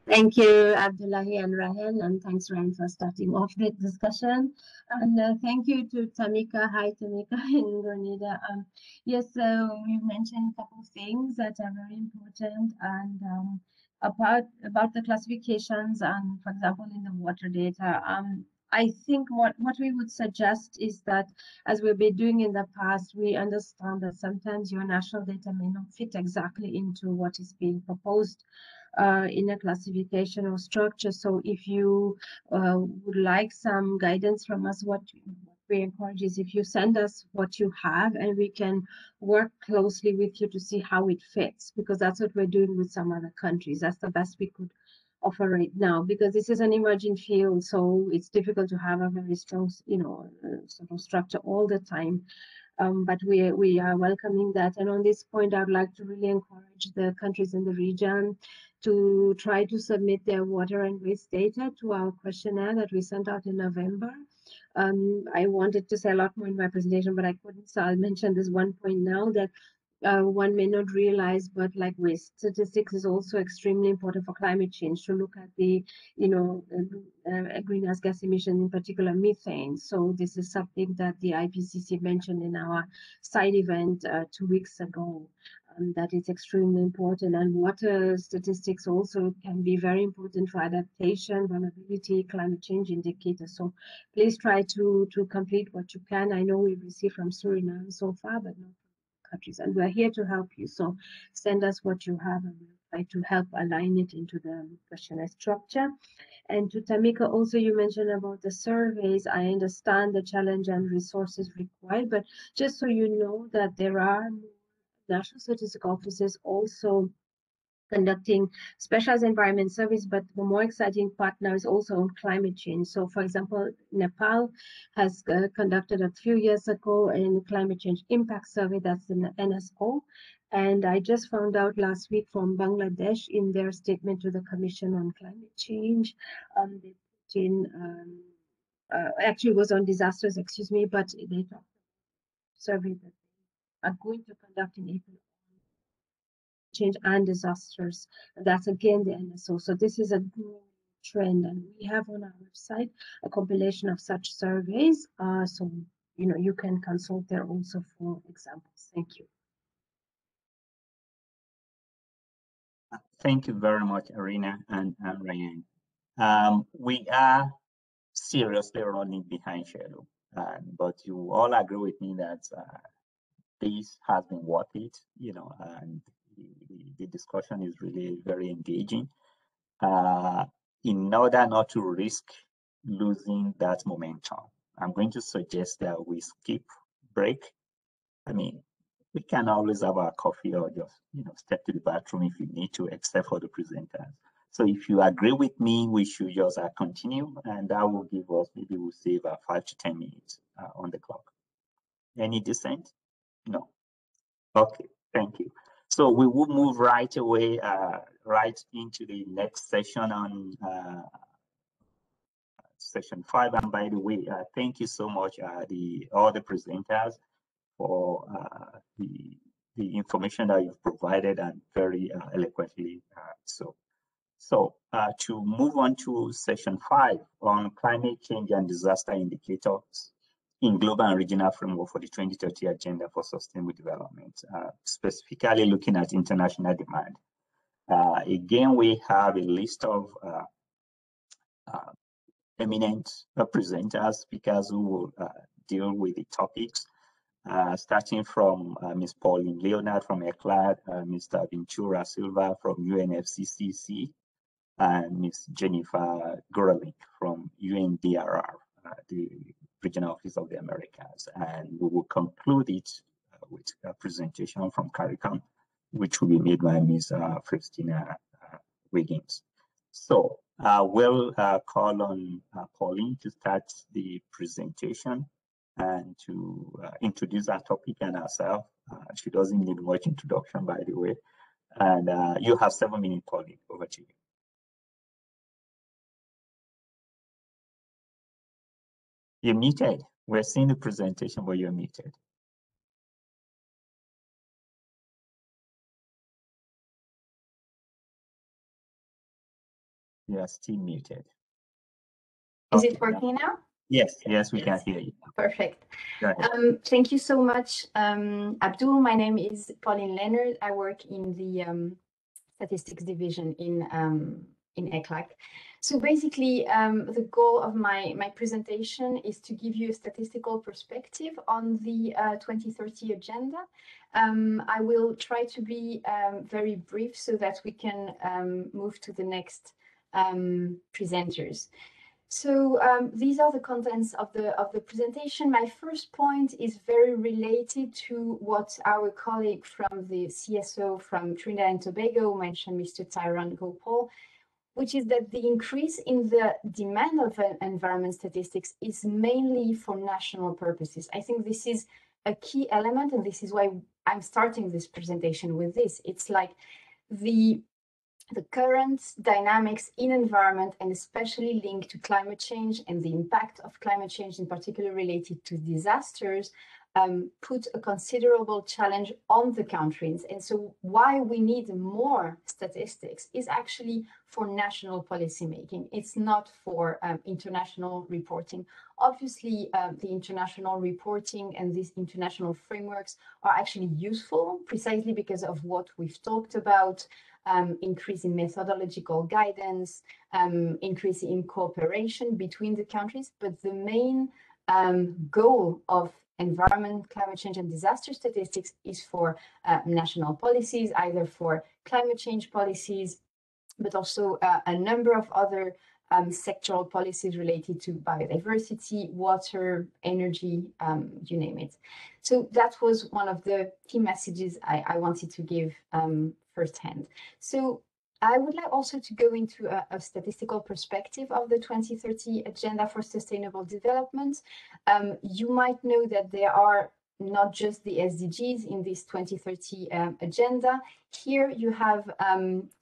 Thank you, Abdullahi and Rahen, and thanks, Rahen, for starting off the discussion. And thank you to Tamika. Hi, Tamika in Grenada. Yes, so you mentioned a couple of things that are very important, and about the classifications, and for example, in the water data. I think what we would suggest is that, as we've been doing in the past, we understand that sometimes your national data may not fit exactly into what is being proposed in a classification or structure. So if you would like some guidance from us, what we encourage is if you send us what you have, and we can work closely with you to see how it fits, because that's what we're doing with some other countries. That's the best we could offer right now, because this is an emerging field, so it's difficult to have a very strong, sort of structure all the time. But we are welcoming that. And on this point, I'd like to really encourage the countries in the region to try to submit their water and waste data to our questionnaire that we sent out in November. I wanted to say a lot more in my presentation, but I couldn't, so I'll mention this one point now, that one may not realize, but like waste statistics is also extremely important for climate change, to look at the, greenhouse gas emission, in particular methane. So this is something that the IPCC mentioned in our side event 2 weeks ago. That is extremely important. And water statistics also can be very important for adaptation, vulnerability, climate change indicators. So please try to complete what you can. I know we've received from Suriname so far, but not countries, and we're here to help you. So send us what you have, and we'll try to help align it into the questionnaire structure. And to Tamika, also you mentioned about the surveys. I understand the challenge and resources required, but just so you know that there are national statistical offices also conducting specialized environment surveys, but the more exciting partner is also on climate change. So, for example, Nepal has conducted a few years ago a climate change impact survey, that's the NSO. And I just found out last week from Bangladesh in their statement to the Commission on Climate Change, they put in, actually it was on disasters, excuse me, but they talked about survey that they are going to conduct in April. Change and disasters. That's again the NSO. So this is a growing trend, and we have on our website a compilation of such surveys. So you can consult there also for examples. Thank you. Thank you very much, Arina and Ryan. We are seriously running behind schedule, but you all agree with me that this has been worth it, and the discussion is really very engaging. In order not to risk losing that momentum, I'm going to suggest that we skip break. I mean, we can always have our coffee or just, step to the bathroom if you need to, except for the presenters. So if you agree with me, we should just continue, and that will give us, maybe we'll save 5 to 10 minutes on the clock. Any dissent? No. Okay, thank you. So we will move right away, right into the next session on session 5. And by the way, thank you so much, all the presenters, for the information that you've provided, and very eloquently so. So to move on to session 5 on climate change and disaster indicators in global and regional framework for the 2030 Agenda for Sustainable Development, specifically looking at international demand. Again, we have a list of eminent presenters, speakers who will deal with the topics, starting from Ms. Pauline Leonard from ECLAD, Mr. Ventura Silva from UNFCCC, and Ms. Jennifer Gorelick from UNDRR, the Regional Office of the Americas. And we will conclude it with a presentation from CARICOM, which will be made by Ms. Christina Wiggins. So we'll call on Pauline to start the presentation and to introduce our topic and herself. She doesn't need much introduction, by the way. And you have 7 minutes, Pauline. Over to you. You're muted. We're seeing the presentation, but you're muted. You are still muted. Is it working now? Yes, we can hear you. Perfect. Thank you so much, Abdul. My name is Pauline Leonard. I work in the statistics division in ECLAC. So basically, the goal of my presentation is to give you a statistical perspective on the 2030 agenda. I will try to be very brief so that we can move to the next presenters. So these are the contents of the presentation. My first point is very related to what our colleague from the CSO from Trinidad and Tobago mentioned, Mr. Tyrone Gopal, which is that the increase in the demand of environment statistics is mainly for national purposes. I think this is a key element, and this is why I'm starting this presentation with this. It's like the current dynamics in environment, and especially linked to climate change and the impact of climate change, in particular related to disasters, put a considerable challenge on the countries. And so why we need more statistics is actually for national policy making. It's not for international reporting. Obviously, the international reporting and these international frameworks are actually useful precisely because of what we've talked about, increase in methodological guidance, increase in cooperation between the countries. But the main goal of environment, climate change, and disaster statistics is for national policies, either for climate change policies, but also a number of other sectoral policies related to biodiversity, water, energy, you name it. So that was one of the key messages I wanted to give firsthand. So I would like also to go into a statistical perspective of the 2030 Agenda for Sustainable Development. You might know that there are not just the SDGs in this 2030 agenda. Here you have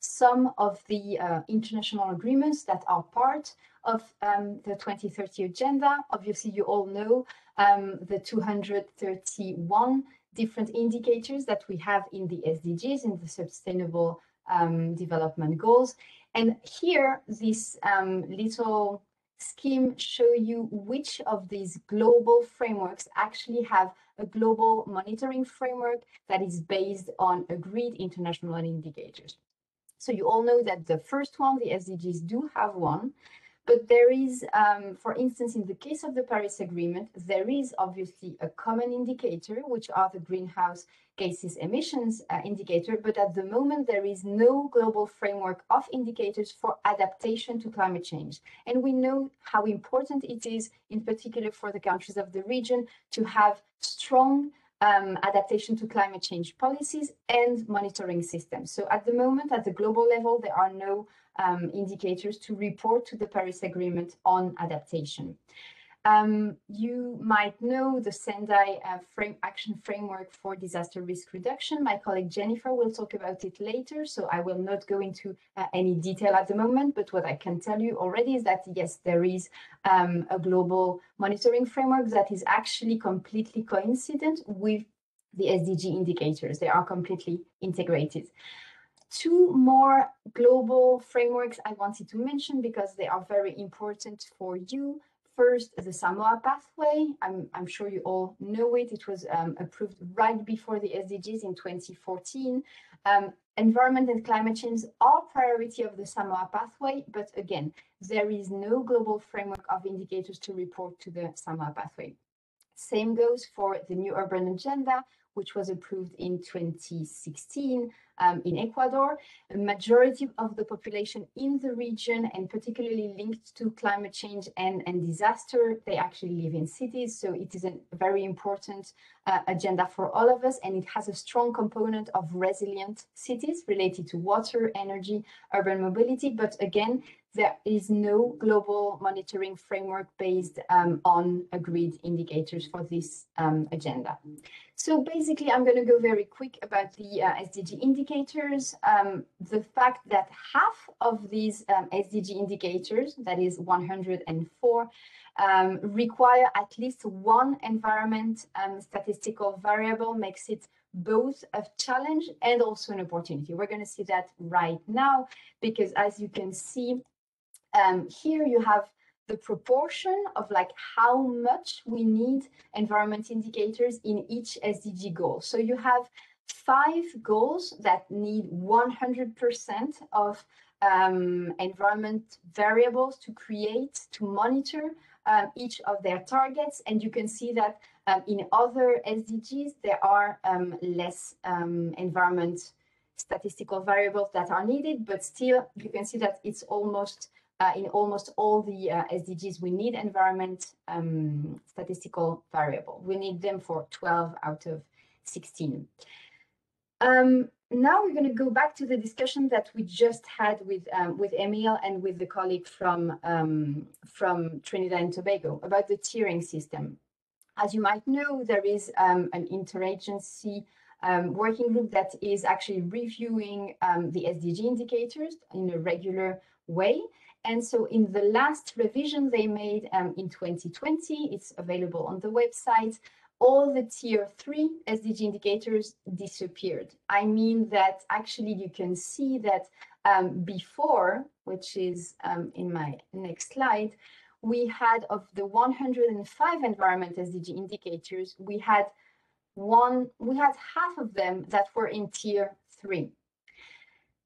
some of the international agreements that are part of the 2030 agenda. Obviously, you all know the 231 different indicators that we have in the SDGs, in the Sustainable Development Goals. And here, this little scheme show you which of these global frameworks actually have a global monitoring framework that is based on agreed international indicators. So you all know that the first one, the SDGs, do have one, but there is, for instance, in the case of the Paris Agreement, there is obviously a common indicator, which are the greenhouse gases emissions indicator, but at the moment there is no global framework of indicators for adaptation to climate change. And we know how important it is, in particular for the countries of the region, to have strong adaptation to climate change policies and monitoring systems. So at the moment, at the global level, there are no indicators to report to the Paris Agreement on adaptation. You might know the Sendai Action Framework for Disaster Risk Reduction. My colleague Jennifer will talk about it later, so I will not go into any detail at the moment, but what I can tell you already is that, yes, there is a global monitoring framework that is actually completely coincident with the SDG indicators. They are completely integrated. Two more global frameworks I wanted to mention because they are very important for you. First, the Samoa Pathway. I'm sure you all know it. It was approved right before the SDGs in 2014. Environment and climate change are priority of the Samoa Pathway, but again, there is no global framework of indicators to report to the Samoa Pathway. Same goes for the New Urban Agenda, which was approved in 2016 in Ecuador. A majority of the population in the region, and particularly linked to climate change and disaster, they actually live in cities. So it is a very important agenda for all of us, and it has a strong component of resilient cities related to water, energy, urban mobility. But again, there is no global monitoring framework based on agreed indicators for this agenda. So basically, I'm going to go very quick about the SDG indicators. The fact that half of these SDG indicators, that is 104, require at least one environment statistical variable makes it both a challenge and also an opportunity. We're going to see that right now, because as you can see, here you have the proportion of like how much we need environment indicators in each SDG goal. So you have 5 goals that need 100% of environment variables to create, to monitor each of their targets. And you can see that in other SDGs, there are less environment statistical variables that are needed, but still you can see that it's almost in almost all the SDGs, we need environment statistical variable. We need them for 12 out of 16. Now we're going to go back to the discussion that we just had with Emile and with the colleague from Trinidad and Tobago about the tiering system. As you might know, there is an interagency working group that is actually reviewing the SDG indicators in a regular way. And so in the last revision they made in 2020, it's available on the website, all the tier 3 SDG indicators disappeared. I mean that actually you can see that before, which is in my next slide, we had of the 105 environment SDG indicators, we had half of them that were in tier 3.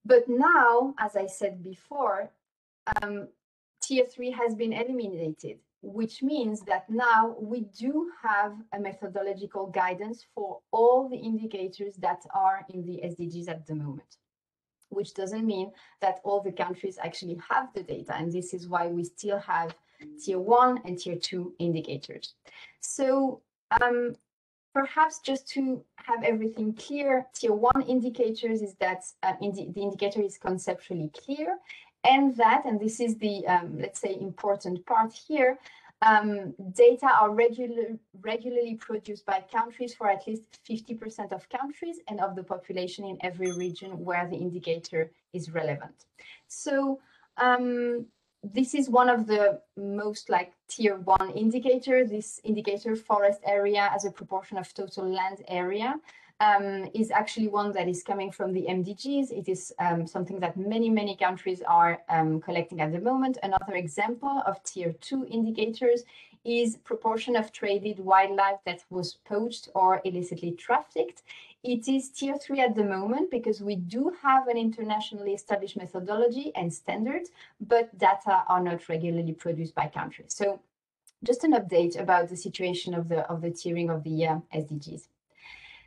But now, as I said before, tier 3 has been eliminated, which means that now we do have a methodological guidance for all the indicators that are in the SDGs at the moment, which doesn't mean that all the countries actually have the data. And this is why we still have tier 1 and tier 2 indicators. So perhaps just to have everything clear, tier 1 indicators is that the indicator is conceptually clear, and this is the, let's say, important part here, data are regularly produced by countries for at least 50% of countries and of the population in every region where the indicator is relevant. So this is one of the most like tier 1 indicator. This indicator, forest area as a proportion of total land area, is actually one that is coming from the MDGs. It is something that many countries are collecting at the moment. Another example of tier 2 indicators is proportion of traded wildlife that was poached or illicitly trafficked. It is tier 3 at the moment because we do have an internationally established methodology and standards, but data are not regularly produced by countries. So just an update about the situation of the tiering of the SDGs.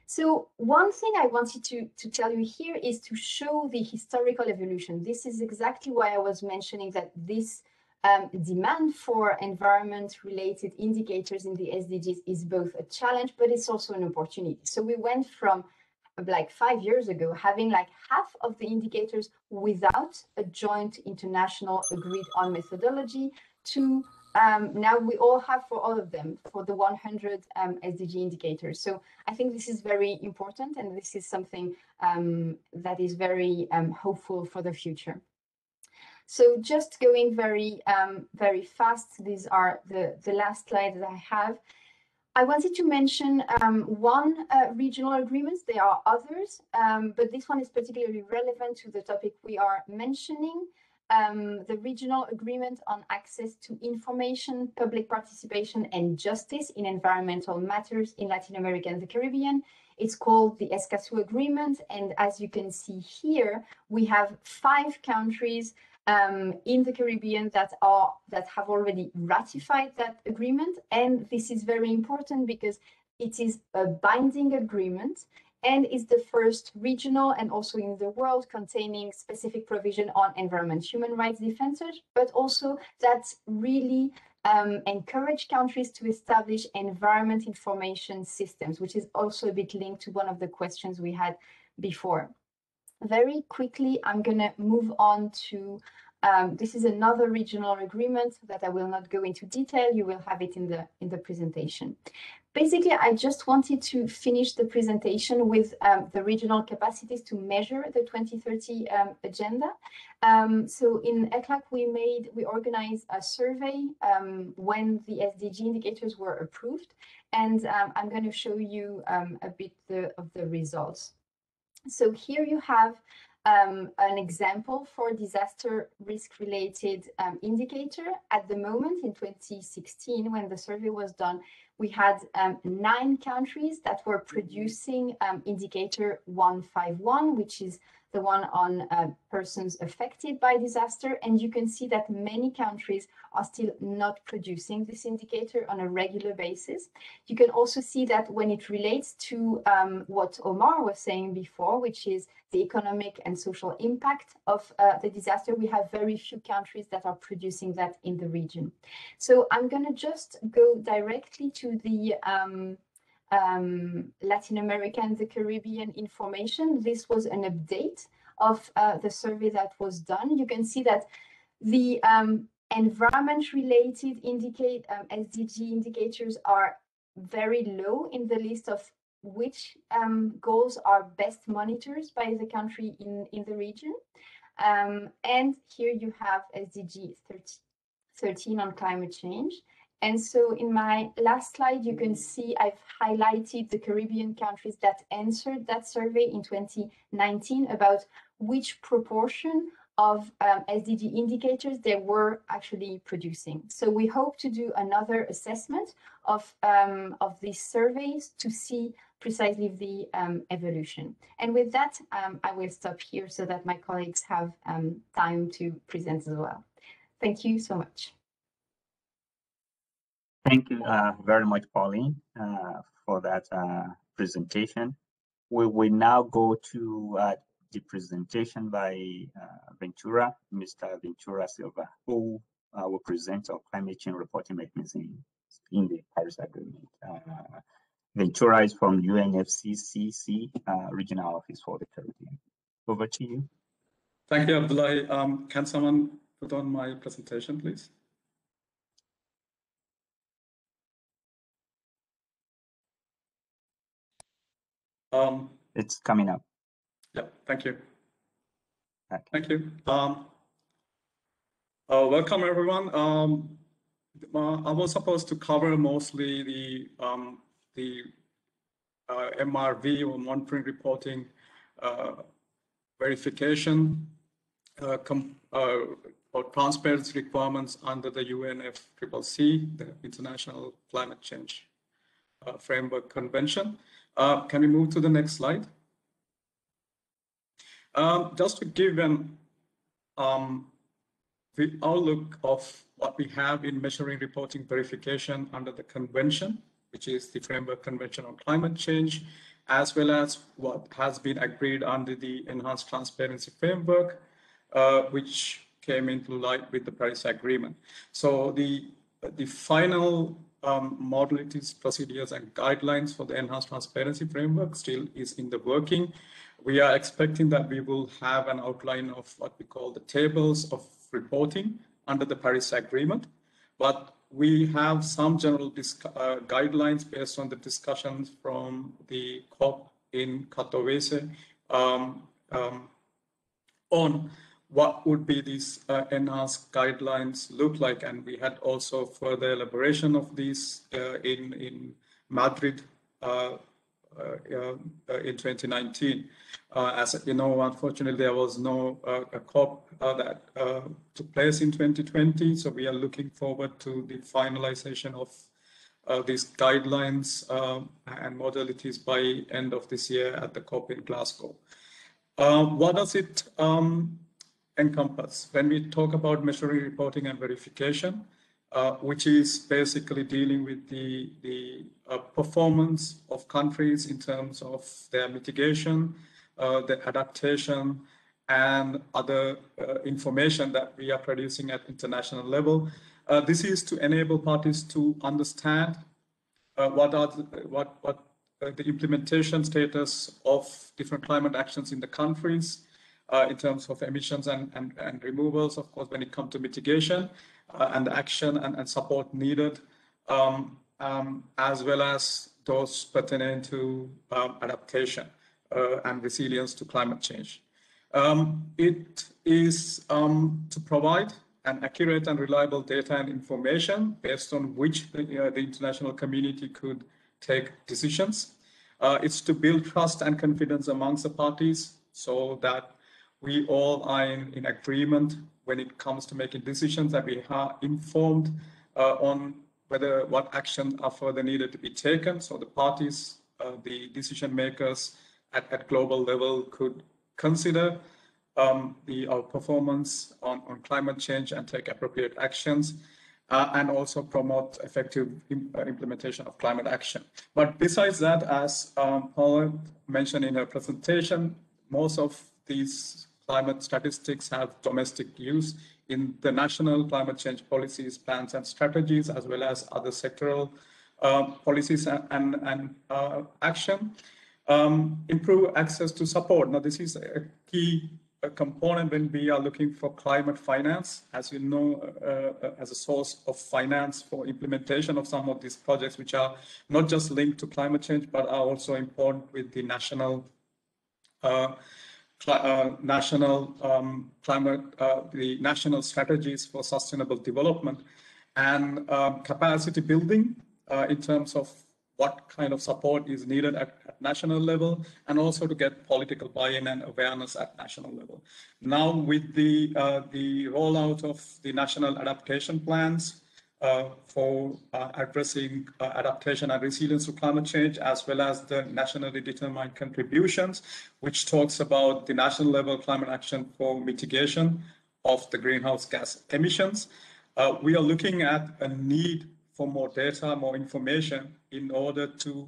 So one thing I wanted to tell you here is to show the historical evolution. This is exactly why I was mentioning that this demand for environment-related indicators in the SDGs is both a challenge, but it's also an opportunity. So we went from like 5 years ago having like half of the indicators without a joint international agreed on methodology to now we all have for all of them, for the 100 SDG indicators. So I think this is very important, and this is something that is very hopeful for the future. So just going very fast, these are the last slides that I have. I wanted to mention one regional agreement. There are others, but this one is particularly relevant to the topic we are mentioning. The regional agreement on access to information, public participation, and justice in environmental matters in Latin America and the Caribbean. It's called the Escazú Agreement, and as you can see here, we have 5 countries in the Caribbean that have already ratified that agreement, and this is very important because it is a binding agreement. And is the first regional and also in the world containing specific provision on environment, human rights defenses, but also that really encourage countries to establish environment information systems, which is also a bit linked to one of the questions we had before. Very quickly, I'm going to move on to this is another regional agreement that I will not go into detail. You will have it in the presentation. Basically, I just wanted to finish the presentation with the regional capacities to measure the 2030 agenda. So in ECLAC, we organized a survey when the SDG indicators were approved, and I'm going to show you a bit of the results. So here you have an example for disaster risk-related indicator. At the moment, in 2016, when the survey was done, we had 9 countries that were producing indicator 151, which is the one on persons affected by disaster. And you can see that many countries are still not producing this indicator on a regular basis. You can also see that when it relates to what Omar was saying before, which is the economic and social impact of the disaster, we have very few countries that are producing that in the region. So I'm going to just go directly to the Latin America and the Caribbean information. This was an update of the survey that was done. You can see that the environment-related SDG indicators are very low in the list of which goals are best monitored by the country in the region. And here you have SDG 13 on climate change. And so in my last slide, you can see I've highlighted the Caribbean countries that answered that survey in 2019 about which proportion of SDG indicators they were actually producing. So we hope to do another assessment of these surveys to see precisely the evolution. And with that, I will stop here so that my colleagues have time to present as well. Thank you so much. Thank you very much, Pauline, for that presentation. We will now go to the presentation by Ventura, Mr. Ventura Silva, who will present our climate change reporting mechanism in the Paris Agreement. Ventura is from UNFCCC Regional Office for the Caribbean. Over to you. Thank you, Abdullahi. Can someone put on my presentation, please? It's coming up. Yeah, thank you. Okay. Thank you. Welcome, everyone. I was supposed to cover mostly the MRV, or monitoring, reporting, verification, or transparency requirements under the UNFCCC, the International Climate Change Framework Convention. Can we move to the next slide? Just to give an outlook of what we have in measuring, reporting, verification under the convention, which is the Framework Convention on Climate Change, as well as what has been agreed under the Enhanced Transparency Framework, which came into light with the Paris Agreement. So the final modalities, procedures, and guidelines for the Enhanced Transparency Framework still is in the working. We are expecting that we will have an outline of what we call the tables of reporting under the Paris Agreement, but we have some general guidelines based on the discussions from the COP in Katowice on what would be these enhanced guidelines look like. And we had also further elaboration of these in Madrid in 2019. As you know, unfortunately, there was no COP that took place in 2020. So we are looking forward to the finalization of these guidelines and modalities by end of this year at the COP in Glasgow. What does it encompass? When we talk about measuring, reporting, and verification, which is basically dealing with the performance of countries in terms of their mitigation, the adaptation, and other information that we are producing at international level. This is to enable parties to understand what the implementation status of different climate actions in the countries in terms of emissions and removals, of course, when it comes to mitigation and action and support needed, as well as those pertaining to adaptation and resilience to climate change. It is to provide an accurate and reliable data and information based on which the international community could take decisions. It's to build trust and confidence amongst the parties so that we all are in agreement when it comes to making decisions, that we are informed on what actions are further needed to be taken. So the parties, the decision makers at global level could consider our performance on climate change and take appropriate actions, and also promote effective implementation of climate action. But besides that, as Paula mentioned in her presentation, most of these climate statistics have domestic use in the national climate change policies, plans, and strategies, as well as other sectoral policies and action. Improve access to support. Now, this is a key component when we are looking for climate finance, as you know, as a source of finance for implementation of some of these projects, which are not just linked to climate change, but are also important with the national the national strategies for sustainable development and capacity building in terms of what kind of support is needed at national level, and also to get political buy-in and awareness at national level. Now, with the rollout of the national adaptation plans for addressing adaptation and resilience to climate change, as well as the nationally determined contributions, which talks about the national level climate action for mitigation of the greenhouse gas emissions, we are looking at a need for more data, more information in order to,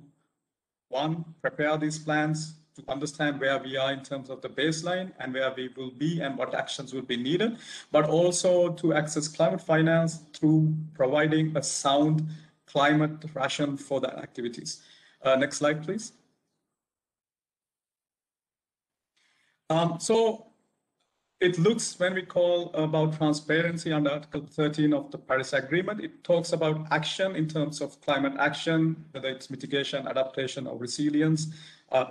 one, prepare these plans, to understand where we are in terms of the baseline and where we will be and what actions will be needed, but also to access climate finance through providing a sound climate ration for the activities. Next slide, please. So it looks, when we call about transparency under Article 13 of the Paris Agreement, it talks about action in terms of climate action, whether it's mitigation, adaptation, or resilience,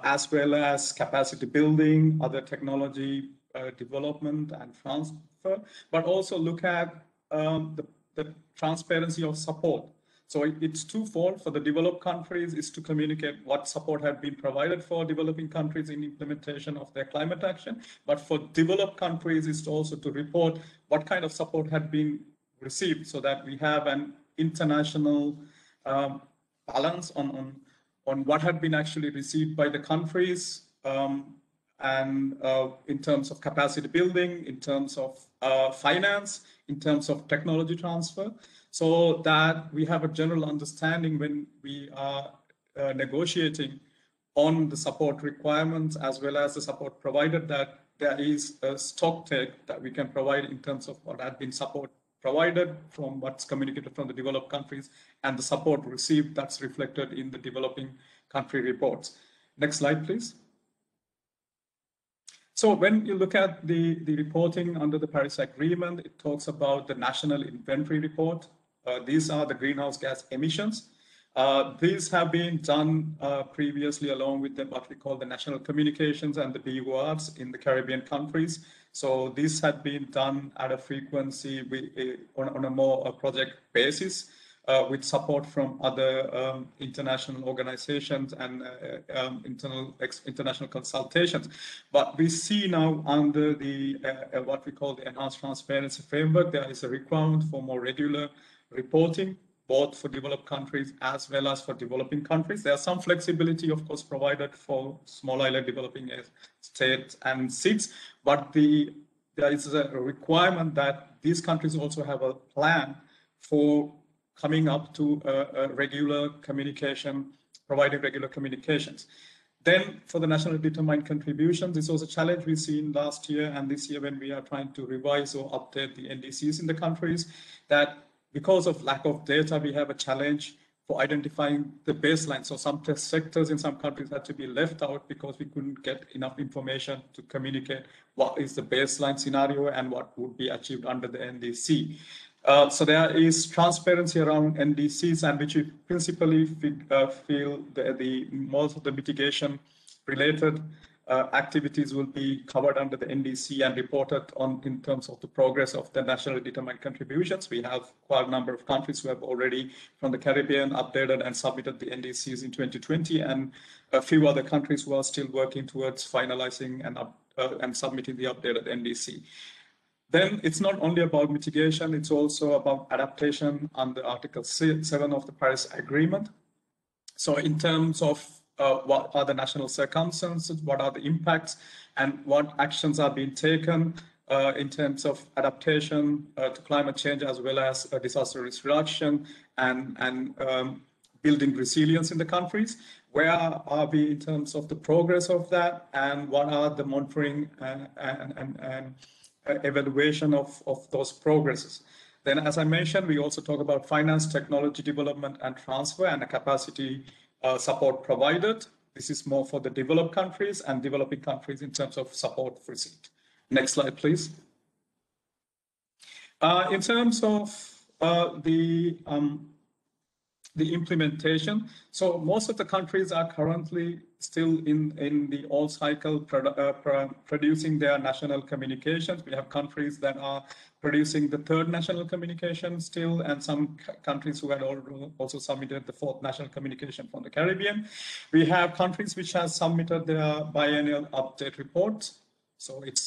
as well as capacity building, other technology development and transfer, but also look at the transparency of support. So it's twofold. For the developed countries is to communicate what support had been provided for developing countries in implementation of their climate action. But for developed countries is also to report what kind of support had been received, so that we have an international balance on what had been actually received by the countries, and in terms of capacity building, in terms of finance, in terms of technology transfer, so that we have a general understanding when we are negotiating on the support requirements as well as the support provided, that there is a stock take that we can provide in terms of what had been support provided from what's communicated from the developed countries and the support received that's reflected in the developing country reports. Next slide, please. So when you look at the reporting under the Paris Agreement, it talks about the national inventory report. These are the greenhouse gas emissions. These have been done previously along with what we call the national communications and the BURs in the Caribbean countries. So these had been done at a frequency on a more project basis with support from other international organizations and international consultations. But we see now under the what we call the enhanced transparency framework, there is a requirement for more regular reporting, both for developed countries as well as for developing countries. There's some flexibility, of course, provided for small island developing states and SIDS, but there is a requirement that these countries also have a plan for coming up to a regular communication, providing regular communications. Then for the nationally determined contributions, this was a challenge we've seen last year and this year when we are trying to revise or update the NDCs in the countries, that because of lack of data, we have a challenge for identifying the baseline. So some test sectors in some countries had to be left out because we couldn't get enough information to communicate what is the baseline scenario and what would be achieved under the NDC. So there is transparency around NDCs, and which we principally feel the most of the mitigation related activities will be covered under the NDC and reported on in terms of the progress of the nationally determined contributions. We have quite a number of countries who have already from the Caribbean updated and submitted the NDCs in 2020, and a few other countries who are still working towards finalizing and submitting the updated NDC. Then it's not only about mitigation, it's also about adaptation under Article 7 of the Paris Agreement. So in terms of what are the national circumstances, what are the impacts, and what actions are being taken in terms of adaptation to climate change, as well as disaster risk reduction and building resilience in the countries. Where are we in terms of the progress of that, and what are the monitoring and evaluation of those progresses? Then, as I mentioned, we also talk about finance, technology development and transfer, and the capacity support provided. This is more for the developed countries and developing countries in terms of support receipt. Next slide, please. In terms of the implementation, so most of the countries are currently still in the old cycle producing their national communications. We have countries that are producing the third national communication still, and some countries who had also submitted the fourth national communication from the Caribbean. We have countries which have submitted their biennial update reports. So it's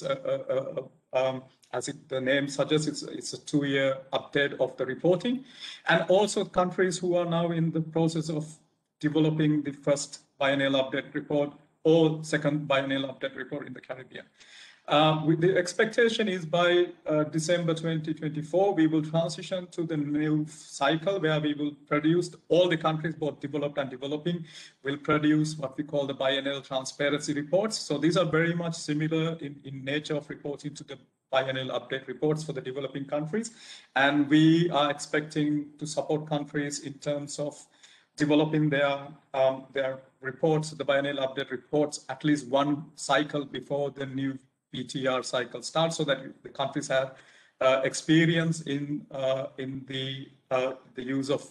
the name suggests, it's a 2-year update of the reporting. And also countries who are now in the process of developing the first biennial update report or second biennial update report in the Caribbean. The expectation is by December 2024, we will transition to the new cycle where we will produce, all the countries, both developed and developing, will produce what we call the biennial transparency reports. So these are very much similar in nature of reporting to the biennial update reports for the developing countries. And we are expecting to support countries in terms of developing their reports, the biennial update reports, at least one cycle before the new PTR cycle starts, so that the countries have experience in the use of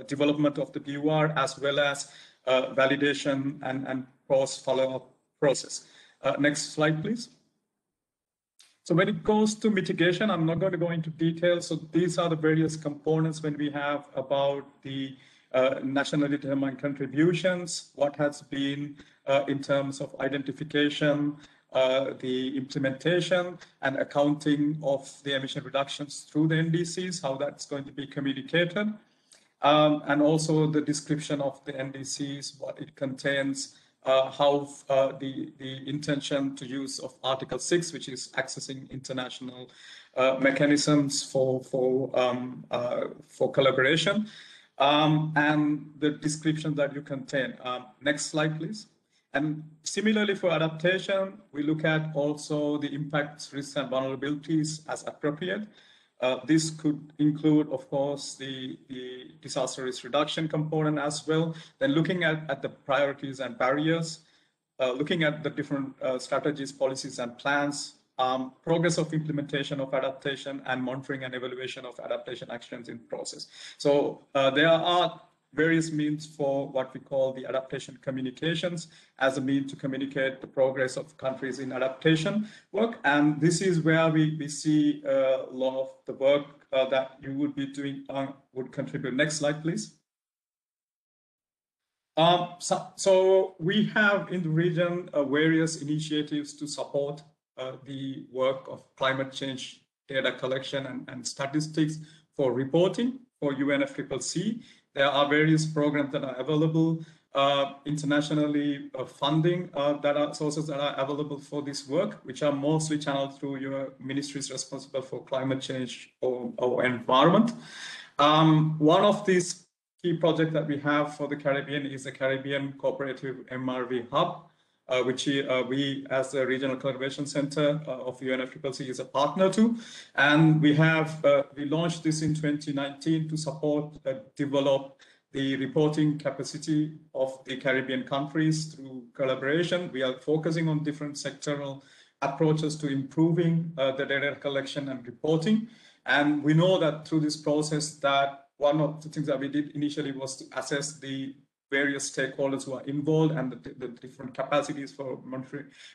development of the BUR, as well as validation and post follow-up process. Next slide, please. So when it goes to mitigation, I'm not going to go into detail. So these are the various components when we have about the nationally determined contributions, what has been in terms of identification, the implementation and accounting of the emission reductions through the NDCs, how that's going to be communicated, and also the description of the NDCs, what it contains, how the intention to use of Article 6, which is accessing international mechanisms for collaboration, and the description that you contain. Next slide, please. And similarly for adaptation, we look at also the impacts, risks, and vulnerabilities as appropriate. This could include, of course, the disaster risk reduction component as well. Then looking at the priorities and barriers, looking at the different strategies, policies, and plans, progress of implementation of adaptation, and monitoring and evaluation of adaptation actions in process. So there are various means for what we call the adaptation communications as a means to communicate the progress of countries in adaptation work. And this is where we see a lot of the work that you would be doing would contribute. Next slide, please. So we have in the region various initiatives to support the work of climate change data collection and statistics for reporting for UNFCCC. There are various programs that are available internationally, funding sources that are available for this work, which are mostly channeled through your ministries responsible for climate change or environment. One of these key projects that we have for the Caribbean is the Caribbean Cooperative MRV Hub, which we as the Regional Collaboration Center of UNFCCC is a partner to. And we launched this in 2019 to support develop the reporting capacity of the Caribbean countries through collaboration. We are focusing on different sectoral approaches to improving the data collection and reporting. And we know that through this process that one of the things that we did initially was to assess the various stakeholders who are involved and the different capacities for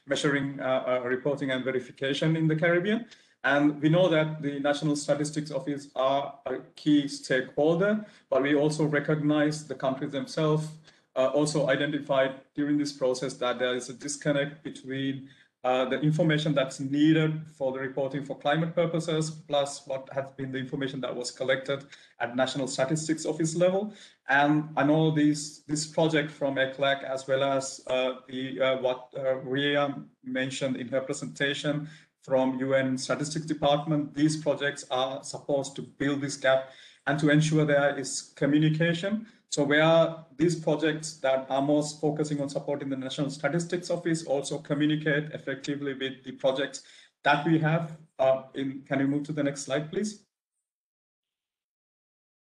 measuring reporting and verification in the Caribbean. And we know that the National Statistics Office are a key stakeholder, but we also recognize the countries themselves also identified during this process that there is a disconnect between the information that's needed for the reporting for climate purposes, plus what has been the information that was collected at National Statistics Office level. And I know this project from ECLAC, as well as what Ria mentioned in her presentation from UN Statistics Department, these projects are supposed to build this gap and to ensure there is communication. So where these projects that are most focusing on supporting the National Statistics Office also communicate effectively with the projects that we have can you move to the next slide, please?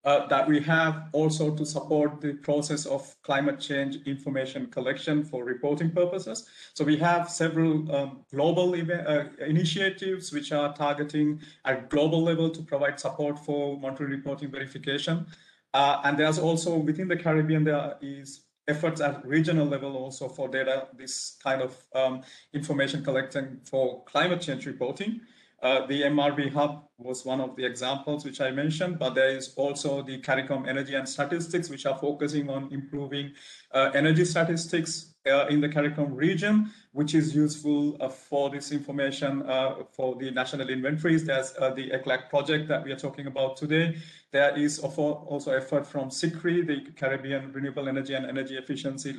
That we have also to support the process of climate change information collection for reporting purposes. So we have several global initiatives which are targeting at global level to provide support for monitoring, reporting, verification. And there's also within the Caribbean, there is efforts at regional level also for data, this kind of information collecting for climate change reporting. The MRV Hub was one of the examples which I mentioned, but there is also the CARICOM Energy and Statistics, which are focusing on improving energy statistics in the CARICOM region, which is useful for this information for the national inventories. There's the ECLAC project that we are talking about today. There is also effort from CICRI, the Caribbean Renewable Energy and Energy Efficiency,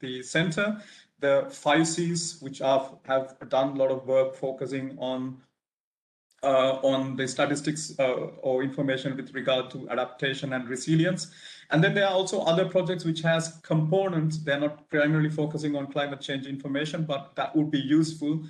the center, the 5Cs, which have done a lot of work focusing on the statistics or information with regard to adaptation and resilience. And then there are also other projects which has components. They're not primarily focusing on climate change information, but that would be useful.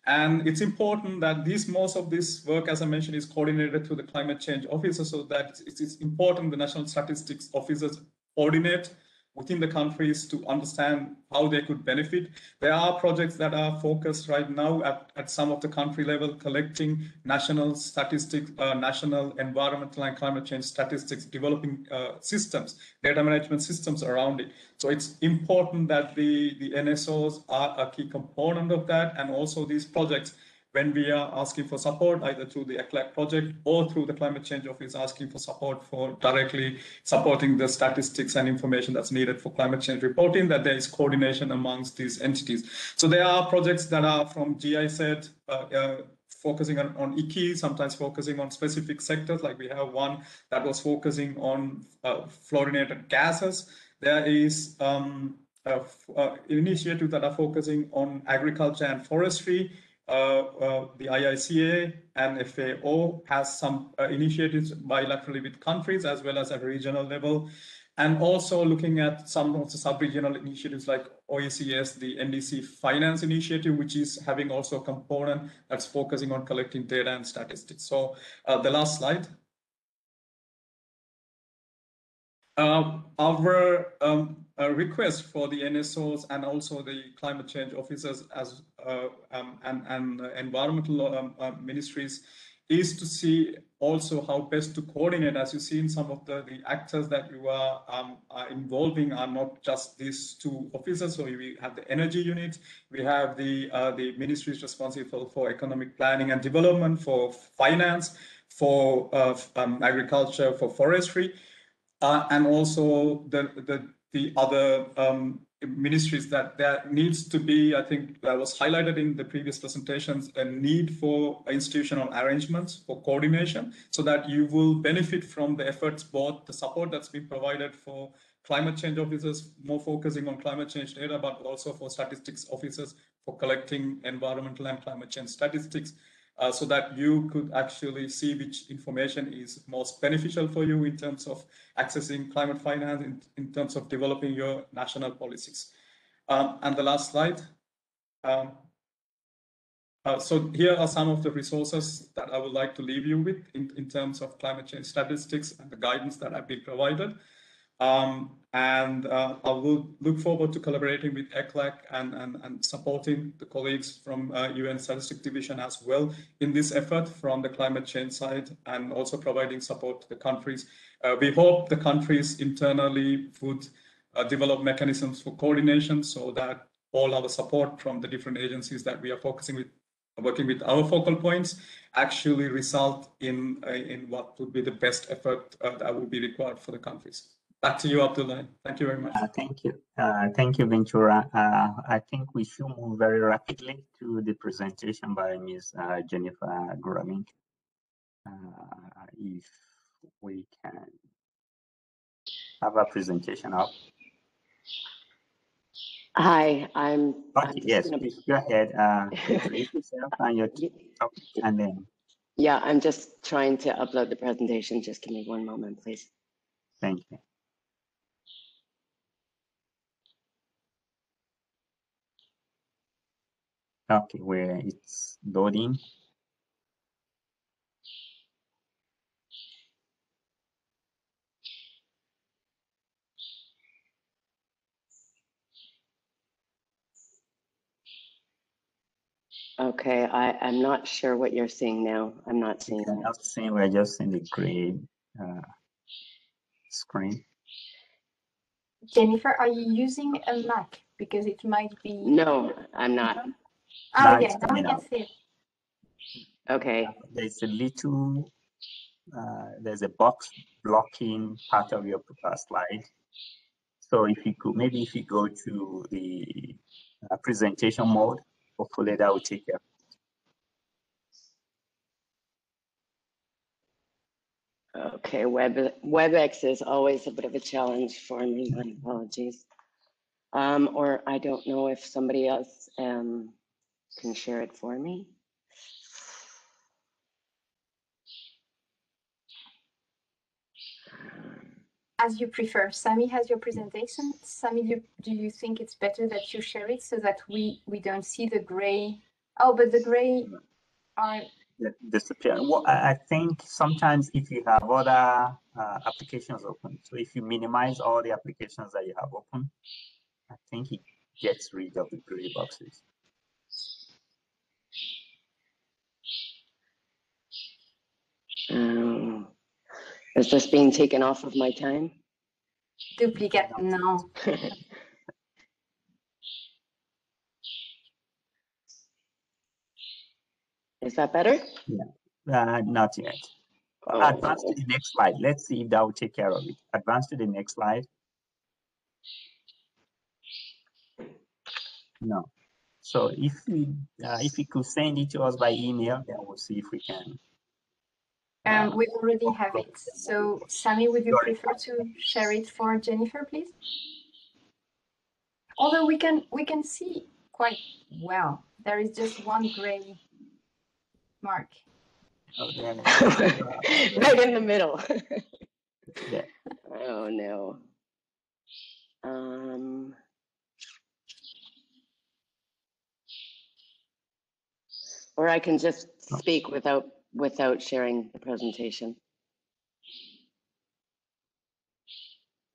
And it's important that most of this work, as I mentioned, is coordinated through the climate change officer, so that it is important the National Statistics Officers coordinate within the countries to understand how they could benefit. There are projects that are focused right now at some of the country level, collecting national statistics, national environmental and climate change statistics, developing systems, data management systems around it. So it's important that the NSOs are a key component of that, and also these projects, when we are asking for support, either through the ECLAC project or through the Climate Change Office asking for support for directly supporting the statistics and information that's needed for climate change reporting, that there is coordination amongst these entities. So there are projects that are from GIZ, focusing on ICI, sometimes focusing on specific sectors, like we have one that was focusing on fluorinated gases. There is initiatives that are focusing on agriculture and forestry. The IICA and FAO has some initiatives bilaterally with countries as well as at a regional level, and also looking at some of the sub-regional initiatives like OECS, the NDC Finance Initiative, which is having also a component that's focusing on collecting data and statistics. So the last slide. Our request for the NSOs and also the climate change officers as and environmental ministries is to see also how best to coordinate. As you see in some of the actors that you are involving are not just these two officers. So we have the energy unit, we have the ministries responsible for economic planning and development, for finance, for agriculture, for forestry. And also the other ministries, that there needs to be, I think that was highlighted in the previous presentations, a need for institutional arrangements for coordination so that you will benefit from the efforts, both the support that's been provided for climate change officers, more focusing on climate change data, but also for statistics officers for collecting environmental and climate change statistics. So that you could actually see which information is most beneficial for you in terms of accessing climate finance, in terms of developing your national policies. And the last slide. So here are some of the resources that I would like to leave you with in terms of climate change statistics and the guidance that have been provided. I will look forward to collaborating with ECLAC and supporting the colleagues from UN Statistics Division as well in this effort from the climate change side, and also providing support to the countries. We hope the countries internally would develop mechanisms for coordination so that all our support from the different agencies that we are working with our focal points actually result in what would be the best effort that would be required for the countries. Back to you, Abdullah. Thank you very much. Thank you. Thank you, Ventura. I think we should move very rapidly to the presentation by Ms. Jennifer Gramink. If we can have a presentation up. Hi, I'm yes, please go ahead. Introduce yourself and your topic, and then. Yeah, I'm just trying to upload the presentation. Just give me one moment, please. Thank you. Okay, where it's loading. Okay, I'm not sure what you're seeing now. I'm not seeing it. We're just in the gray screen. Jennifer, are you using a Mac? Because it might be. No, I'm not. Oh, yeah, now we can see it. Okay. There's a little, there's a box blocking part of your slide. So if you could, maybe if you go to the presentation mode, hopefully that will take care. Okay, WebEx is always a bit of a challenge for me. My apologies. Or I don't know if somebody else can share it for me. As you prefer. Sami has your presentation. Sami, do you think it's better that you share it so that we don't see the gray? Oh, but the gray are disappear. Well, I think sometimes if you have other applications open. So if you minimize all the applications that you have open, I think it gets rid of the gray boxes. Is this being taken off of my time? Duplicate, no. Is that better? Yeah, not yet. Oh. Advance to the next slide. Let's see if that will take care of it. Advance to the next slide. No. So if you could send it to us by email, then we'll see if we can. We already have it. So Sami, would you prefer to share it for Jennifer, please? Although we can see quite well. There is just one gray mark. Oh, then right in the middle. Yeah. Oh no. Or I can just speak without sharing the presentation.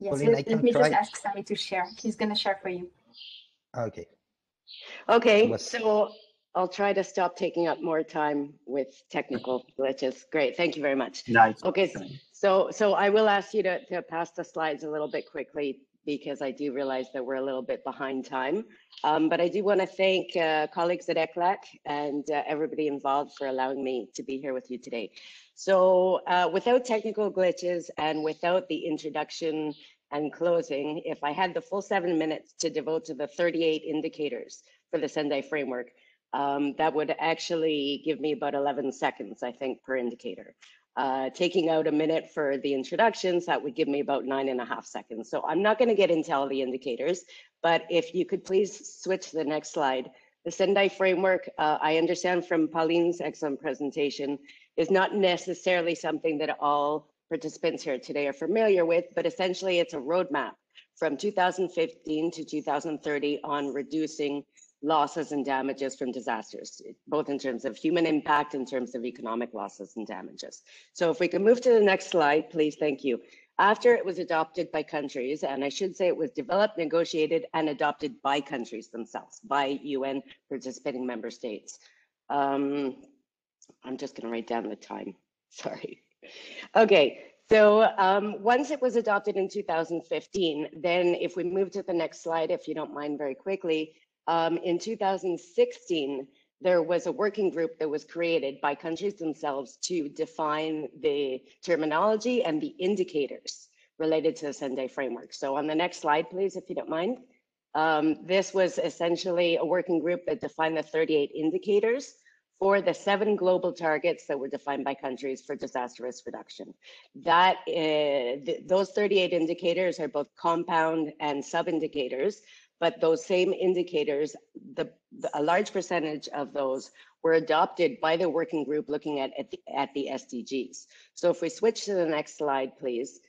Yes, Pauline, let me just ask Sami to share. He's going to share for you. Okay. Okay, so I'll try to stop taking up more time with technical glitches. Great, thank you very much. Nice. Okay, so I will ask you to pass the slides a little bit quickly because I do realize that we're a little bit behind time. But I do want to thank colleagues at ECLAC and everybody involved for allowing me to be here with you today. So without technical glitches and without the introduction and closing, if I had the full 7 minutes to devote to the 38 indicators for the Sendai framework, that would actually give me about 11 seconds, I think, per indicator. Taking out a minute for the introductions, that would give me about 9.5 seconds. So I'm not going to get into all the indicators, but if you could please switch to the next slide. The Sendai framework, I understand from Pauline's excellent presentation, is not necessarily something that all participants here today are familiar with, but essentially it's a roadmap from 2015 to 2030 on reducing losses and damages from disasters, both in terms of human impact, in terms of economic losses and damages. So if we can move to the next slide, please, thank you. After it was adopted by countries, and I should say it was developed, negotiated, and adopted by countries themselves, by UN participating member states. I'm just gonna write down the time, sorry. Okay, so once it was adopted in 2015, then if we move to the next slide, if you don't mind very quickly, in 2016, there was a working group that was created by countries themselves to define the terminology and the indicators related to the Sendai framework. So on the next slide, please, if you don't mind. This was essentially a working group that defined the 38 indicators for the 7 global targets that were defined by countries for disaster risk reduction. That those 38 indicators are both compound and sub-indicators, but those same indicators, a large percentage of those were adopted by the working group looking at the SDGs. So if we switch to the next slide, please,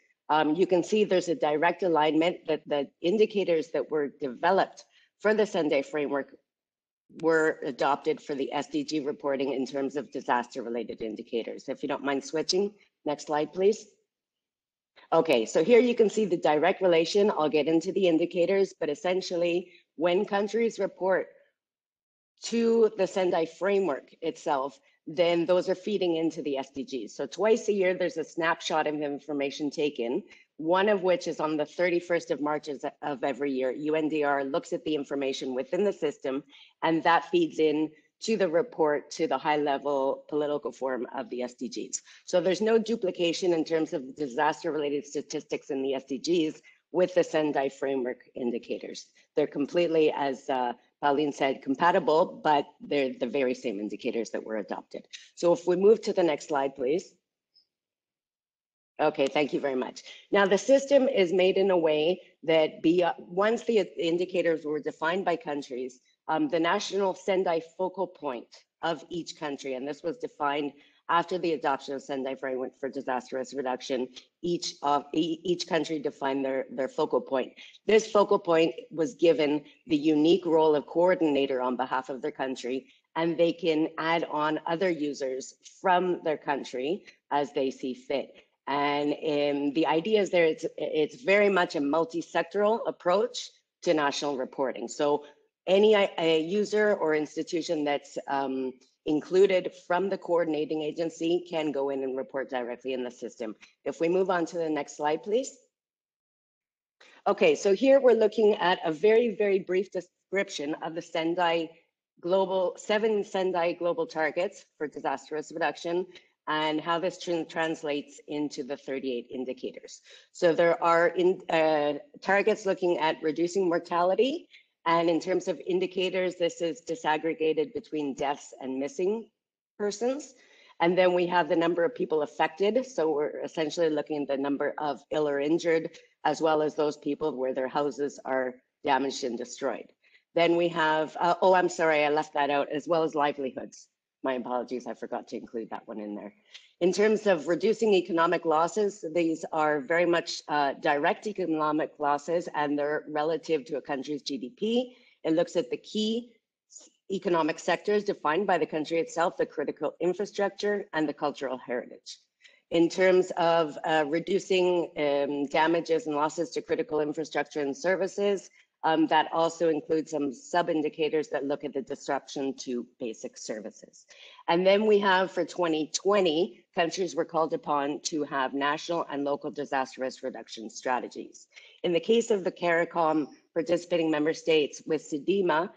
you can see there's a direct alignment that the indicators that were developed for the Sendai framework were adopted for the SDG reporting in terms of disaster-related indicators. If you don't mind switching, next slide, please. Okay, so here you can see the direct relation. I'll get into the indicators, but essentially when countries report to the Sendai framework itself, then those are feeding into the SDGs. So twice a year, there's a snapshot of information taken, one of which is on the 31st of March of every year. UNDR looks at the information within the system, and that feeds in to the report to the high-level political forum of the SDGs. So there's no duplication in terms of disaster-related statistics in the SDGs with the Sendai framework indicators. They're completely, as Pauline said, compatible, but they're the very same indicators that were adopted. So if we move to the next slide, please. Okay, thank you very much. Now the system is made in a way that once the indicators were defined by countries, the national Sendai focal point of each country, and this was defined after the adoption of Sendai framework for disaster risk reduction, each country defined their focal point. This focal point was given the unique role of coordinator on behalf of their country, and they can add on other users from their country as they see fit. And the idea is there, it's very much a multi-sectoral approach to national reporting. So any user or institution that's included from the coordinating agency can go in and report directly in the system. If we move on to the next slide, please. Okay, so here we're looking at a very, very brief description of the seven Sendai global targets for disaster risk reduction and how this translates into the 38 indicators. So there are targets looking at reducing mortality, and in terms of indicators, this is disaggregated between deaths and missing persons. And then we have the number of people affected. So we're essentially looking at the number of ill or injured, as well as those people where their houses are damaged and destroyed. Then we have, oh, I'm sorry, I left that out, as well as livelihoods. My apologies, I forgot to include that one in there. In terms of reducing economic losses, these are very much direct economic losses, and they're relative to a country's GDP. It looks at the key economic sectors defined by the country itself, the critical infrastructure and the cultural heritage. In terms of reducing damages and losses to critical infrastructure and services, that also includes some sub-indicators that look at the disruption to basic services. And then we have for 2020, countries were called upon to have national and local disaster risk reduction strategies. In the case of the CARICOM participating member states with SEDIMA,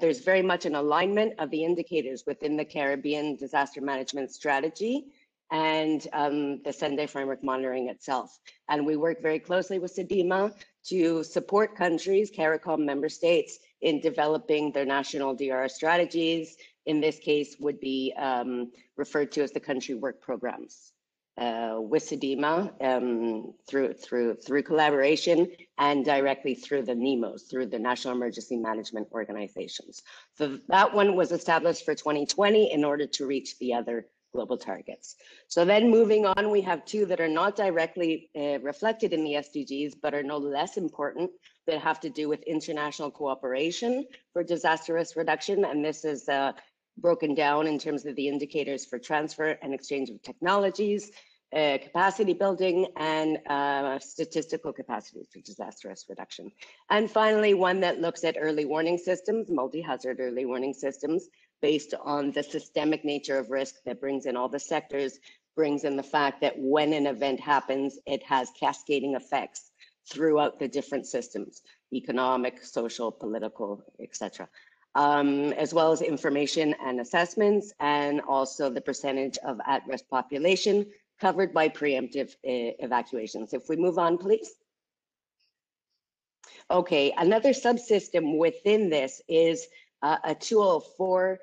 there's very much an alignment of the indicators within the Caribbean disaster management strategy and the Sendai framework monitoring itself. And we work very closely with SEDIMA to support countries, CARICOM member states, in developing their national DRR strategies. In this case, would be referred to as the country work programs. With SEDIMA through collaboration and directly through the NEMOs, through the National Emergency Management Organizations. So that one was established for 2020 in order to reach the other global targets. So then moving on, we have two that are not directly reflected in the SDGs, but are no less important, that have to do with international cooperation for disaster risk reduction. And this is broken down in terms of the indicators for transfer and exchange of technologies, capacity building, and statistical capacity for disaster risk reduction. And finally, one that looks at early warning systems, multi-hazard early warning systems, based on the systemic nature of risk that brings in all the sectors, brings in the fact that when an event happens, it has cascading effects throughout the different systems, economic, social, political, etc. As well as information and assessments, and also the percentage of at-risk population covered by preemptive evacuations. If we move on, please. Okay, another subsystem within this is a tool for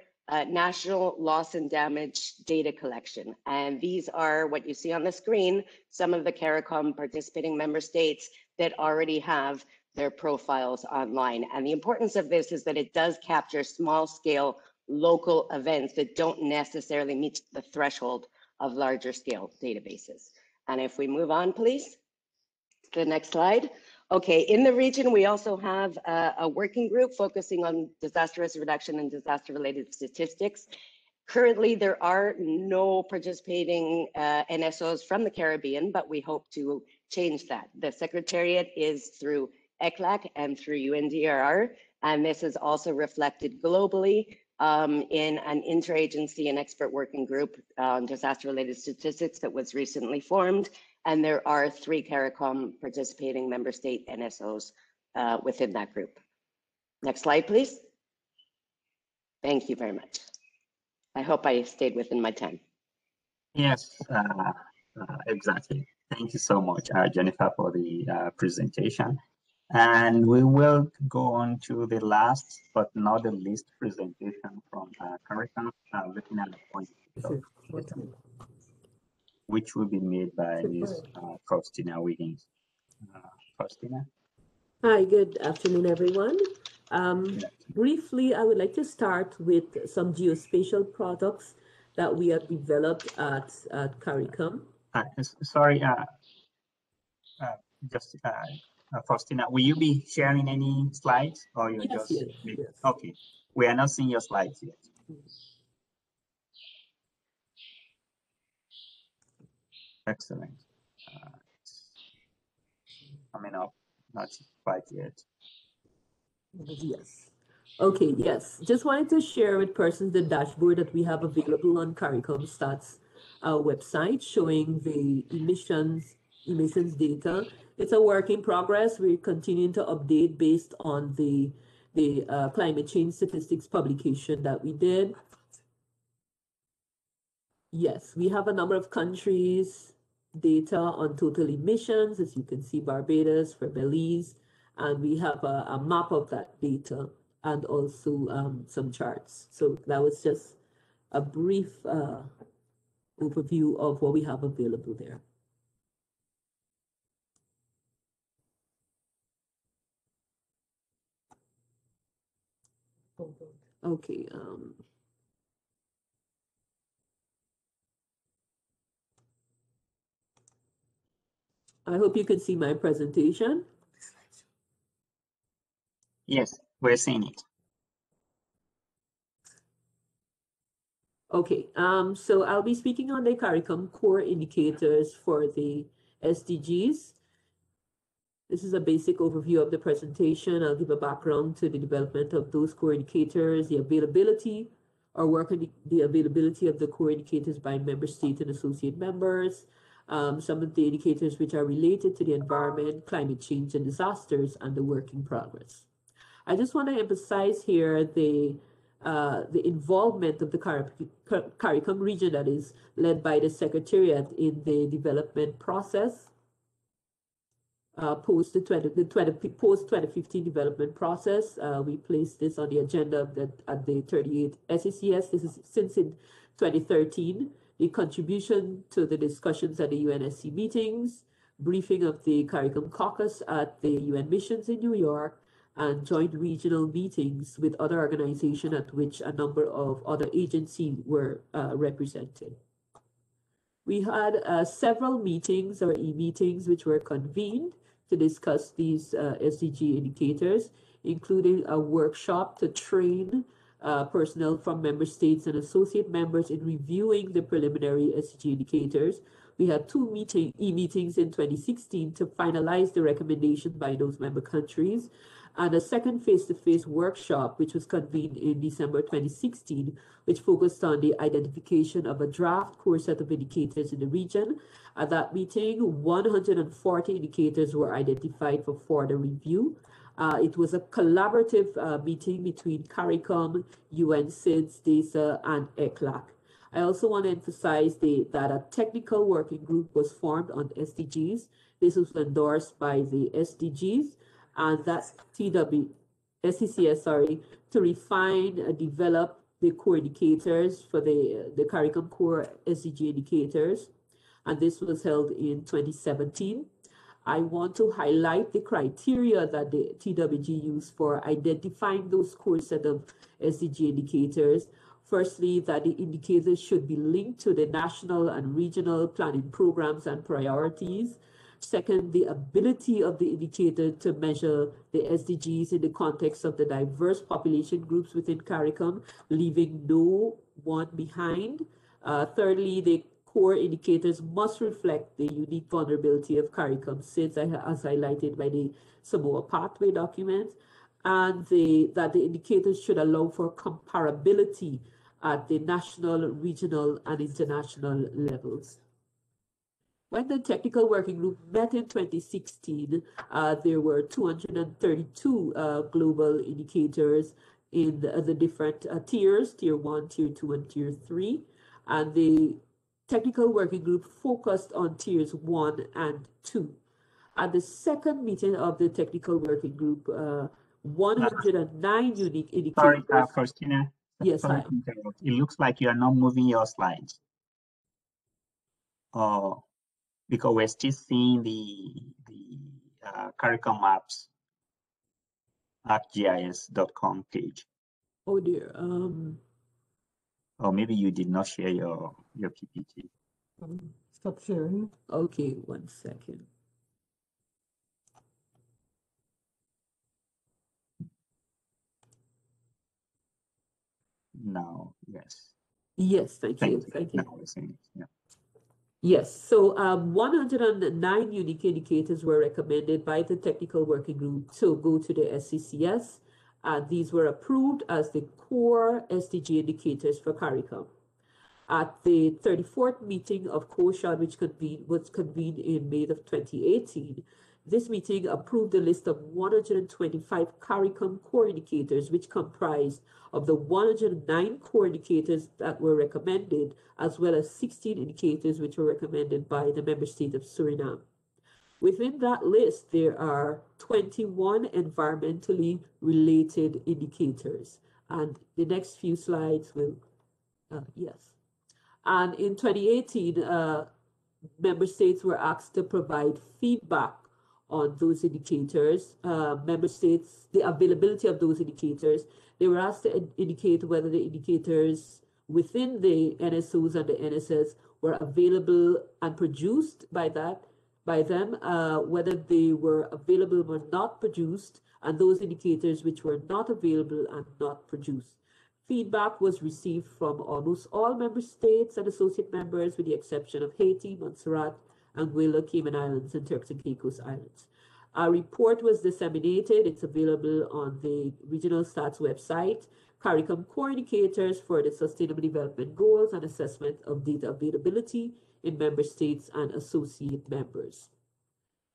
national loss and damage data collection. And these are what you see on the screen, some of the CARICOM participating member states that already have their profiles online. And the importance of this is that it does capture small scale local events that don't necessarily meet the threshold of larger scale databases. And if we move on, please, to the next slide. Okay, in the region, we also have a working group focusing on disaster risk reduction and disaster related statistics. Currently, there are no participating NSOs from the Caribbean, but we hope to change that. The Secretariat is through ECLAC and through UNDRR, and this is also reflected globally in an interagency and expert working group on disaster related statistics that was recently formed. And there are 3 CARICOM participating member state NSOs within that group. Next slide, please. Thank you very much. I hope I stayed within my time. Yes, exactly. Thank you so much, Jennifer, for the presentation. And we will go on to the last but not the least presentation from CARICOM, looking at the point of which will be made by Ms. Faustina Wiggins. Faustina? Hi, good afternoon, everyone. Briefly, I would like to start with some geospatial products that we have developed at CARICOM. Sorry, just Faustina, will you be sharing any slides, or you're Yes, just yes. okay? We are not seeing your slides yet. Excellent. coming up, not quite yet. Yes. Okay, yes. Just wanted to share with persons the dashboard that we have available on CARICOM Stats website showing the emissions data. It's a work in progress. We're continuing to update based on the climate change statistics publication that we did. Yes, we have a number of countries data on total emissions, as you can see, Barbados, for Belize, and we have a map of that data and also some charts. So that was just a brief overview of what we have available there. Okay. I hope you can see my presentation. Yes, we're seeing it. Okay, so I'll be speaking on the CARICOM core indicators for the SDGs. This is a basic overview of the presentation. I'll give a background to the development of those core indicators, the availability, or work on the availability of the core indicators by member state and associate members, some of the indicators which are related to the environment, climate change, and disasters, and the work in progress. I just want to emphasize here the involvement of the CARICOM region that is led by the Secretariat in the development process, post 2015 development process. We placed this on the agenda at the 38th SECS. This is since in 2013. The contribution to the discussions at the UNSC meetings, briefing of the CARICOM caucus at the UN missions in New York, and joint regional meetings with other organizations at which a number of other agencies were represented. We had several meetings or e-meetings which were convened to discuss these SDG indicators, including a workshop to train personnel from member states and associate members in reviewing the preliminary SDG indicators. We had two e-meetings in 2016 to finalize the recommendation by those member countries, and a second face-to-face workshop, which was convened in December 2016, which focused on the identification of a draft core set of indicators in the region. At that meeting, 140 indicators were identified for further review. It was a collaborative meeting between CARICOM, UN SIDS, DESA, and ECLAC. I also want to emphasize that a technical working group was formed on SDGs. This was endorsed by the SDGs, and that's SECS, to refine and develop the core indicators for the CARICOM core SDG indicators. And this was held in 2017. I want to highlight the criteria that the TWG used for identifying those core set of SDG indicators. Firstly, that the indicators should be linked to the national and regional planning programs and priorities. Second, the ability of the indicator to measure the SDGs in the context of the diverse population groups within CARICOM, leaving no one behind. Thirdly, the core indicators must reflect the unique vulnerability of CARICOM SIDS, as highlighted by the Samoa Pathway document, and that the indicators should allow for comparability at the national, regional, and international levels. When the technical working group met in 2016, there were 232 global indicators in the different tiers, tier 1, tier 2, and tier 3. And the technical working group focused on tiers 1 and 2. At the second meeting of the technical working group, 109 unique indicators. Sorry, Faustina. Yes, sorry to interrupt. It looks like you are not moving your slides. Because we're still seeing the CARICOM maps ArcGIS.com page. Oh dear. Or maybe you did not share your PPT. Stop sharing. Okay, 1 second. No, yes. Yes, thank you. Now we're seeing it, yeah. Yes, so 109 unique indicators were recommended by the technical working group to go to the SCCS. These were approved as the core SDG indicators for CARICOM. At the 34th meeting of COSHAN, which was convened in May of 2018, this meeting approved a list of 125 CARICOM core indicators, which comprised of the 109 core indicators that were recommended, as well as 16 indicators which were recommended by the member state of Suriname. Within that list, there are 21 environmentally related indicators. And the next few slides will, yes. And in 2018, member states were asked to provide feedback on those indicators. Member states, the availability of those indicators, they were asked to indicate whether the indicators within the NSOs and the NSS were available and produced by them, whether they were available or not produced, and those indicators which were not available and not produced. Feedback was received from almost all member states and associate members, with the exception of Haiti, Montserrat, Anguilla, Cayman Islands, and Turks and Caicos Islands. Our report was disseminated. It's available on the Regional Stats website. CARICOM core indicators for the Sustainable Development Goals and assessment of data availability in member states and associate members.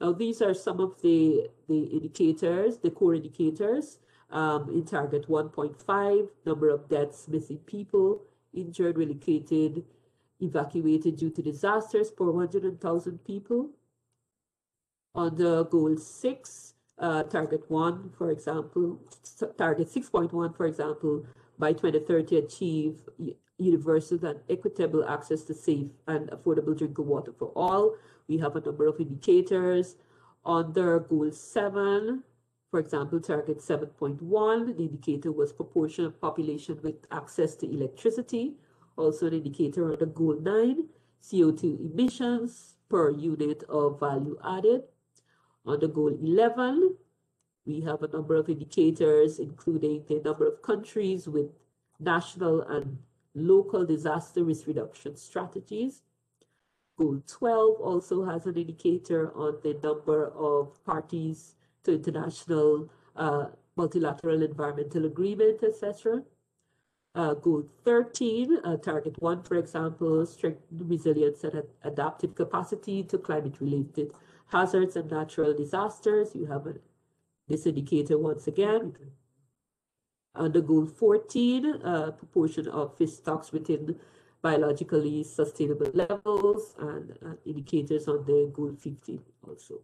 Now, these are some of the indicators, the core indicators. In target 1.5, number of deaths, missing people, injured, relocated, evacuated due to disasters per 100,000 people. Under goal 6, target 1, for example, target 6.1, for example, by 2030 achieve universal and equitable access to safe and affordable drinking water for all. We have a number of indicators. Under goal 7, for example, target 7.1, the indicator was proportion of population with access to electricity. Also an indicator under goal 9, CO2 emissions per unit of value added. Under goal 11, we have a number of indicators, including the number of countries with national and local disaster risk reduction strategies. Goal 12 also has an indicator on the number of parties to international multilateral environmental agreement, etc. Goal 13, target 1, for example, strengthen resilience and adaptive capacity to climate-related hazards and natural disasters. You have this indicator once again. Under goal 14, proportion of fish stocks within biologically sustainable levels, and indicators on the goal 15 also.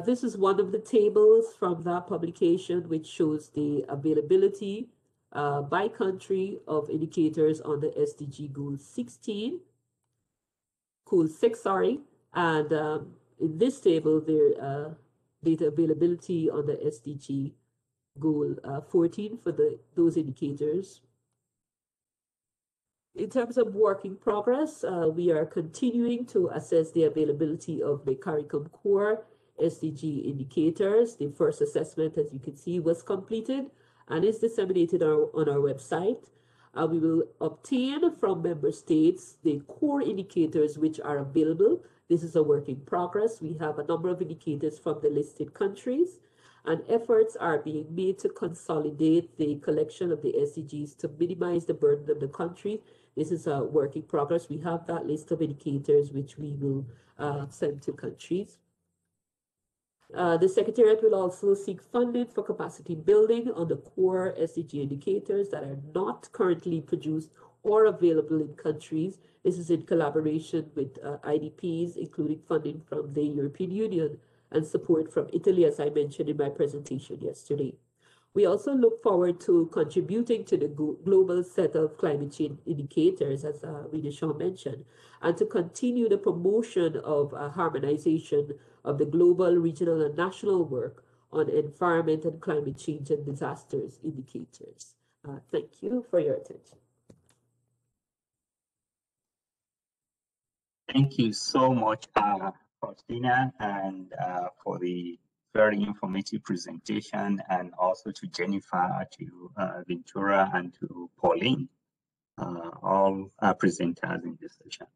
This is one of the tables from that publication, which shows the availability by country of indicators on the SDG goal 16, goal 6, sorry. And in this table, there data availability on the SDG goal 14 for those indicators. In terms of work in progress, we are continuing to assess the availability of the CARICOM core SDG indicators. The first assessment, as you can see, was completed and is disseminated on our website. We will obtain from member states the core indicators which are available. This is a work in progress. We have a number of indicators from the listed countries, and efforts are being made to consolidate the collection of the SDGs to minimize the burden of the country. This is a work in progress. We have that list of indicators which we will send to countries. The Secretariat will also seek funding for capacity building on the core SDG indicators that are not currently produced or available in countries. This is in collaboration with IDPs, including funding from the European Union and support from Italy, as I mentioned in my presentation yesterday. We also look forward to contributing to the global set of climate change indicators, as Rina Shaw mentioned, and to continue the promotion of harmonization of the global, regional, and national work on environment and climate change and disasters indicators. Thank you for your attention. Thank you so much, Faustina, and for the very informative presentation, and also to Jennifer, to Ventura, and to Pauline. all presenters in this session.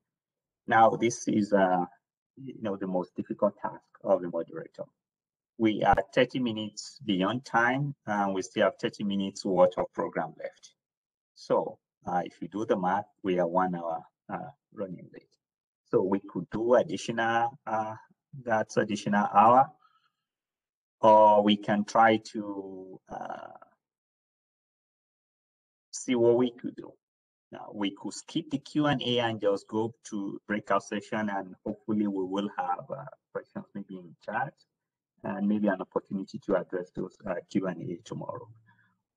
Now, this is the most difficult task of the moderator. We are 30 minutes beyond time, and we still have 30 minutes worth of program left. So if you do the math, we are 1 hour running late. So we could do additional, that's additional hour, or we can try to see what we could do. Now, we could skip the Q&A and just go to breakout session, and hopefully we will have questions maybe in chat and maybe an opportunity to address those Q&A tomorrow.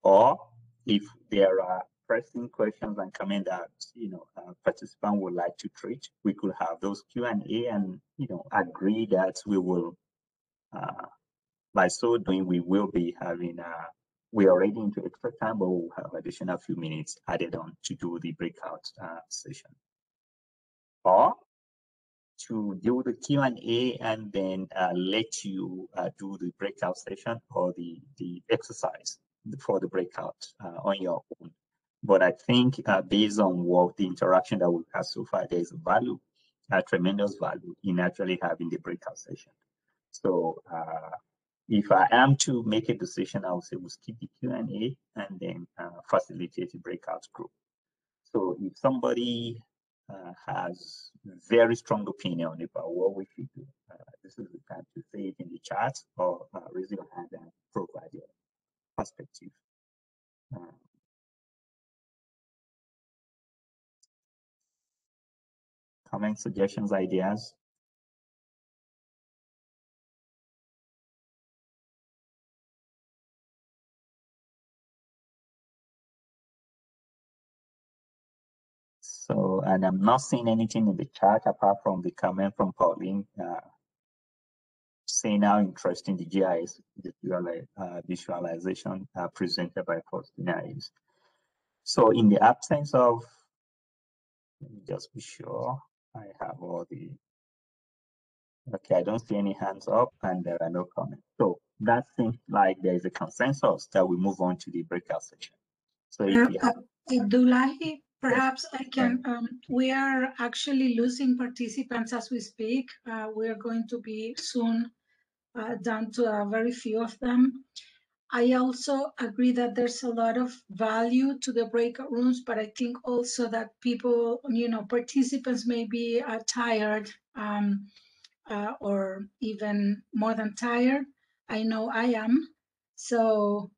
Or if there are pressing questions and comments that participants would like to treat, we could have those Q&A and agree that we will, by so doing, we will be having we are already into extra time, but we'll have additional few minutes added on to do the breakout session. Or to do the Q&A and then let you do the breakout session or the exercise for the breakout on your own. But I think based on what the interaction that we've had so far, there is a value, a tremendous value in actually having the breakout session. So if I am to make a decision, I would say we'll skip the Q&A and then facilitate the breakout group. So if somebody has very strong opinion about what we should do, this is the time to say it in the chat or raise your hand and provide your perspective. Comments, suggestions, ideas? So, and I'm not seeing anything in the chat apart from the comment from Pauline saying how interesting the GIS visualization presented by Faustina is. So in the absence of, let me just be sure I have all the, okay, I don't see any hands up and there are no comments. So that seems like there is a consensus that we move on to the breakout session. So if you have, Abdullahi, perhaps I can, we are actually losing participants as we speak. We are going to be soon down to a very few of them. I also agree that there's a lot of value to the breakout rooms, but I think also that people, participants may be tired or even more than tired. I know I am. So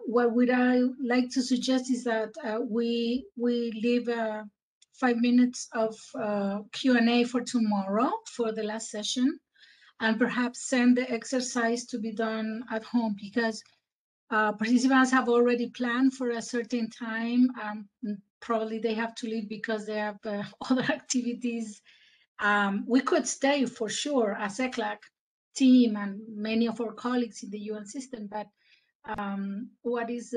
what would I like to suggest is that we leave 5 minutes of Q&A for tomorrow for the last session, and perhaps send the exercise to be done at home, because participants have already planned for a certain time. Probably they have to leave because they have other activities. We could stay for sure as ECLAC team and many of our colleagues in the UN system, but what is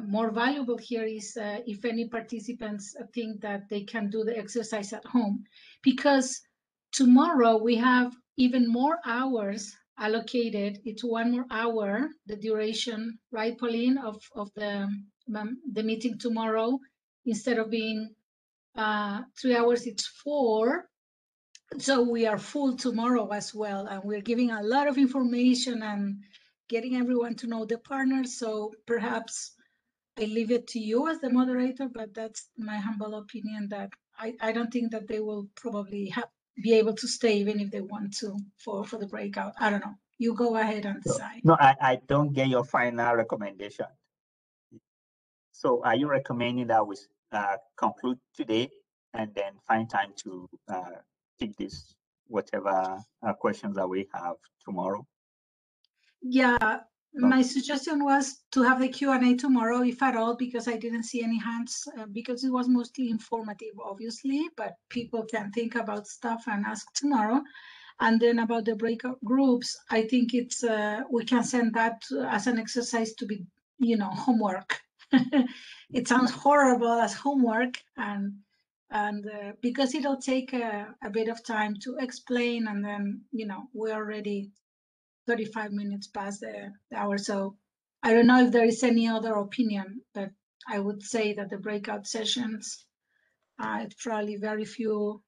more valuable here is if any participants think that they can do the exercise at home, because tomorrow we have even more hours allocated. It's 1 more hour, the duration, right, Pauline, of the meeting tomorrow. Instead of being 3 hours, it's 4. So we are full tomorrow as well, and we're giving a lot of information and getting everyone to know the partners. So perhaps I leave it to you as the moderator, but that's my humble opinion, that I don't think that they will probably be able to stay even if they want to for the breakout. I don't know. You go ahead and decide. No, I don't get your final recommendation. So are you recommending that we conclude today and then find time to take this, whatever questions that we have tomorrow? Yeah, my suggestion was to have the Q&A tomorrow, if at all, because I didn't see any hands, because it was mostly informative, obviously, but people can think about stuff and ask tomorrow. And then about the breakout groups, I think it's we can send that as an exercise to be, homework. It sounds horrible as homework, and because it'll take a bit of time to explain, and then we're already 35 minutes past the hour. So I don't know if there is any other opinion, but I would say that the breakout sessions, it's probably very few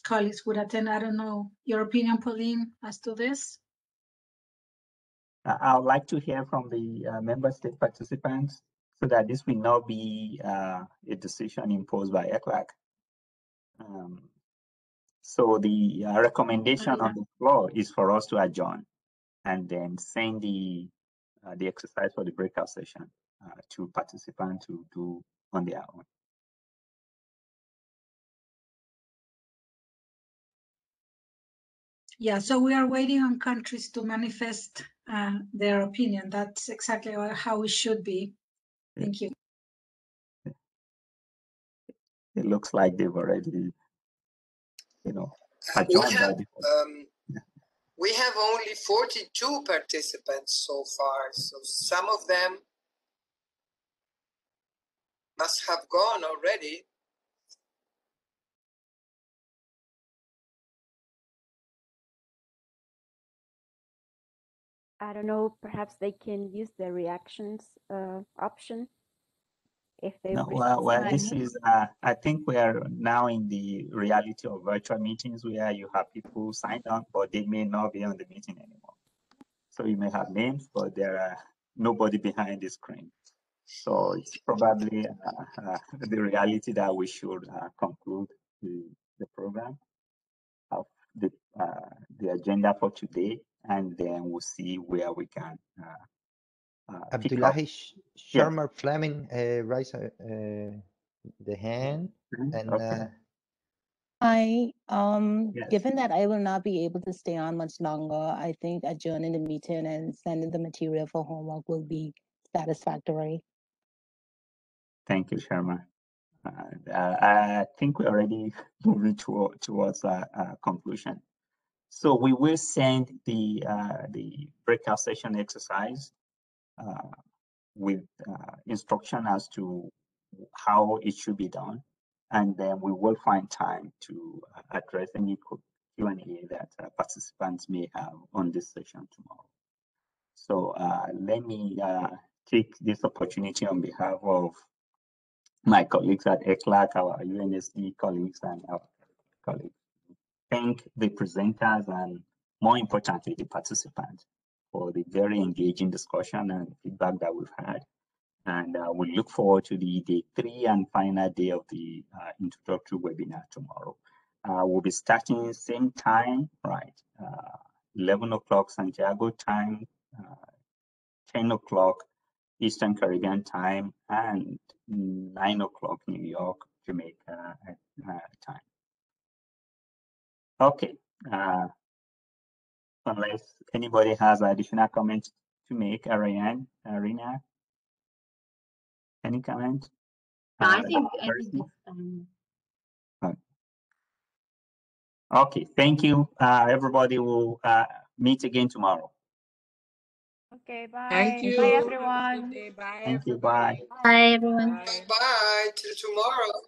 colleagues would attend. I don't know your opinion, Pauline, as to this. I would like to hear from the member state participants so that this will not be a decision imposed by ECLAC. So the recommendation on the floor is for us to adjourn and then send the exercise for the breakout session to participants to do on their own. Yeah, so we are waiting on countries to manifest their opinion. That's exactly how it should be. Thank you. It looks like they've already, adjourned. We have only 42 participants so far, so some of them must have gone already. I don't know, perhaps they can use the reactions option if they No, well, this is, I think we are now in the reality of virtual meetings where you have people signed up, but they may not be on the meeting anymore. So you may have names, but there are nobody behind the screen. So it's probably the reality that we should conclude the program of the agenda for today, and then we'll see where we can Abdullahi Sharma Fleming raise the hand. And okay. Hi, Yes. given that I will not be able to stay on much longer, I think adjourning the meeting and sending the material for homework will be satisfactory. Thank you, Sharma. I think we're already moving towards a conclusion. So we will send the breakout session exercise with instruction as to how it should be done, and then we will find time to address any Q&A that participants may have on this session tomorrow. So let me take this opportunity on behalf of my colleagues at ECLAC, our UNSD colleagues, and our colleagues. Thank the presenters and, more importantly, the participants for the very engaging discussion and feedback that we've had. And we look forward to the day 3 and final day of the introductory webinar tomorrow. We'll be starting same time, right? 11 o'clock Santiago time, 10 o'clock Eastern Caribbean time, and 9 o'clock New York, Jamaica time. Okay. Unless anybody has additional comments to make, Ariane, Arena, any comment? I think Okay, thank you. Everybody will meet again tomorrow. Okay, bye. Thank you. Bye, everyone. Thank you. Bye. Bye, everyone. Bye. Till tomorrow.